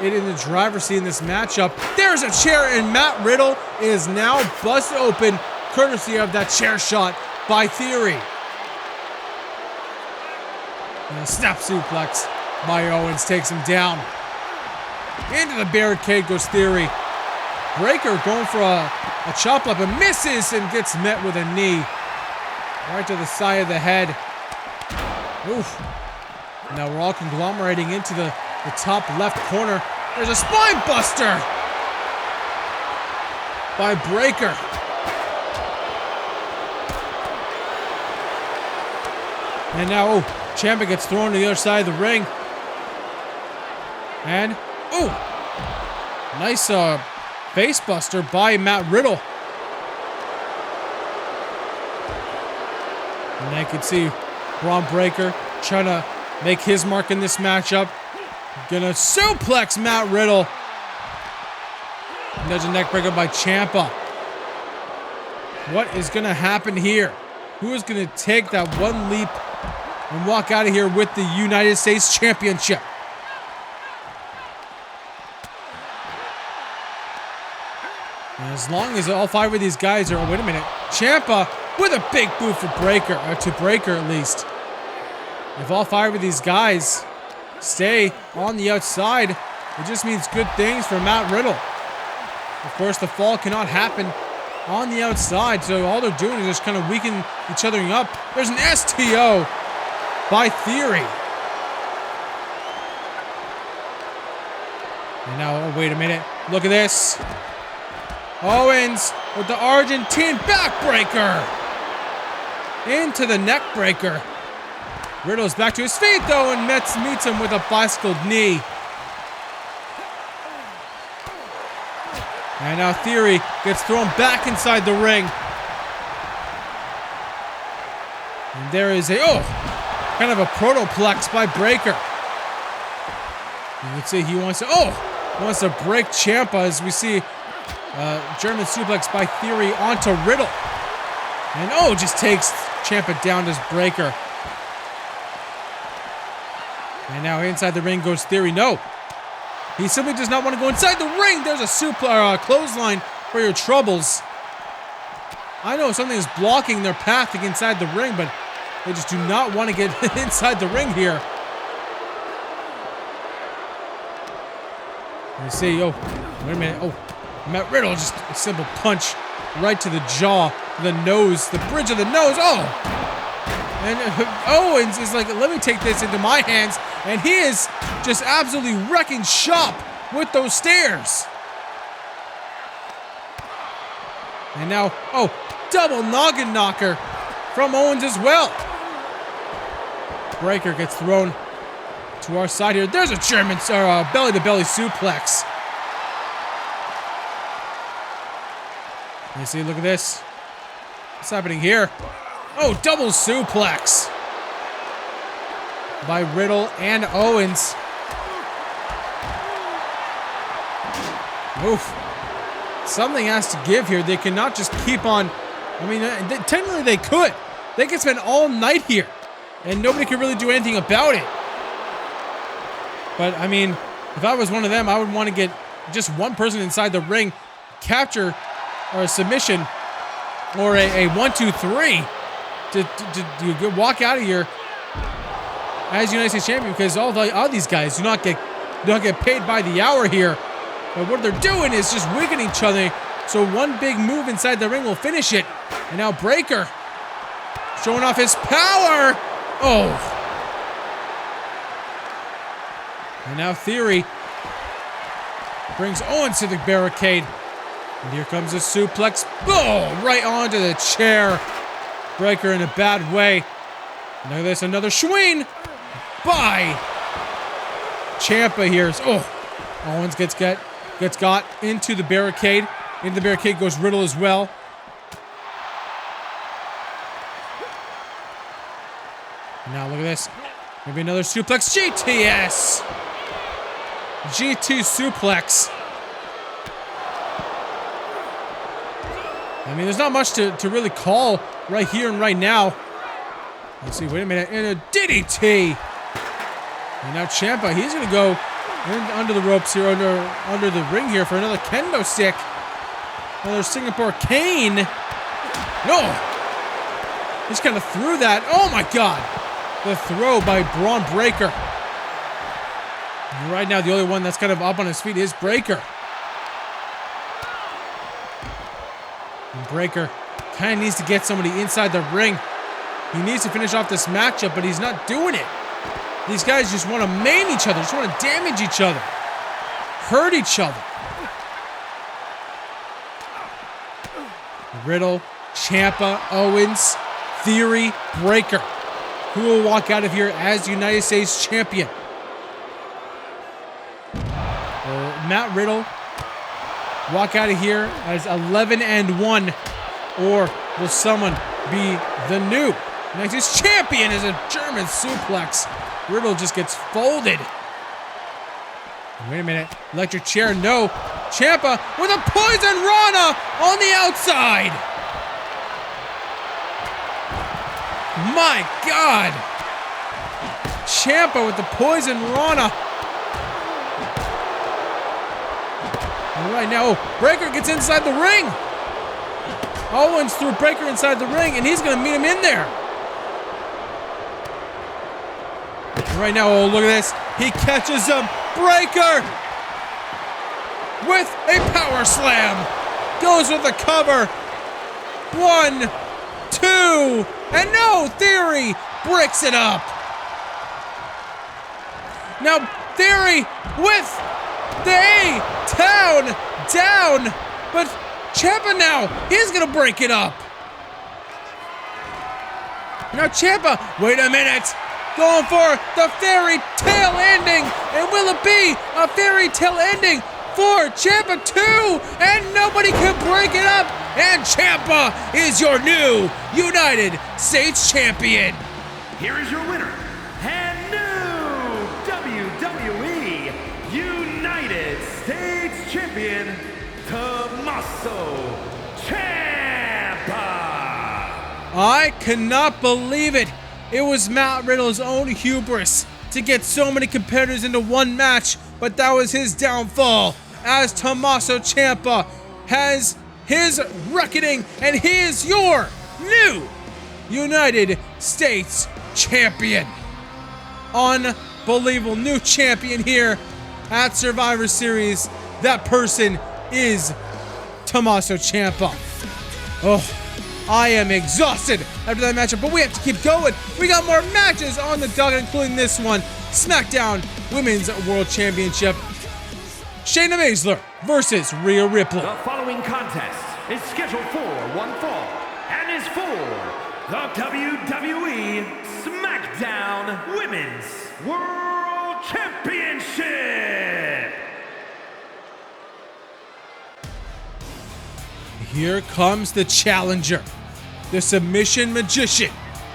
it in the driver's seat in this matchup. There's a chair, and Matt Riddle is now busted open, courtesy of that chair shot by Theory. And a snap suplex by Owens takes him down. Into the barricade goes Theory. Breaker going for a chop up and misses and gets met with a knee. Right to the side of the head. Oof. Now we're all conglomerating into the top left corner. There's a spine buster by Breaker. And now, Ciampa gets thrown to the other side of the ring. And, nice face buster by Matt Riddle. And I can see Bron Breaker trying to make his mark in this matchup. Gonna suplex Matt Riddle. And there's a neck breaker by Ciampa. What is gonna happen here? Who is gonna take that one leap and walk out of here with the United States Championship? And as long as all five of these guys are, oh, wait a minute, Ciampa with a big boot for Breaker, or to Breaker at least. If all five of these guys stay on the outside, it just means good things for Matt Riddle. Of course, the fall cannot happen on the outside, so all they're doing is just kind of weaken each other up. There's an STO by Theory. And now, oh, wait a minute. Look at this. Owens with the Argentine backbreaker. Into the neck breaker. Riddle's back to his feet, though, and meets him with a bicycled knee. And now Theory gets thrown back inside the ring. And there is a, kind of a protoplex by Breaker. You can see he wants to break Ciampa as we see German suplex by Theory onto Riddle. And just takes Ciampa down as Breaker. And now inside the ring goes Theory. No. He simply does not want to go inside the ring. There's a clothesline for your troubles. I know something is blocking their path to get inside the ring, but they just do not want to get inside the ring here. You see, wait a minute. Matt Riddle, just a simple punch right to the jaw, the nose, the bridge of the nose. And Owens is like, let me take this into my hands. And he is just absolutely wrecking shop with those stairs. And now, oh, double noggin knocker from Owens as well. Breaker gets thrown to our side here. There's a German belly-to-belly suplex. You see, look at this. What's happening here? Oh, double suplex by Riddle and Owens. Oof. Something has to give here. They cannot just keep on. I mean, technically they could. They could spend all night here, and nobody could really do anything about it. But, I mean, if I was one of them, I would want to get just one person inside the ring, capture or a submission or a 1-2-3 to walk out of here as United States Champion, because all these guys do not get paid by the hour here. But what they're doing is just wigging each other, so one big move inside the ring will finish it. And now Breaker showing off his power. Oh. And now Theory brings Owens to the barricade. And here comes a suplex. Boom! Right onto the chair. Breaker in a bad way. Look at this, another swing by Ciampa here. Oh, Owens gets got into the barricade. Into the barricade goes Riddle as well. And now look at this. Maybe another suplex. GTS! G2 suplex. I mean, there's not much to really call right here and right now. Let's see, wait a minute. And a DDT. And now Ciampa, he's going to go under the ropes here, under the ring here for another kendo stick. Another Singapore cane. No! Just kind of threw that. Oh my God! The throw by Braun Breaker. And right now, the only one that's kind of up on his feet is Breaker. And Breaker kind of needs to get somebody inside the ring. He needs to finish off this matchup, but he's not doing it. These guys just want to maim each other, just want to damage each other, hurt each other. Riddle, Ciampa, Owens, Theory, Breaker. Who will walk out of here as United States Champion? Matt Riddle walk out of here as 11-1, or will someone be the new United States Champion as a German suplex? Riddle just gets folded. Wait a minute. Electric chair, no. Ciampa with a poison Rana on the outside. My God. Ciampa with the poison Rana. And right now, Breaker gets inside the ring. Owens threw Breaker inside the ring, and he's going to meet him in there. Right now, oh, look at this. He catches him. Breaker with a power slam. Goes with the cover. 1, 2, and no, Theory breaks it up. Now, Theory with the down. But Ciampa now, he's going to break it up. Now, Ciampa, wait a minute. Going for the fairy tale ending. And will it be a fairy tale ending for Ciampa 2? And nobody can break it up. And Ciampa is your new United States Champion. Here is your winner and new WWE United States Champion, Tommaso Ciampa. I cannot believe it. It was Matt Riddle's own hubris to get so many competitors into one match, but that was his downfall, as Tommaso Ciampa has his reckoning, and he is your new United States Champion. Unbelievable new champion here at Survivor Series. That person is Tommaso Ciampa. Oh, I am exhausted after that matchup, but we have to keep going. We got more matches on the docket, including this one. SmackDown Women's World Championship. Shayna Baszler versus Rhea Ripley. The following contest is scheduled for one fall and is for the WWE SmackDown Women's World Championship. Here comes the challenger, the submission magician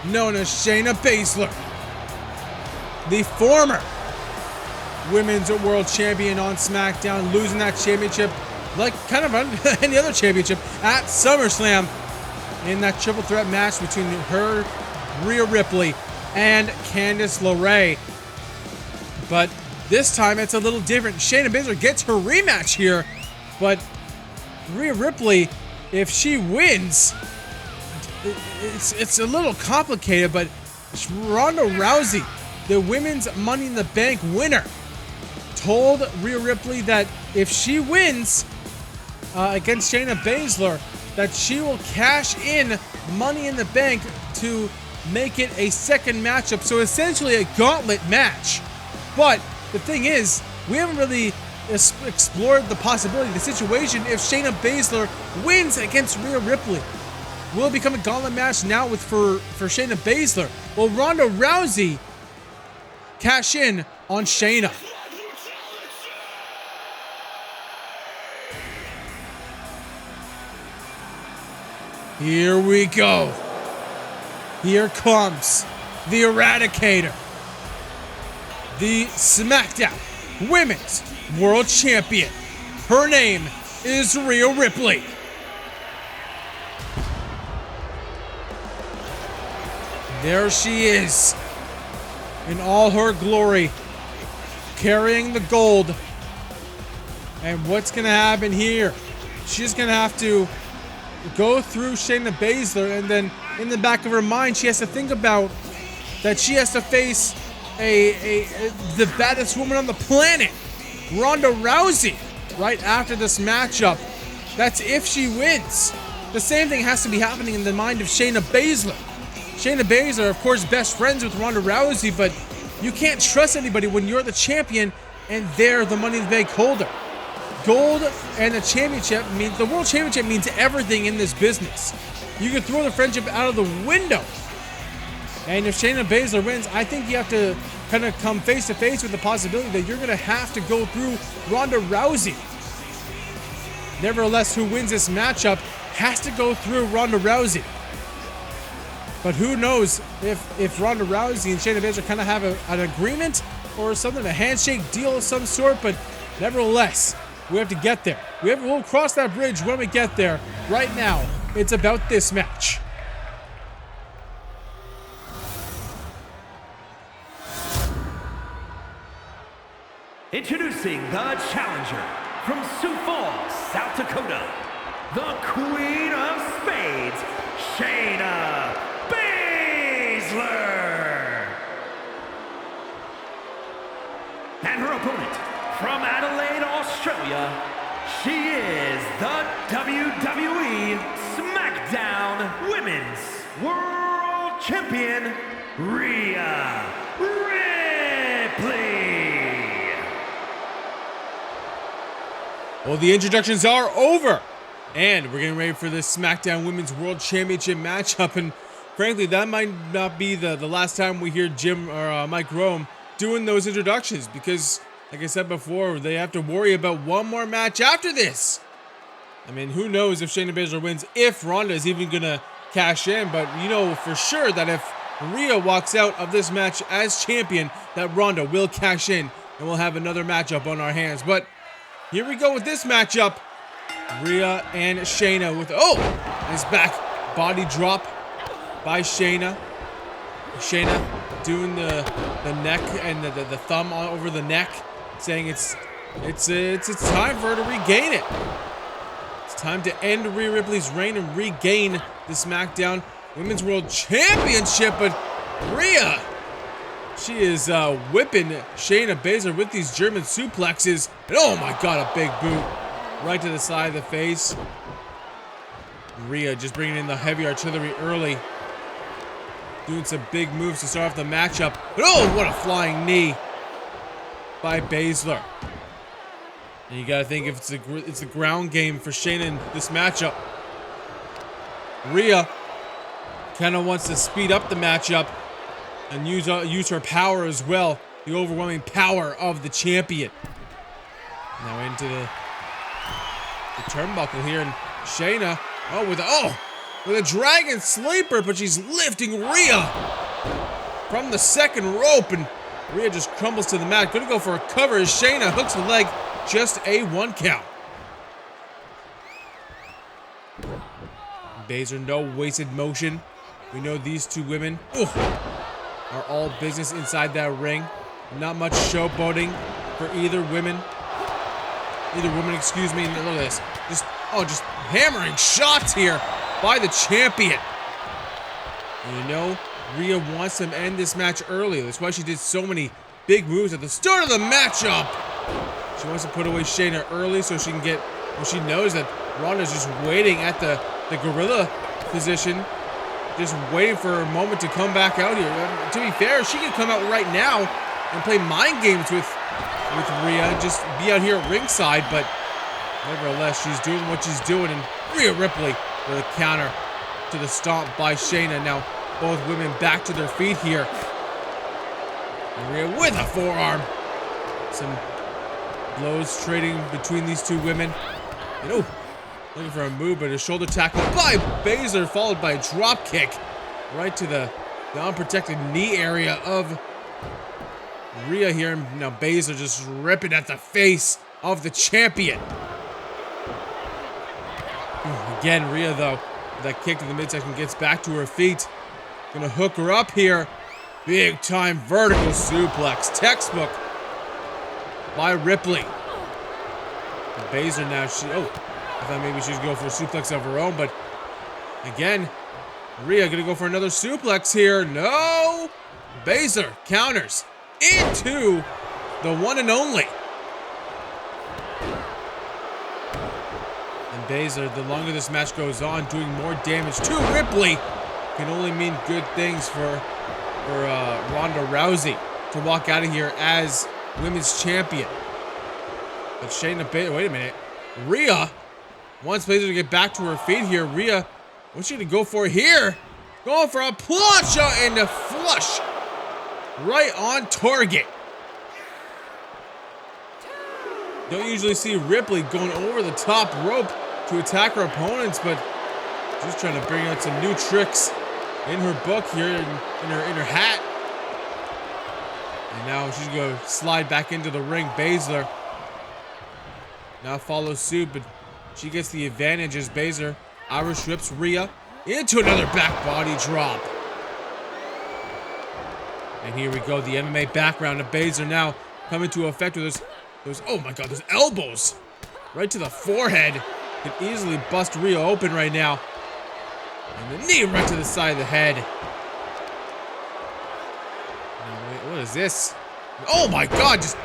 known as Shayna Baszler, the former Women's World Champion on SmackDown, losing that championship like kind of any other championship at SummerSlam in that triple threat match between her, Rhea Ripley, and Candice LeRae. But this time it's a little different. Shayna Baszler gets her rematch here, but Rhea Ripley, if she wins, it's a little complicated, but Ronda Rousey, the Women's Money in the Bank winner, told Rhea Ripley that if she wins against Shayna Baszler, that she will cash in Money in the Bank to make it a second matchup. So essentially a gauntlet match. But the thing is, we haven't really explored the possibility, the situation, if Shayna Baszler wins against Rhea Ripley. Will it become a gauntlet match now for Shayna Baszler? Will Ronda Rousey cash in on Shayna? Here we go. Here comes the Eradicator, the SmackDown Women's World Champion. Her name is Rhea Ripley. There she is in all her glory, carrying the gold. And what's going to happen here? She's going to have to go through Shayna Baszler, and then in the back of her mind, she has to think about that she has to face the baddest woman on the planet, Ronda Rousey, right after this matchup. That's if she wins. The same thing has to be happening in the mind of Shayna Baszler. Shayna Baszler, of course, best friends with Ronda Rousey, but you can't trust anybody when you're the champion and they're the Money in the Bank holder. Gold and the championship means, the World Championship means everything in this business. You can throw the friendship out of the window. And if Shayna Baszler wins, I think you have to kind of come face to face with the possibility that you're going to have to go through Ronda Rousey. Nevertheless, who wins this matchup has to go through Ronda Rousey. But who knows if Ronda Rousey and Shayna Baszler kind of have an agreement or something, a handshake deal of some sort. But nevertheless, we have to get there. We'll cross that bridge when we get there. Right now, it's about this match. Introducing the challenger from Sioux Falls, South Dakota, the Queen of Spades, Shayna Baszler. And her opponent from Adelaide, Australia, she is the WWE SmackDown Women's World Champion, Rhea Ripley. Well, the introductions are over, and we're getting ready for this SmackDown Women's World Championship matchup. And frankly, that might not be the last time we hear Jim or Mike Rome doing those introductions, because like I said before, they have to worry about one more match after this. I mean, who knows if Shayna Baszler wins, if Ronda is even going to cash in. But you know for sure that if Rhea walks out of this match as champion, that Ronda will cash in, and we'll have another matchup on our hands. But here we go with this matchup. Rhea and Shayna with, nice back body drop by Shayna. Shayna doing the neck and the thumb over the neck, saying it's time for her to regain it. It's time to end Rhea Ripley's reign and regain the SmackDown Women's World Championship. But Rhea, she is whipping Shayna Baszler with these German suplexes. And oh my God, a big boot right to the side of the face. Rhea just bringing in the heavy artillery early. Doing some big moves to start off the matchup. But oh, what a flying knee by Baszler. And you gotta think if it's a ground game for Shayna in this matchup. Rhea kind of wants to speed up the matchup and use her power as well. The overwhelming power of the champion. Now into the turnbuckle here, and Shayna, with a dragon sleeper, but she's lifting Rhea from the second rope, and Rhea just crumbles to the mat. Gonna go for a cover as Shayna hooks the leg, just a 1 count. Baszler, no wasted motion. We know these two women are all business inside that ring. Not much showboating for either woman, excuse me. And look at this. Just hammering shots here by the champion. And you know, Rhea wants to end this match early. That's why she did so many big moves at the start of the matchup. She wants to put away Shayna early so she can get, well, she knows that Ronda's just waiting at the gorilla position, just waiting for a moment to come back out here. To be fair, she could come out right now and play mind games with Rhea and just be out here at ringside, but nevertheless, she's doing what she's doing, and Rhea Ripley with a counter to the stomp by Shayna. Now, both women back to their feet here. And Rhea with a forearm. Some blows trading between these two women. And looking for a move, but a shoulder tackle by Baszler, followed by a drop kick right to the unprotected knee area of Rhea here. And now Baszler just ripping at the face of the champion. Again, Rhea, though, with that kick to the midsection, gets back to her feet. Gonna hook her up here. Big time vertical suplex. Textbook by Ripley. And Baszler now, I thought maybe she was going for a suplex of her own, but again, Rhea gonna go for another suplex here. No! Baszler counters into the one and only. And Baszler, the longer this match goes on, doing more damage to Ripley can only mean good things for Ronda Rousey to walk out of here as women's champion. But Shayna Baszler, wait a minute. Rhea wants Baszler to get back to her feet here. Rhea, what's she gonna go for here? Going for a plancha and a flush right on target. Don't usually see Ripley going over the top rope to attack her opponents, but she's trying to bring out some new tricks in her book here, in her hat. And now she's going to slide back into the ring. Baszler now follows suit, but she gets the advantage as Baszler Irish whips Rhea into another back body drop. And here we go, the MMA background of Baszler now coming to effect with those, oh my god, those elbows right to the forehead. Could easily bust Rhea open right now. And the knee right to the side of the head. Wait, what is this? Oh my god, just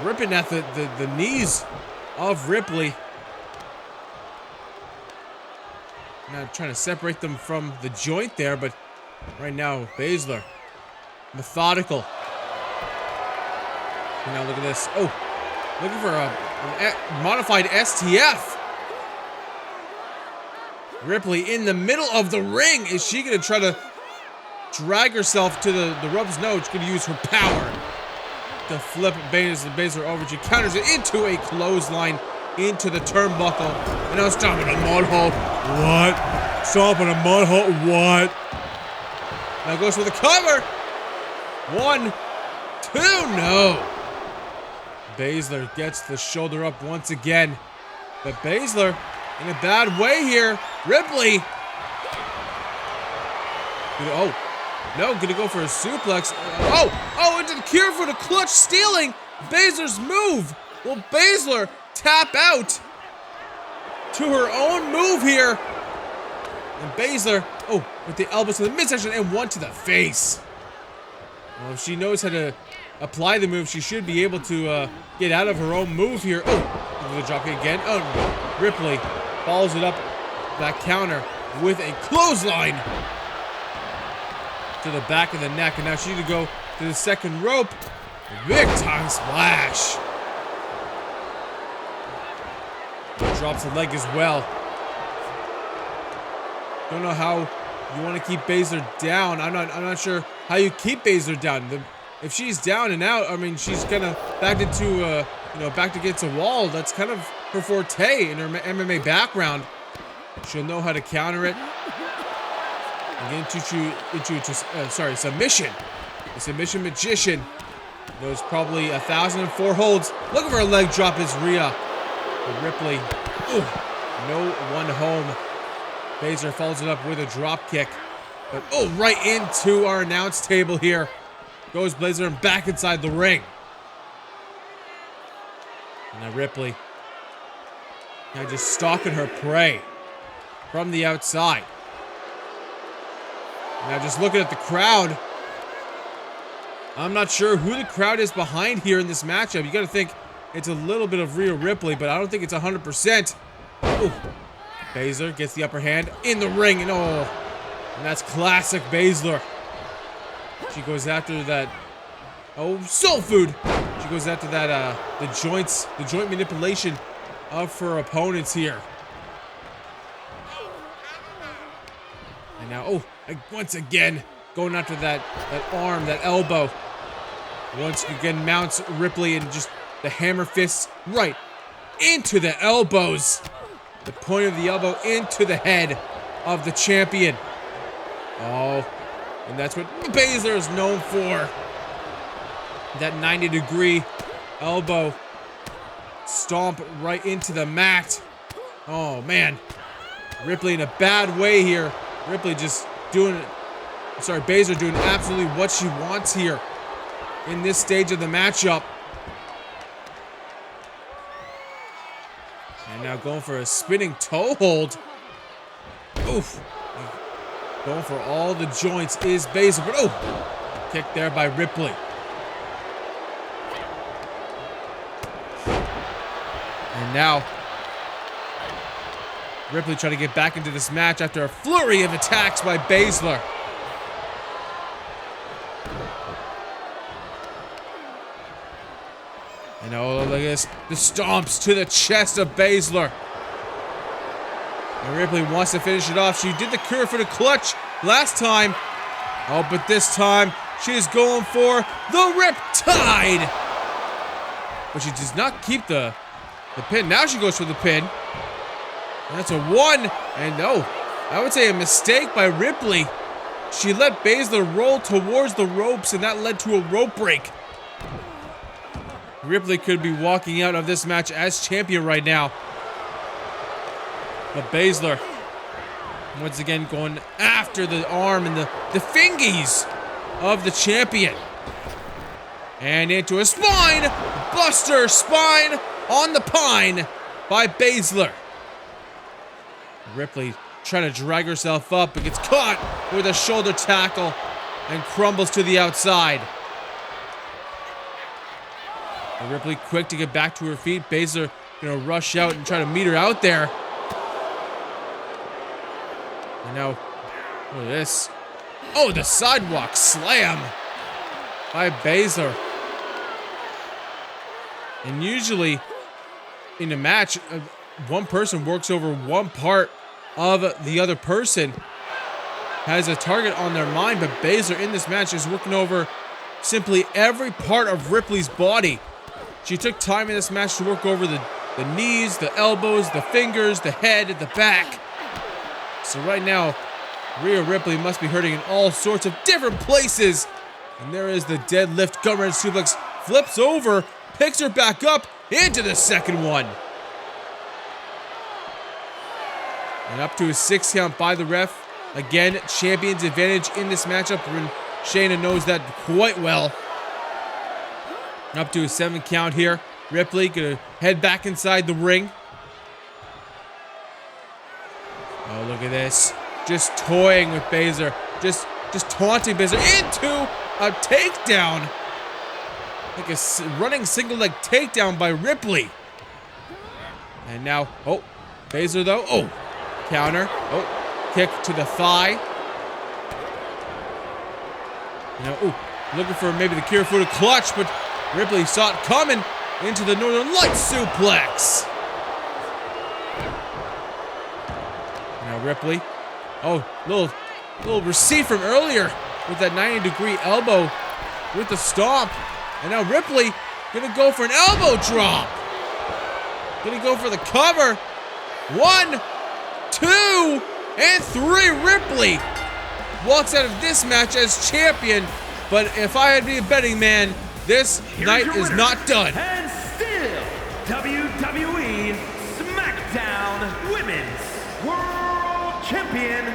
ripping at the knees of Ripley. Now trying to separate them from the joint there, but right now, Baszler, methodical. And now look at this. Oh, looking for a modified STF. Ripley in the middle of the ring. Is she going to try to drag herself to the ropes? No, she's going to use her power to flip Baszler over. She counters it into a clothesline into the turnbuckle. And now stomping a mud hole. What? Stomping a mud hole. What? Now goes for the cover. 1, 2, no. Baszler gets the shoulder up once again. But Baszler in a bad way here. Ripley. Oh, no, gonna go for a suplex. Oh, into the cure for the clutch, stealing Baszler's move. Will Baszler tap out to her own move here? And Baszler, with the elbows to the midsection and one to the face. Well, if she knows how to apply the move, she should be able to get out of her own move here. Oh, the drop kick again. Oh, Ripley follows it up that counter with a clothesline to the back of the neck. And now she need to go to the second rope. Big time splash. Drops the leg as well. Don't know how you want to keep Baszler down. I'm not sure how you keep Baszler down. If she's down and out, I mean, she's kind of backed into backed against a wall. That's kind of her forte in her MMA background. She'll know how to counter it and get into submission. The submission magician knows probably 1,004 holds. Looking for a leg drop is Rhea. But Ripley, no one home. Baszler follows it up with a drop kick. But right into our announce table here. Goes Baszler and back inside the ring. And now Ripley now just stalking her prey from the outside. Now just looking at the crowd. I'm not sure who the crowd is behind here in this matchup. You got to think it's a little bit of Rhea Ripley, but I don't think it's 100%. Baszler gets the upper hand in the ring, and that's classic Baszler. She goes after that. Soul food. She goes after that. The joint manipulation of her opponents here. And now, once again going after that arm, that elbow. Once again mounts Ripley and just the hammer fists right into the elbows. The point of the elbow into the head of the champion. And that's what Baszler is known for. That 90-degree elbow stomp right into the mat. Oh, man. Ripley in a bad way here. Ripley just Baszler doing absolutely what she wants here in this stage of the matchup. And now going for a spinning toe hold. Going for all the joints is Baszler, but kick there by Ripley. And now Ripley trying to get back into this match after a flurry of attacks by Baszler. And look at this. The stomps to the chest of Baszler. And Ripley wants to finish it off. She did the cure for the clutch last time. But this time she is going for the Riptide. But she does not keep the pin. Now she goes for the pin. And that's a 1. And I would say a mistake by Ripley. She let Baszler roll towards the ropes, and that led to a rope break. Ripley could be walking out of this match as champion right now. But Baszler, once again, going after the arm and the fingies of the champion. And into a spine. Buster spine on the pine by Baszler. Ripley trying to drag herself up, but gets caught with a shoulder tackle and crumbles to the outside. And Ripley quick to get back to her feet. Baszler gonna rush out and try to meet her out there. And now, look at this. The sidewalk slam by Baszler. And usually in a match, one person works over one part of the other person, has a target on their mind, but Baszler in this match is working over simply every part of Ripley's body. She took time in this match to work over the knees, the elbows, the fingers, the head, the back. So right now, Rhea Ripley must be hurting in all sorts of different places. And there is the deadlift government suplex, flips over, picks her back up into the second one. And up to a 6 count by the ref. Again, champion's advantage in this matchup, and Shayna knows that quite well. Up to a 7 count here. Ripley gonna head back inside the ring. Look at this. Just toying with Baszler. Just taunting Baszler into a takedown. Like a running single leg takedown by Ripley. And now, Baszler though. Counter. Oh, kick to the thigh. Looking for maybe the cure for the clutch, but Ripley saw it coming into the Northern Lights suplex. Now Ripley. Oh, little receipt from earlier with that 90-degree elbow with the stomp. And now Ripley gonna go for an elbow drop. Gonna go for the cover. 1, 2, and 3. Ripley walks out of this match as champion. But if I had to be a betting man, this night is not done. And still, WWE SmackDown Women's World Champion,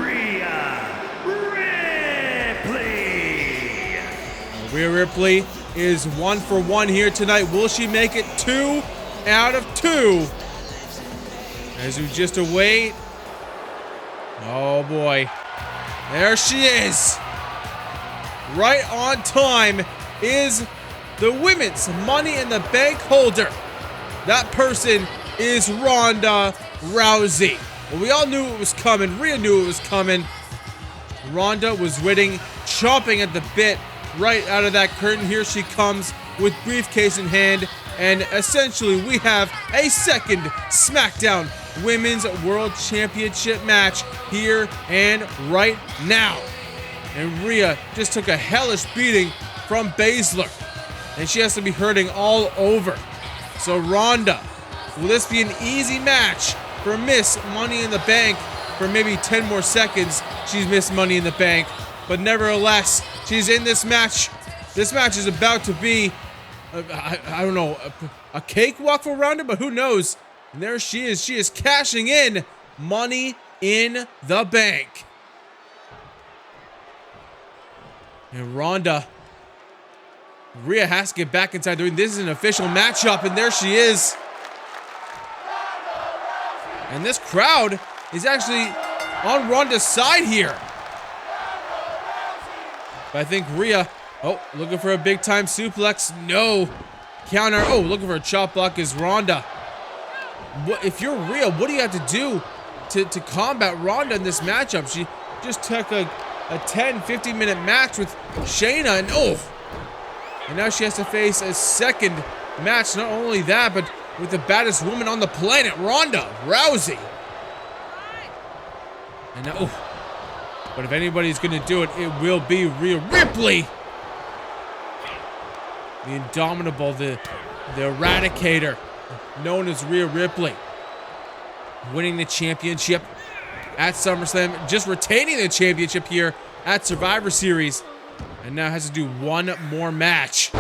Rhea Ripley. Rhea Ripley is 1 for 1 here tonight. Will she make it 2 out of 2? As we just await. Oh boy. There she is. Right on time is the women's Money in the Bank holder. That person is Ronda Rousey. Well, we all knew it was coming. Rhea knew it was coming. Ronda was waiting, chomping at the bit right out of that curtain. Here she comes with briefcase in hand. And essentially, we have a second SmackDown Women's World Championship match here and right now. And Rhea just took a hellish beating from Baszler. And she has to be hurting all over. So Ronda, will this be an easy match for Miss Money in the Bank? For maybe 10 more seconds, she's Miss Money in the Bank. But nevertheless, she's in this match. This match is about to be, I don't know, a cakewalk for Ronda, but who knows? And there she is. She is cashing in Money in the Bank. And Ronda, Rhea has to get back inside the ring. This is an official matchup, and there she is. And this crowd is actually on Ronda's side here. But I think Rhea, looking for a big-time suplex. No. Counter. Oh, looking for a chop block is Ronda. If you're Rhea, what do you have to do to combat Ronda in this matchup? She just took a 10-15 minute match with Shayna, and now she has to face a second match. Not only that, but with the baddest woman on the planet, Ronda Rousey. And now, but if anybody's gonna do it, it will be Rhea Ripley, the indomitable, the eradicator, known as Rhea Ripley, winning the championship at SummerSlam, just retaining the championship here at Survivor Series, and now has to do one more match.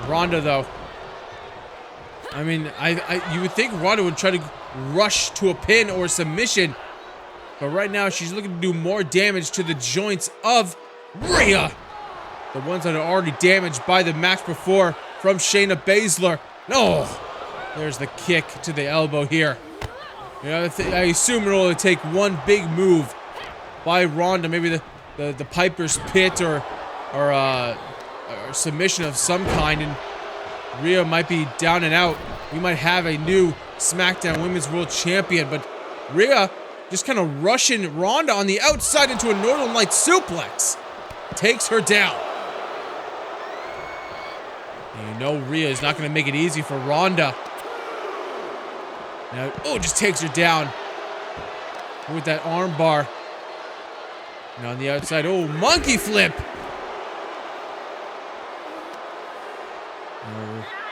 Ronda, though, I mean, you would think Ronda would try to rush to a pin or submission, but right now she's looking to do more damage to the joints of Rhea, the ones that are already damaged by the match before from Shayna Baszler. No, there's the kick to the elbow here. You know, I assume it'll only take one big move by Ronda, maybe the Piper's Pit or submission of some kind, and Rhea might be down and out. We might have a new SmackDown Women's World Champion, but Rhea just kind of rushing Ronda on the outside into a Northern Lights suplex. Takes her down. And you know Rhea is not going to make it easy for Ronda. Now, just takes her down with that arm bar. And on the outside, monkey flip.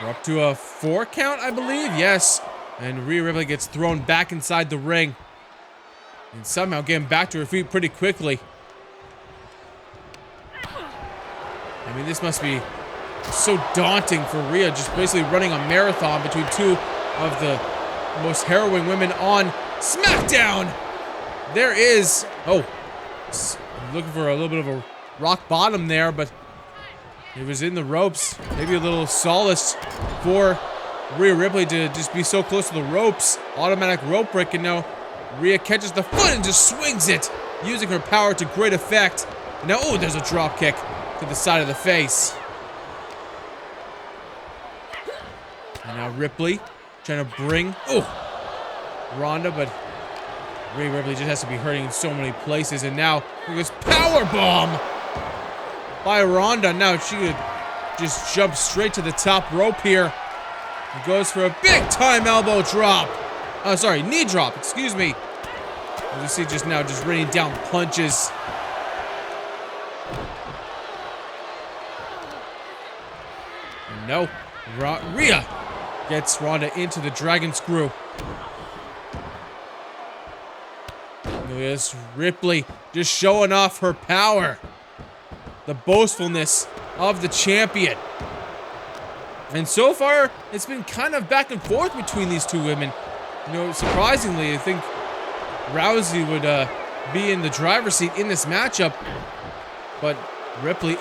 We're up to a 4 count, I believe. Yes. And Rhea Ripley gets thrown back inside the ring. And somehow getting back to her feet pretty quickly. I mean, this must be so daunting for Rhea, just basically running a marathon between two of the most harrowing women on SmackDown. There is, looking for a little bit of a rock bottom there, but it was in the ropes. Maybe a little solace for Rhea Ripley to just be so close to the ropes. Automatic rope break, and now Rhea catches the foot and just swings it, using her power to great effect. And now, there's a drop kick to the side of the face. And now Ripley trying to bring Ronda, but Rhea Ripley just has to be hurting in so many places. And now, here goes power bomb by Ronda. Now she could just jump straight to the top rope here. He goes for a big time elbow drop. Oh, sorry, knee drop, excuse me. As you see just now, just raining down punches. And no, Rhea gets Ronda into the dragon screw. Yes, Ripley just showing off her power. The boastfulness of the champion. And so far, it's been kind of back and forth between these two women. You know, surprisingly, I think Rousey would be in the driver's seat in this matchup. But Ripley,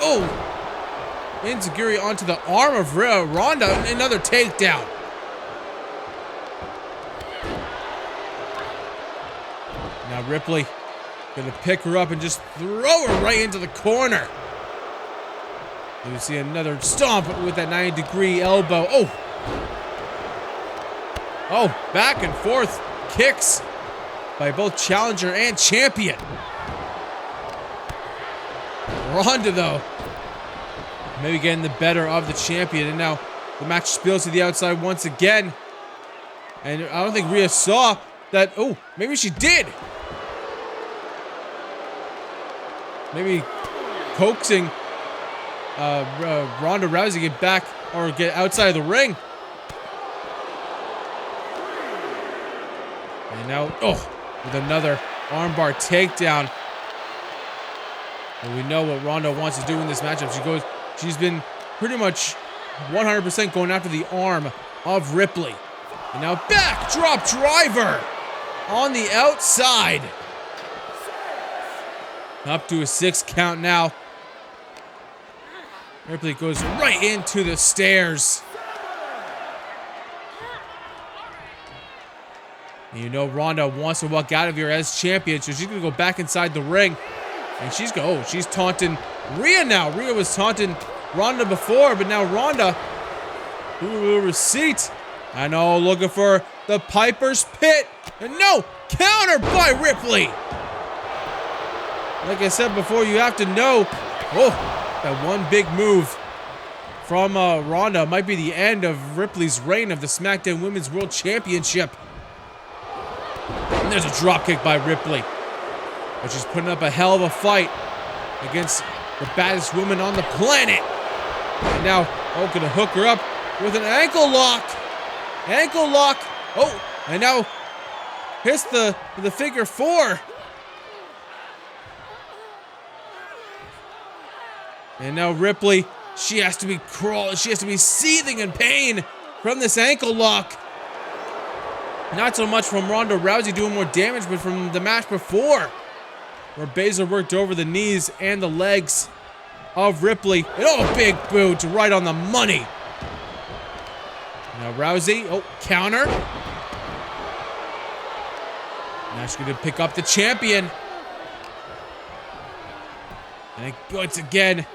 enziguri onto the arm of Ronda, another takedown. Now Ripley gonna pick her up and just throw her right into the corner. You see another stomp with that 90-degree elbow. Oh, back and forth kicks by both challenger and champion. Ronda, though, maybe getting the better of the champion. And now the match spills to the outside once again. And I don't think Rhea saw that. Oh, maybe she did. Maybe coaxing Ronda Rousey get back or get outside of the ring. And now, with another armbar takedown. And we know what Ronda wants to do in this matchup. She's been pretty much 100% going after the arm of Ripley. And now backdrop driver on the outside. Up to a 6 count now. Ripley goes right into the stairs. And you know Ronda wants to walk out of here as champion, so she's going to go back inside the ring. And she's taunting Rhea now. Rhea was taunting Ronda before, but now Ronda, receipt. I know, looking for the Piper's Pit. And no, counter by Ripley. Like I said before, you have to know, that one big move from Ronda might be the end of Ripley's reign of the SmackDown Women's World Championship. And there's a dropkick by Ripley. But she's putting up a hell of a fight against the baddest woman on the planet. And now, gonna hook her up with an ankle lock. Ankle lock. And now hits the figure 4. And now Ripley, she has to be seething in pain from this ankle lock. Not so much from Ronda Rousey doing more damage, but from the match before, where Baszler worked over the knees and the legs of Ripley. And big boot right on the money. Now Rousey, counter. Now she's gonna pick up the champion. And once again,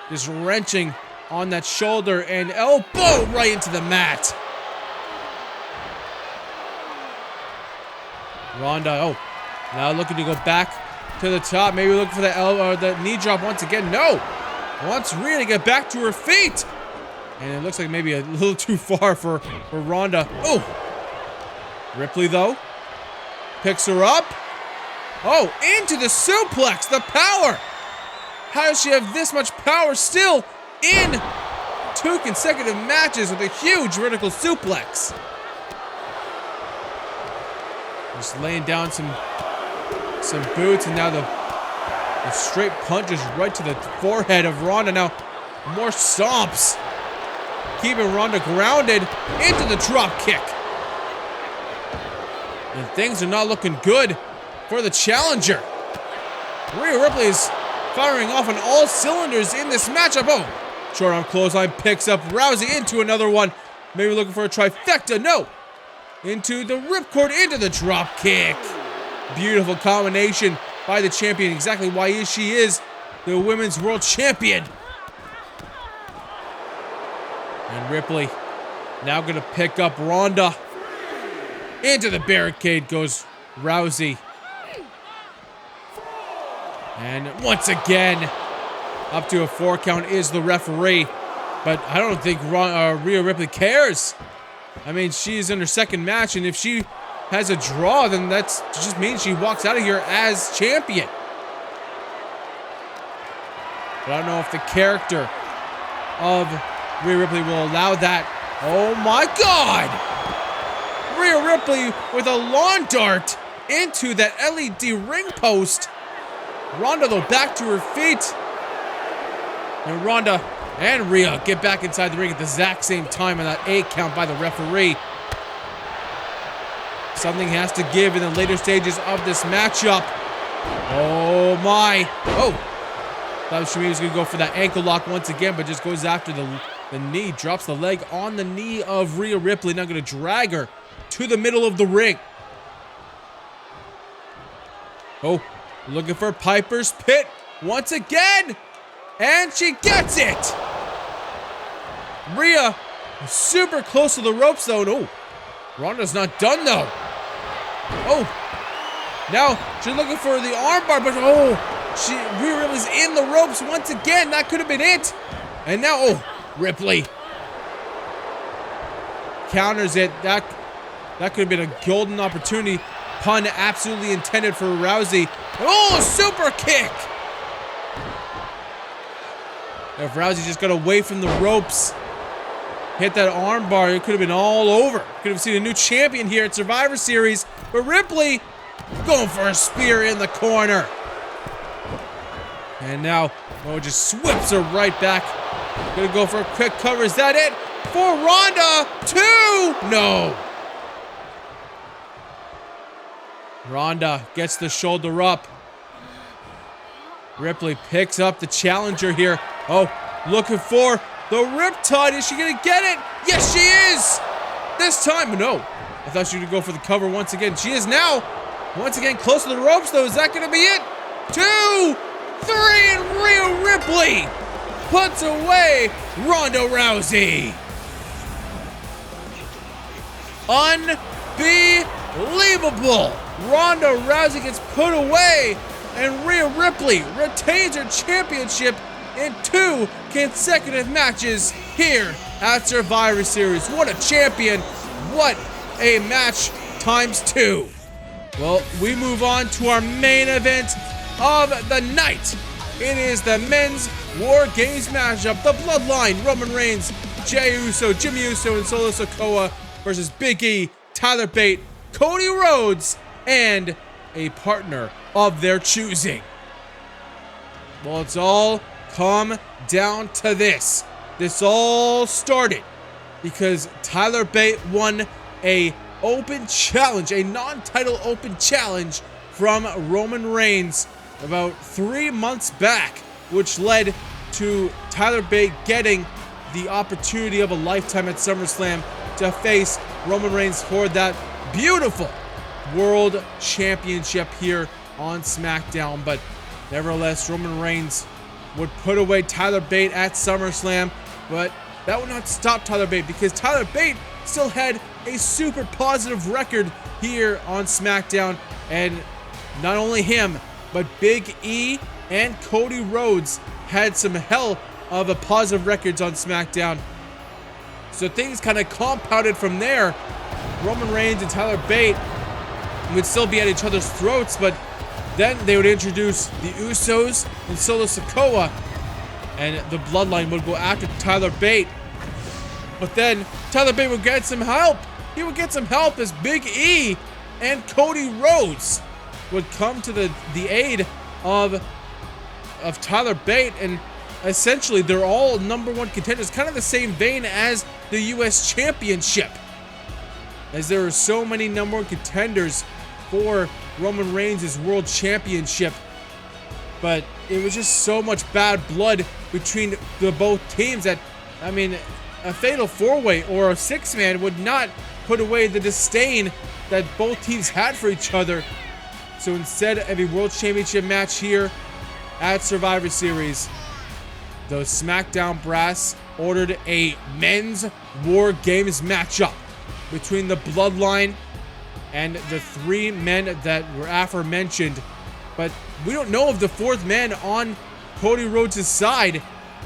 just wrenching on that shoulder and elbow right into the mat. Ronda, now looking to go back to the top. Maybe looking for the elbow, the knee drop once again. No, wants Rhea to get back to her feet. And it looks like maybe a little too far for Ronda. Ripley, though, picks her up. Into the suplex, the power. How does she have this much power still in 2 consecutive matches with a huge vertical suplex? Just laying down some boots, and now the straight punches right to the forehead of Ronda. Now, more stomps. Keeping Ronda grounded into the drop kick. And things are not looking good for the challenger. Rhea Ripley is firing off on all cylinders in this matchup. Short arm clothesline picks up Rousey into another one. Maybe looking for a trifecta. No. Into the ripcord, into the drop kick. Beautiful combination by the champion. Exactly why she is the Women's World Champion. And Ripley now going to pick up Ronda. Into the barricade goes Rousey. And once again, up to a 4 count is the referee. But I don't think Rhea Ripley cares. I mean, she's in her second match, and if she has a draw, then that just means she walks out of here as champion. But I don't know if the character of Rhea Ripley will allow that. Oh my God! Rhea Ripley with a lawn dart into that LED ring post. Ronda, though, back to her feet. And Ronda and Rhea get back inside the ring at the exact same time on that 8 count by the referee. Something has to give in the later stages of this matchup. Oh my. Oh. Thought she was going to go for that ankle lock once again, but just goes after the knee. Drops the leg on the knee of Rhea Ripley. Now going to drag her to the middle of the ring. Oh, looking for Piper's Pit once again. And she gets it. Rhea super close to the ropes though. Oh, Ronda's not done though. Oh, now she's looking for the armbar, but Rhea Ripley's in the ropes once again. That could have been it. And now, oh, Ripley counters it. That could have been a golden opportunity. Pun absolutely intended for Rousey. Oh, super kick. If Rousey just got away from the ropes, hit that armbar, it could have been all over. Could have seen a new champion here at Survivor Series. But Ripley going for a spear in the corner. And now, just whips her right back. Gonna go for a quick cover. Is that it? For Ronda, 2! No. Ronda gets the shoulder up. Ripley picks up the challenger here. Oh, looking for the Riptide. Is she gonna get it? Yes, she is! This time, no. I thought she would go for the cover once again. She is now, once again, close to the ropes though. Is that gonna be it? 2, 3, and Rhea Ripley puts away Ronda Rousey. Unbelievable. Ronda Rousey gets put away, and Rhea Ripley retains her championship in 2 consecutive matches here at Survivor Series. What a champion. What a match times 2. Well, we move on to our main event of the night. It is the men's War Games matchup. The Bloodline, Roman Reigns, Jey Uso, Jimmy Uso, and Solo Sikoa versus Big E, Tyler Bate, Cody Rhodes, and a partner of their choosing. Well, it's all come down to this. This all started because Tyler Bate won a open challenge, a non-title open challenge from Roman Reigns about 3 months back, which led to Tyler Bate getting the opportunity of a lifetime at SummerSlam to face Roman Reigns for that beautiful World Championship here on SmackDown. But nevertheless, Roman Reigns would put away Tyler Bate at SummerSlam, but that would not stop Tyler Bate because Tyler Bate still had a super positive record here on SmackDown. And not only him, but Big E and Cody Rhodes had some hell of a positive records on SmackDown. So things kind of compounded from there. Roman Reigns and Tyler Bate would still be at each other's throats, but then they would introduce the Usos and Solo Sikoa, and the Bloodline would go after Tyler Bate. But then Tyler Bate would get some help. He would get some help as Big E and Cody Rhodes would come to the aid of Tyler Bate, and essentially they're all #1 contenders, kind of the same vein as the US Championship, as there are so many #1 contenders for Roman Reigns' World Championship. But it was just so much bad blood between the both teams that, I mean, a fatal 4-way or a 6-man would not put away the disdain that both teams had for each other. So instead of a World Championship match here at Survivor Series, the SmackDown brass ordered a men's War Games matchup between the Bloodline and the 3 men that were aforementioned. But we don't know of the 4th man on Cody Rhodes' side.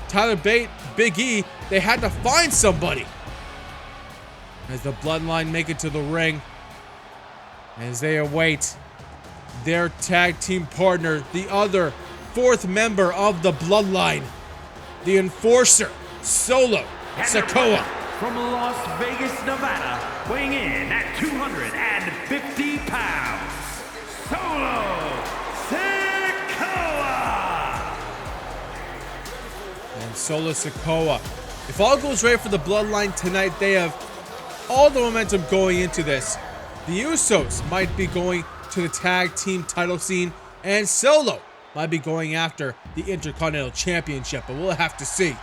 Tyler Bate, Big E, they had to find somebody. As the Bloodline make it to the ring, as they await their tag team partner, the other 4th member of the Bloodline, the Enforcer, Solo Sikoa. From Las Vegas, Nevada, weighing in at 250 pounds, Solo Sikoa. And Solo Sikoa. If all goes right for the Bloodline tonight, they have all the momentum going into this. The Usos might be going to the tag team title scene, and Solo might be going after the Intercontinental Championship, but we'll have to see.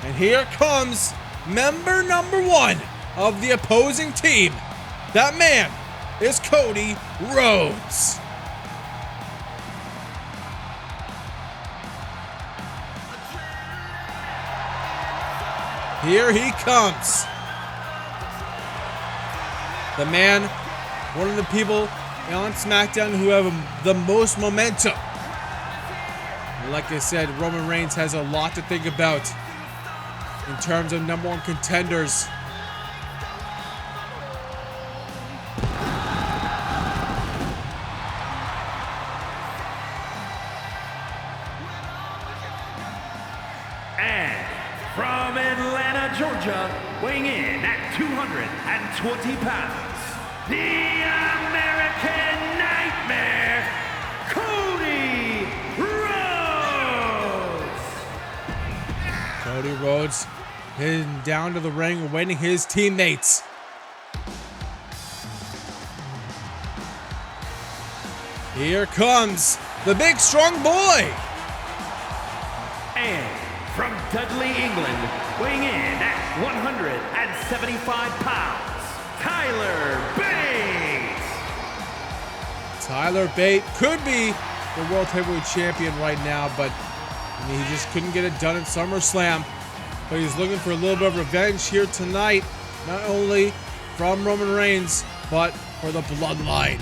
And here comes member number 1 of the opposing team. That man is Cody Rhodes. Here he comes. The man, one of the people on SmackDown who have the most momentum. Like I said, Roman Reigns has a lot to think about in terms of number 1 contenders. And from Atlanta, Georgia, weighing in at 220 pounds, the American Nightmare, Cody Rhodes. Cody Rhodes heading down to the ring, awaiting his teammates. Here comes the big strong boy. And from Dudley, England, weighing in at 175 pounds, Tyler Bate. Tyler Bate could be the World Heavyweight Champion right now, but he just couldn't get it done at SummerSlam. But he's looking for a little bit of revenge here tonight, not only from Roman Reigns, but for the Bloodline.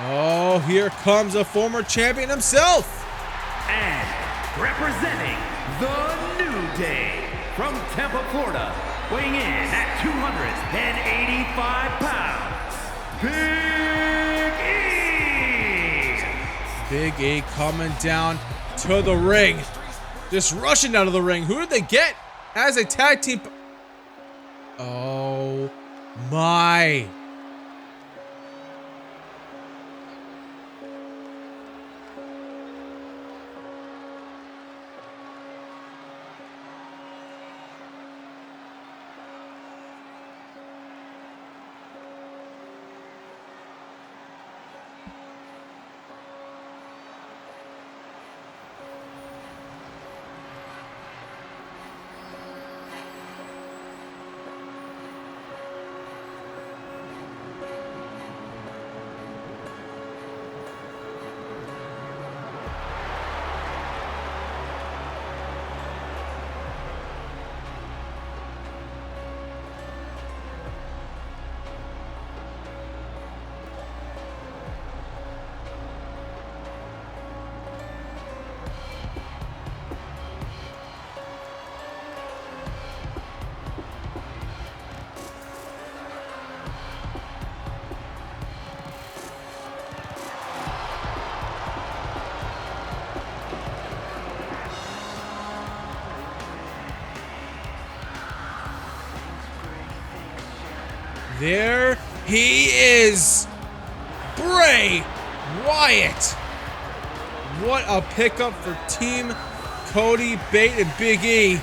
Oh, here comes a former champion himself. And representing the New Day from Tampa, Florida, weighing in at 285 pounds, Big E. Big E coming down to the ring. Just rushing out of the ring. Who did they get as a tag team? Oh my. There he is, Bray Wyatt. What a pickup for Team Cody, Bate, and Big E.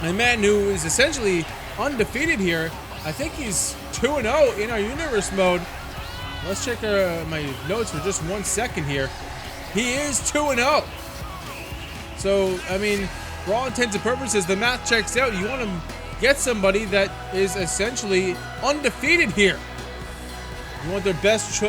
A man who is essentially undefeated here. I think he's 2-0 in our universe mode. Let's check my notes for just 1 second here. He is 2-0. So, I mean, for all intents and purposes, the math checks out. You want to get somebody that is essentially undefeated here. You want their best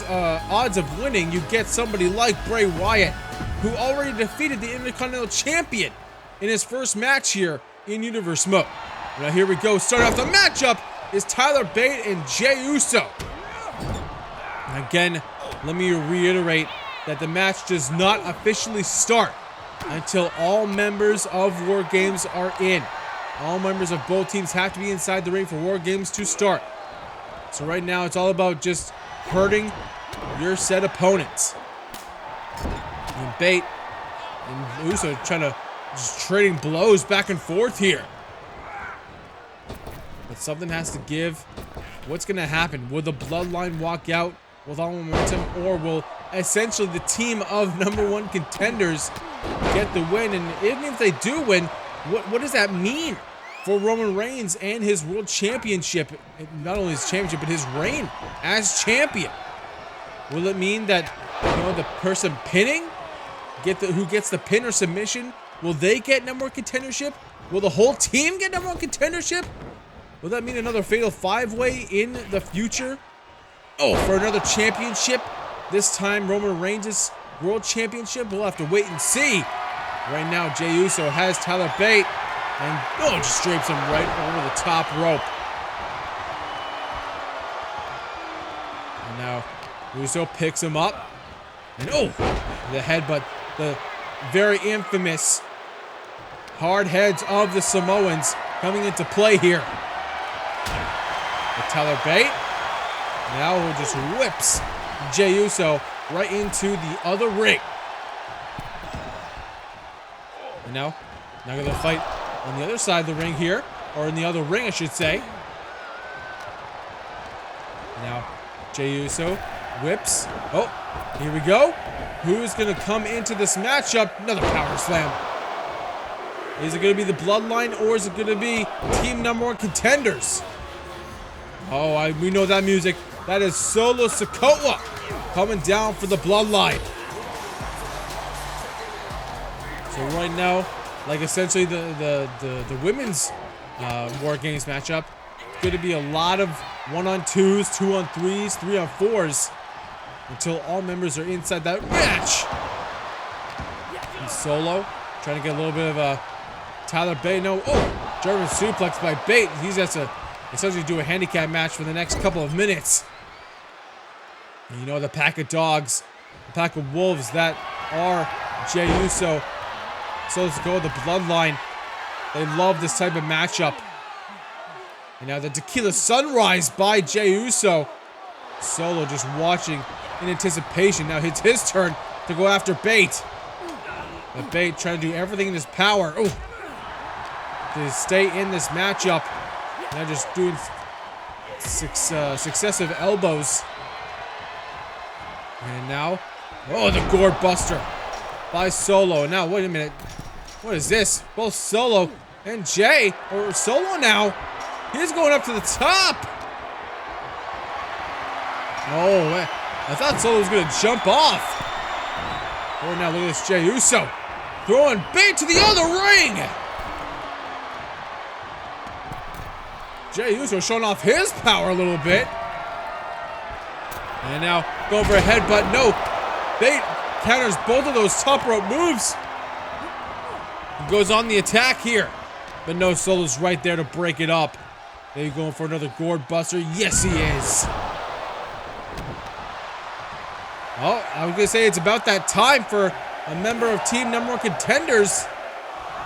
odds of winning, you get somebody like Bray Wyatt, who already defeated the Intercontinental Champion in his first match here in Universe Mode. Now here we go. Starting off the matchup is Tyler Bate and Jey Uso. Again, let me reiterate that the match does not officially start until all members of War Games are in. All members of both teams have to be inside the ring for War Games to start. So right now, it's all about just hurting your said opponents. And Bate and Uso trying to just trading blows back and forth here. But something has to give. What's going to happen? Will the Bloodline walk out with all momentum, or will essentially the team of #1 contenders get the win? And even if they do win, what does that mean for Roman Reigns and his world championship? Not only his championship, but his reign as champion. Will it mean that, you know, the person pinning who gets the pin or submission, will they get #1 contendership? Will the whole team get #1 contendership? Will that mean another fatal 5-way in the future? Oh, for another championship? This time Roman Reigns' world championship? We'll have to wait and see. Right now, Jey Uso has Tyler Bate and just drapes him right over the top rope. And now Uso picks him up. And the headbutt. The very infamous hard heads of the Samoans coming into play here. But Tyler Bate now just whips Jey Uso right into the other ring. And now going to fight on the other side of the ring here, or in the other ring, I should say. Now Jey Uso whips. Oh, here we go. Who's going to come into this matchup? Another power slam. Is it going to be the Bloodline, or is it going to be team #1 contenders? Oh, we know that music. That is Solo Sikoa coming down for the Bloodline. So right now, like essentially the women's War Games matchup, it's going to be a lot of 1-on-2s, 2-on-3s, 3-on-4s until all members are inside that match. And Solo trying to get a little bit of a Tyler Bate. No, German suplex by Bate. He's has to essentially do a handicap match for the next couple of minutes. And you know, the pack of dogs, the pack of wolves that are Jey Uso. So let's go with the Bloodline. They love this type of matchup. And now the Tequila Sunrise by Jey Uso. Solo just watching in anticipation. Now it's his turn to go after Bate. But Bate trying to do everything in his power to stay in this matchup. Now just doing successive elbows. And now, the Gourd Buster by Solo. Now, wait a minute. What is this? Both Solo and Jey, or Solo now, he's going up to the top. Oh, I thought Solo was going to jump off. Oh, now look at this Jey Uso throwing Bate to the other ring. Jey Uso showing off his power a little bit. And now going for a headbutt. No. Bate counters both of those top rope moves. He goes on the attack here. But no, Solo's right there to break it up. Are you going for another Gourd Buster? Yes, he is. Oh, I was going to say it's about that time for a member of Team #1 Contenders.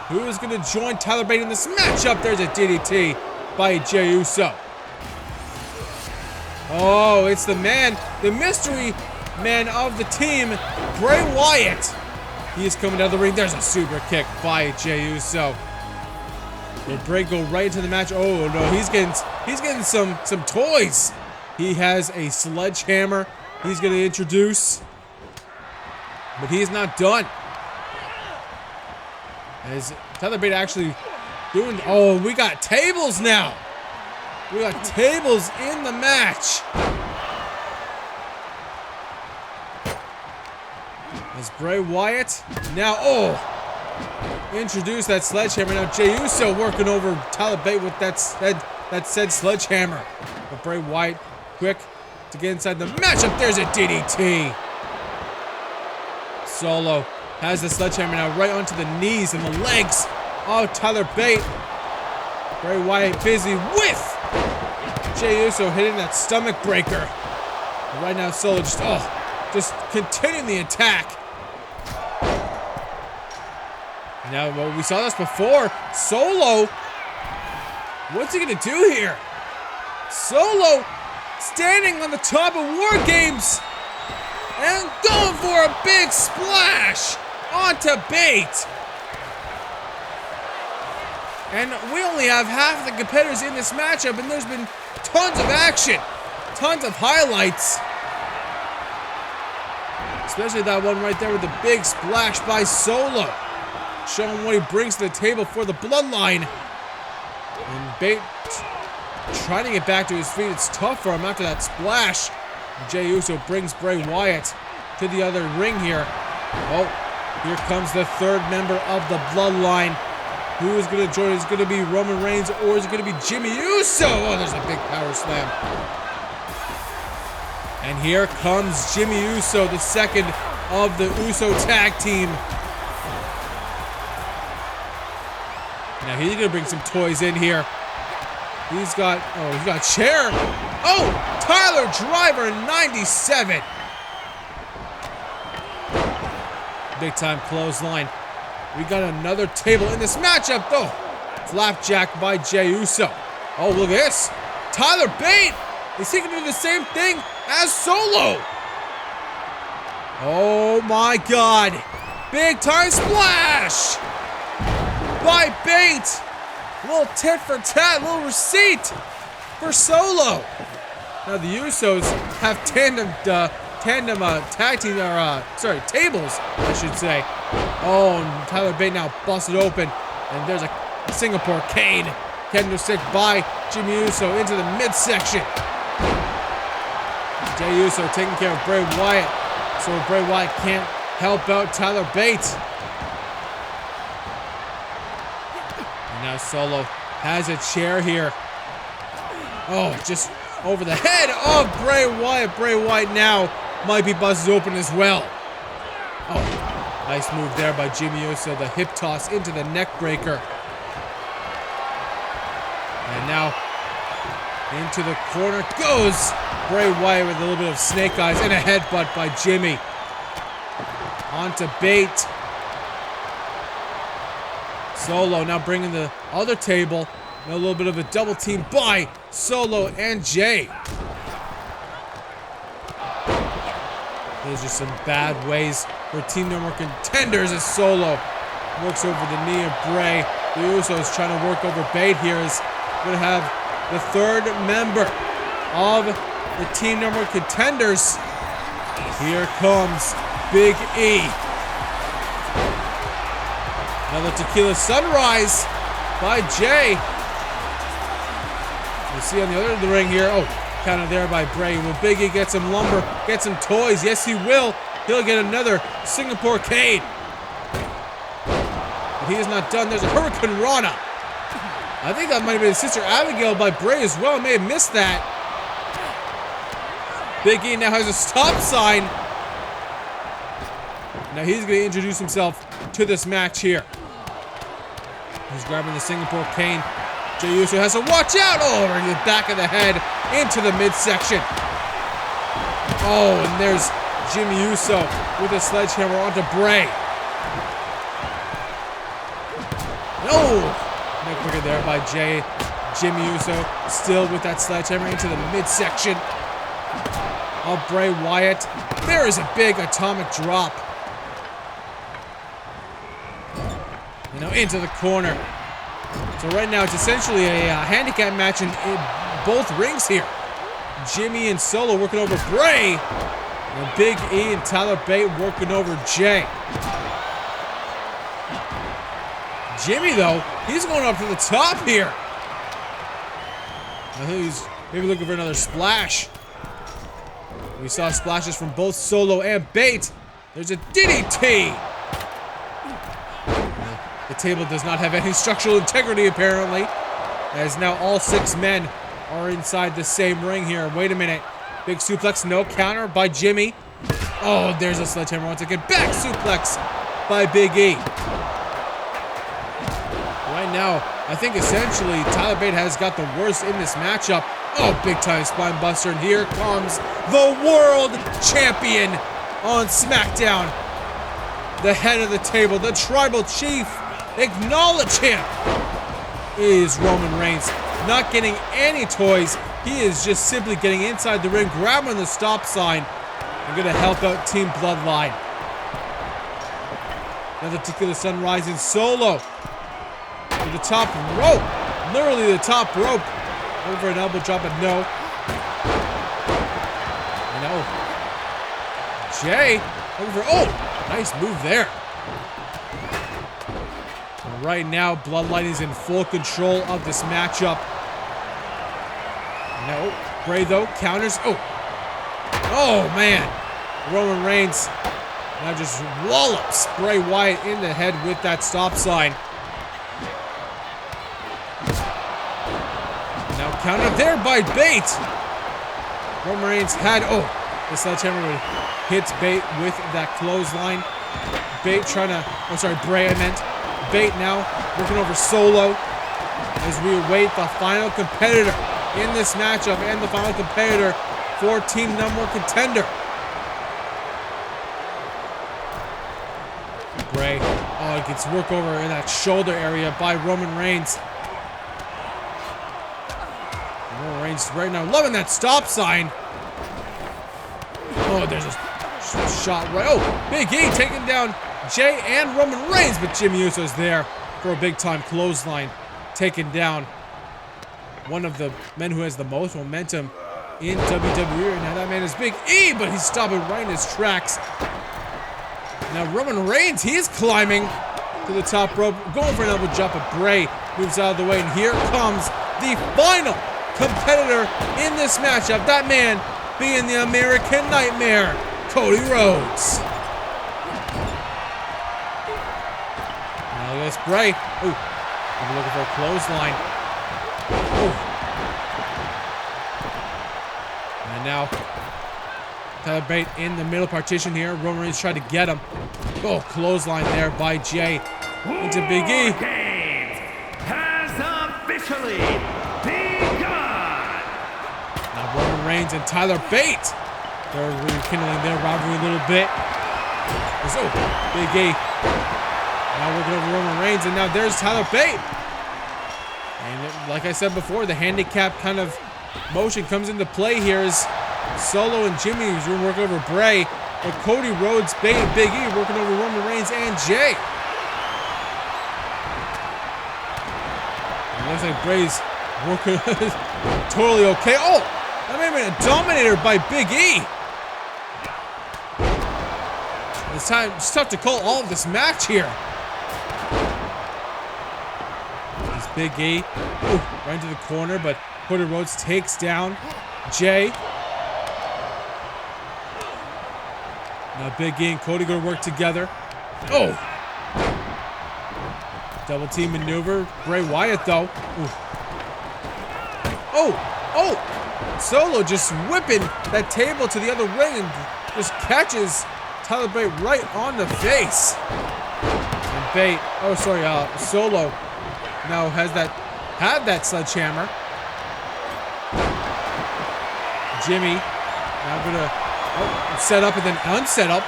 Who is going to join Tyler Bate in this matchup? There's a DDT by Jey Uso. Oh, it's the man, the mystery man of the team, Bray Wyatt. He is coming down the ring. There's a super kick by Jey Uso. Will Bray go right into the match? Oh no, he's getting some toys. He has a sledgehammer he's going to introduce, but he's not done. Is Tyler Bate actually doing? Oh, we got tables now. We got tables in the match. As Bray Wyatt now, introduce that sledgehammer. Now Jey Uso working over Tyler Bate with that said sledgehammer. But Bray Wyatt, quick to get inside the matchup. There's a DDT. Solo has the sledgehammer now right onto the knees and the legs of Tyler Bate. Bray Wyatt busy with Jey Uso hitting that stomach breaker. And right now Solo just continuing the attack. Now, well, we saw this before. Solo, what's he gonna do here? Solo standing on the top of War Games and going for a big splash onto Bate. And we only have half the competitors in this matchup, and there's been tons of action, tons of highlights. Especially that one right there with the big splash by Solo, showing what he brings to the table for the bloodline. And Bate trying to get back to his feet. It's tough for him after that splash. Jey Uso brings Bray Wyatt to the other ring here. Oh, here comes the third member of the bloodline. Who is going to join? Is it going to be Roman Reigns or is it going to be Jimmy Uso? Oh, there's a big power slam. And here comes Jimmy Uso, the second of the Uso tag team. Now he's gonna bring some toys in here. He's got a chair. Oh, Tyler Driver 97. Big time clothesline. We got another table in this matchup though. Flapjack by Jey Uso. Oh, look at this. Tyler Bate. Is he gonna do the same thing as Solo? Oh my God. Big time splash by Bate. A little tit for tat, a little receipt for Solo. Now the Usos have tag team, tables, I should say. Oh, and Tyler Bate now busted open, and there's a Singapore cane. Kendo stick by Jimmy Uso into the midsection. Jey Uso taking care of Bray Wyatt, so Bray Wyatt can't help out Tyler Bate. And now Solo has a chair here. Oh, just over the head of Bray Wyatt. Bray Wyatt now might be busted open as well. Oh, nice move there by Jimmy Uso. The hip toss into the neck breaker. And now into the corner goes Bray Wyatt with a little bit of snake eyes and a headbutt by Jimmy. Onto Bate. Solo now bringing the other table. And a little bit of a double team by Solo and Jay. Those are some bad ways for Team No More Contenders as Solo works over the knee of Bray. The Usos trying to work over Bate here is going to have the third member of the Team No More Contenders. Here comes Big E. Another Tequila Sunrise by Jay. You see on the other end of the ring here. Oh, kind of there by Bray. Will Big E get some lumber, get some toys? Yes, he will. He'll get another Singapore cane. But he is not done. There's a Hurricane Rana. I think that might have been Sister Abigail by Bray as well. I may have missed that. Big E now has a stop sign. Now he's going to introduce himself to this match here. He's grabbing the Singapore cane. Jey Uso has to watch out. Oh, over the back of the head into the midsection. Oh, and there's Jimmy Uso with a sledgehammer onto Bray. No! Neck breaker there by Jimmy Uso. Still with that sledgehammer into the midsection of Bray Wyatt. There is a big atomic drop. You know, into the corner. So right now it's essentially a handicap match in both rings here. Jimmy and Solo working over Bray. And Big E and Tyler Bate working over Jay. Jimmy, though, he's going up to the top here. I think he's maybe looking for another splash. We saw splashes from both Solo and Bate. There's a DDT. The table does not have any structural integrity, apparently, as now all 6 men are inside the same ring here. Wait a minute. Big suplex, no counter by Jimmy. Oh, there's a sledgehammer once again. Back suplex by Big E. Right now, I think essentially Tyler Bate has got the worst in this matchup. Oh, big time spine buster. And here comes the world champion on SmackDown. The head of the table, the tribal chief. Acknowledge him. Is Roman Reigns. Not getting any toys. He is just simply getting inside the ring, grabbing the stop sign, and going to help out Team Bloodline. Another Tequila Sun Rising Solo to the top rope. Literally the top rope. Over an elbow drop, but no. Jay over. Oh, nice move there. And right now, Bloodline is in full control of this matchup. No. Bray, though, counters. Oh, man. Roman Reigns now just wallops Bray Wyatt in the head with that stop sign. Now counter there by Bate. Roman Reigns had, the sledgehammer hits Bate with that clothesline. Bate trying to, Bray I meant. Bate now working over Solo as we await the final competitor in this matchup and the final competitor for Team #1 Contender. Bray, it gets work over in that shoulder area by Roman Reigns. Roman Reigns right now loving that stop sign. Oh, there's a shot right. Oh, Big E taking down Jay and Roman Reigns, but Jimmy Uso's there for a big time clothesline, taking down one of the men who has the most momentum in WWE. Now that man is Big E, but he's stopping right in his tracks. Now Roman Reigns, he is climbing to the top rope, going for an elbow drop, but Bray moves out of the way, and here comes the final competitor in this matchup. That man being the American Nightmare, Cody Rhodes. Now there's Bray. I'm looking for a clothesline. And now Tyler Bate in the middle partition here. Roman Reigns tried to get him. Clothesline there by Jay into Big E. War Games has officially begun. Now Roman Reigns and Tyler Bate, they're rekindling their rivalry a little bit. Big E now working over Roman Reigns, and now there's Tyler Bate. And like I said before, the handicap kind of motion comes into play here as Solo and Jimmy is working over Bray, but Cody Rhodes, Bate, and Big E working over Roman Reigns and Jay. It looks like Bray's working totally okay. That may have been a dominator by Big E. It's tough to call all of this match here. There's Big E. Right into the corner, but Cody Rhodes takes down Jay. Now Big E and Cody going to work together. Double team maneuver. Bray Wyatt, though. Solo just whipping that table to the other ring and just catches Tyler Bate right on the face. And Bate, Solo now had that sledgehammer. Jimmy now gonna set up and then unset up.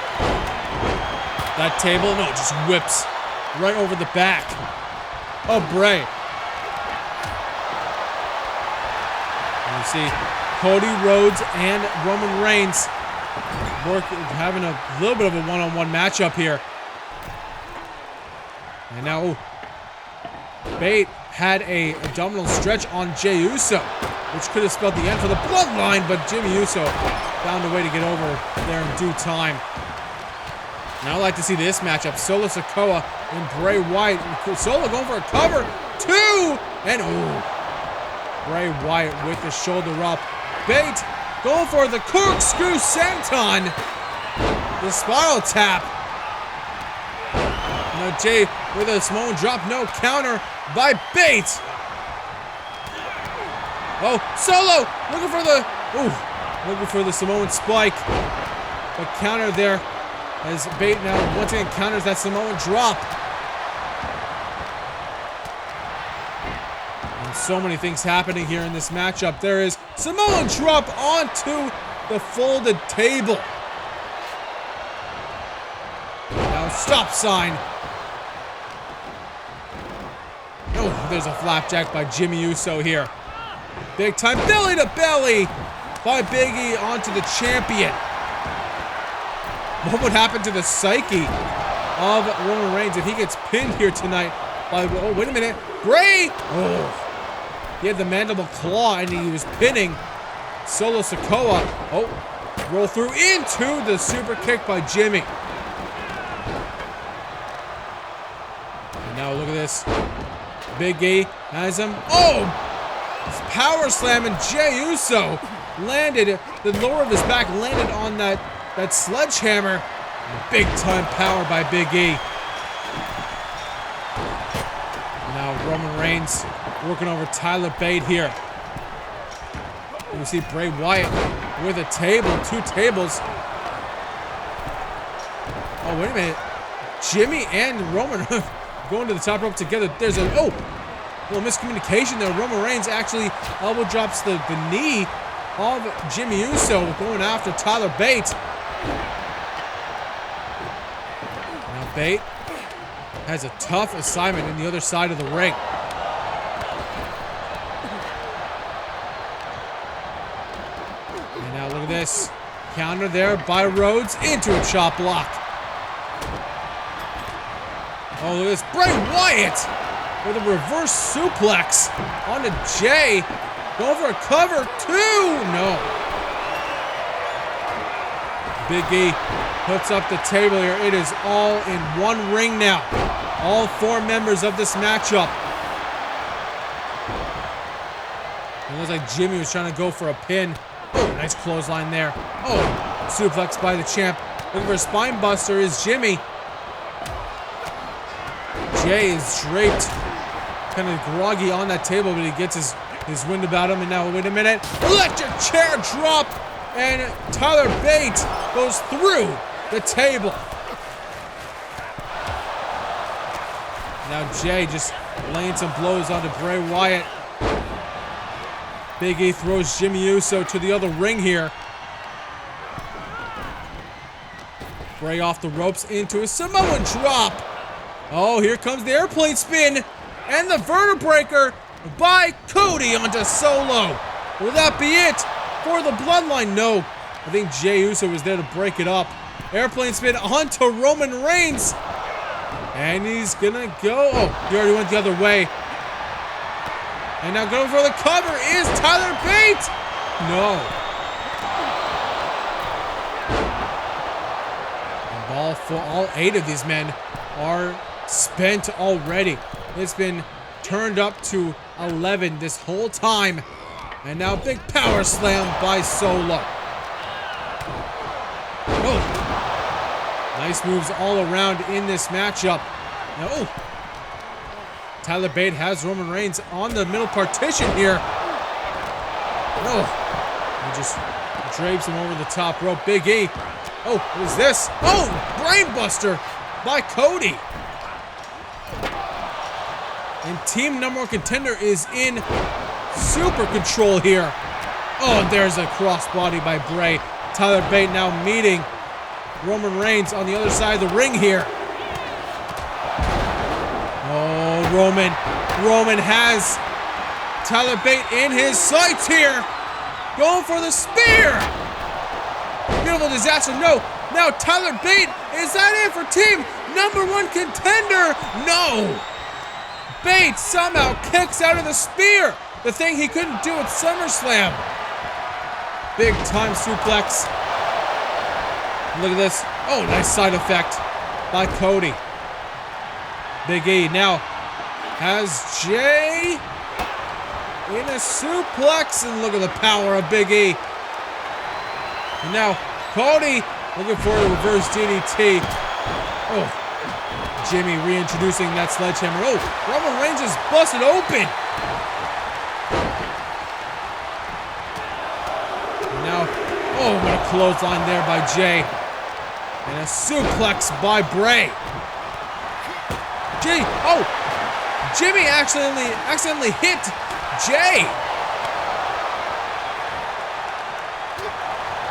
That table, just whips right over the back of Bray. And you see Cody Rhodes and Roman Reigns having a little bit of a one-on-one matchup here. And now Bate had a abdominal stretch on Jey Uso, which could have spelled the end for the Bloodline, but Jimmy Uso found a way to get over there in due time. Now I'd like to see this matchup. Solo Sikoa and Bray Wyatt. Solo going for a cover. 2! And Bray Wyatt with the shoulder up. Bate going for the corkscrew senton. The spiral tap. Now Jay with a small drop. No counter by Bate. Solo looking for the Looking for the Samoan spike. But counter there as Bate now once again counters that Samoan drop. And so many things happening here in this matchup. There is Samoan drop onto the folded table. Now stop sign. Oh, there's a flapjack by Jimmy Uso here. Big time belly to belly by Big E onto the champion. What would happen to the psyche of Roman Reigns if he gets pinned here tonight by, oh, wait a minute, Bray! Oh, he had the mandible claw and he was pinning Solo Sikoa. Oh, roll through into the super kick by Jimmy. And now look at this. Big E has him. Oh! Power slam, and Jey Uso landed, the lower of his back landed on that sledgehammer. Big time power by Big E. Now Roman Reigns working over Tyler Bate here. And we see Bray Wyatt with a table, 2 tables. Oh, wait a minute. Jimmy and Roman going to the top rope together. There's a, oh, little miscommunication there. Roman Reigns actually elbow drops the knee of Jimmy Uso going after Tyler Bate. Now Bate has a tough assignment in the other side of the ring. And now look at this. Counter there by Rhodes into a chop block. Oh, look at this. Bray Wyatt with a reverse suplex onto Jey. Going for a cover. 2. No. Big E puts up the table here. It is all in one ring now. All 4 members of this matchup. It looks like Jimmy was trying to go for a pin. Oh, nice clothesline there. Oh, suplex by the champ. Looking for a spine buster is Jimmy. Jey is draped, kind of groggy on that table, but he gets his wind about him. And now, wait a minute. Electric chair drop. And Tyler Bate goes through the table. Now Jey just laying some blows onto Bray Wyatt. Big E throws Jimmy Uso to the other ring here. Bray off the ropes into a Samoan drop. Oh, here comes the airplane spin. And the vertebreaker by Cody onto Solo. Will that be it for the bloodline? No. I think Jey Uso was there to break it up. Airplane spin onto Roman Reigns. And he's gonna go. Oh, he already went the other way. And now going for the cover is Tyler Bate. No. And all 8 of these men are spent already. It's been turned up to 11 this whole time. And now big power slam by Solo. Oh. Nice moves all around in this matchup. Now, oh. Tyler Bate has Roman Reigns on the middle partition here. Oh. He just drapes him over the top rope. Big E. Oh, what is this? Oh, brainbuster by Cody. And team #1 contender is in super control here. Oh, there's a crossbody by Bray. Tyler Bate now meeting Roman Reigns on the other side of the ring here. Oh, Roman has Tyler Bate in his sights here. Going for the spear. Beautiful disaster. No. Now Tyler Bate, is that it for team #1 contender? No. Bate somehow kicks out of the spear. The thing he couldn't do at SummerSlam. Big time suplex. Look at this. Oh, nice side effect by Cody. Big E now has Jey in a suplex. And look at the power of Big E. And now Cody looking for a reverse DDT. Oh. Jimmy reintroducing that sledgehammer. Oh, Roman Reigns is busted open. And now Oh, what a clothesline there by Jay. And a suplex by Bray. Jimmy accidentally hit Jay.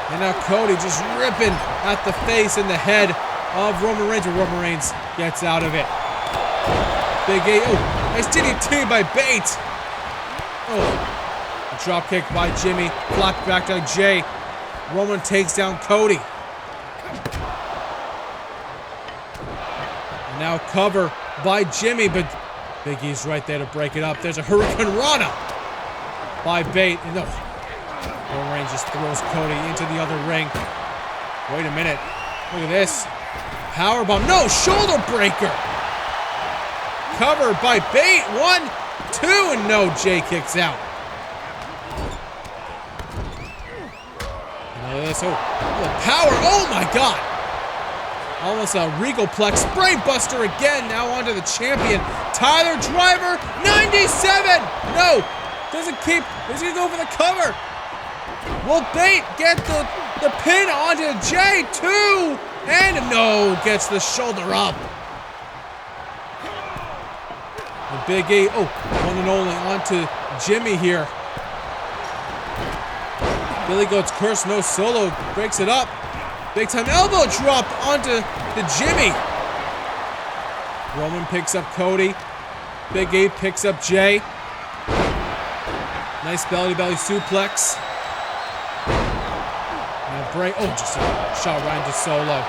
And now Cody just ripping at the face and the head of Roman Reigns, and Roman Reigns gets out of it. Big A. Oh, nice DDT by Bates. Oh, a drop kick by Jimmy. Flat back to Jay. Roman takes down Cody. And now cover by Jimmy, but Big E's right there to break it up. There's a Hurricane Rana by Bate. And Roman Reigns just throws Cody into the other ring. Wait a minute. Look at this. Powerbomb. No, shoulder breaker. Covered by Bate. 1, 2, and no, Jay kicks out. And look at this. Oh, the power. Oh my God. Almost a Regalplex. Spray buster again. Now onto the champion. Tyler Driver. 97. No. Doesn't keep. He's going to go for the cover. Will Bate get the pin onto Jay? 2. And no. Gets the shoulder up. The Big E. Oh, one and only onto Jimmy here. Billy Goat's curse. No solo. Breaks it up. Big time elbow drop onto the Jimmy. Roman picks up Cody. Big E picks up Jay. Nice belly-to-belly suplex. Now Bray. Oh, just a shot right into Solo.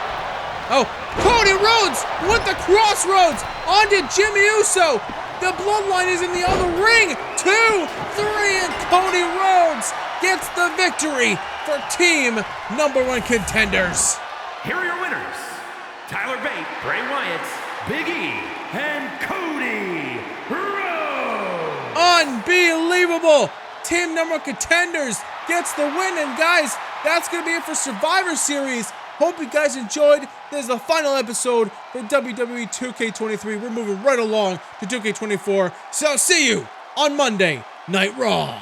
Oh, Cody Rhodes with the crossroads onto Jimmy Uso. The bloodline is in the other ring. 2, 3, and Cody Rhodes gets the victory for team #1 contenders. Here are your winners: Tyler Bate, Bray Wyatt, Big E, and Cody Rhodes. Unbelievable! Team #1 contenders gets the win, and guys, that's gonna be it for Survivor Series. Hope you guys enjoyed. This is the final episode for WWE 2K23. We're moving right along to 2K24. So I'll see you on Monday Night Raw.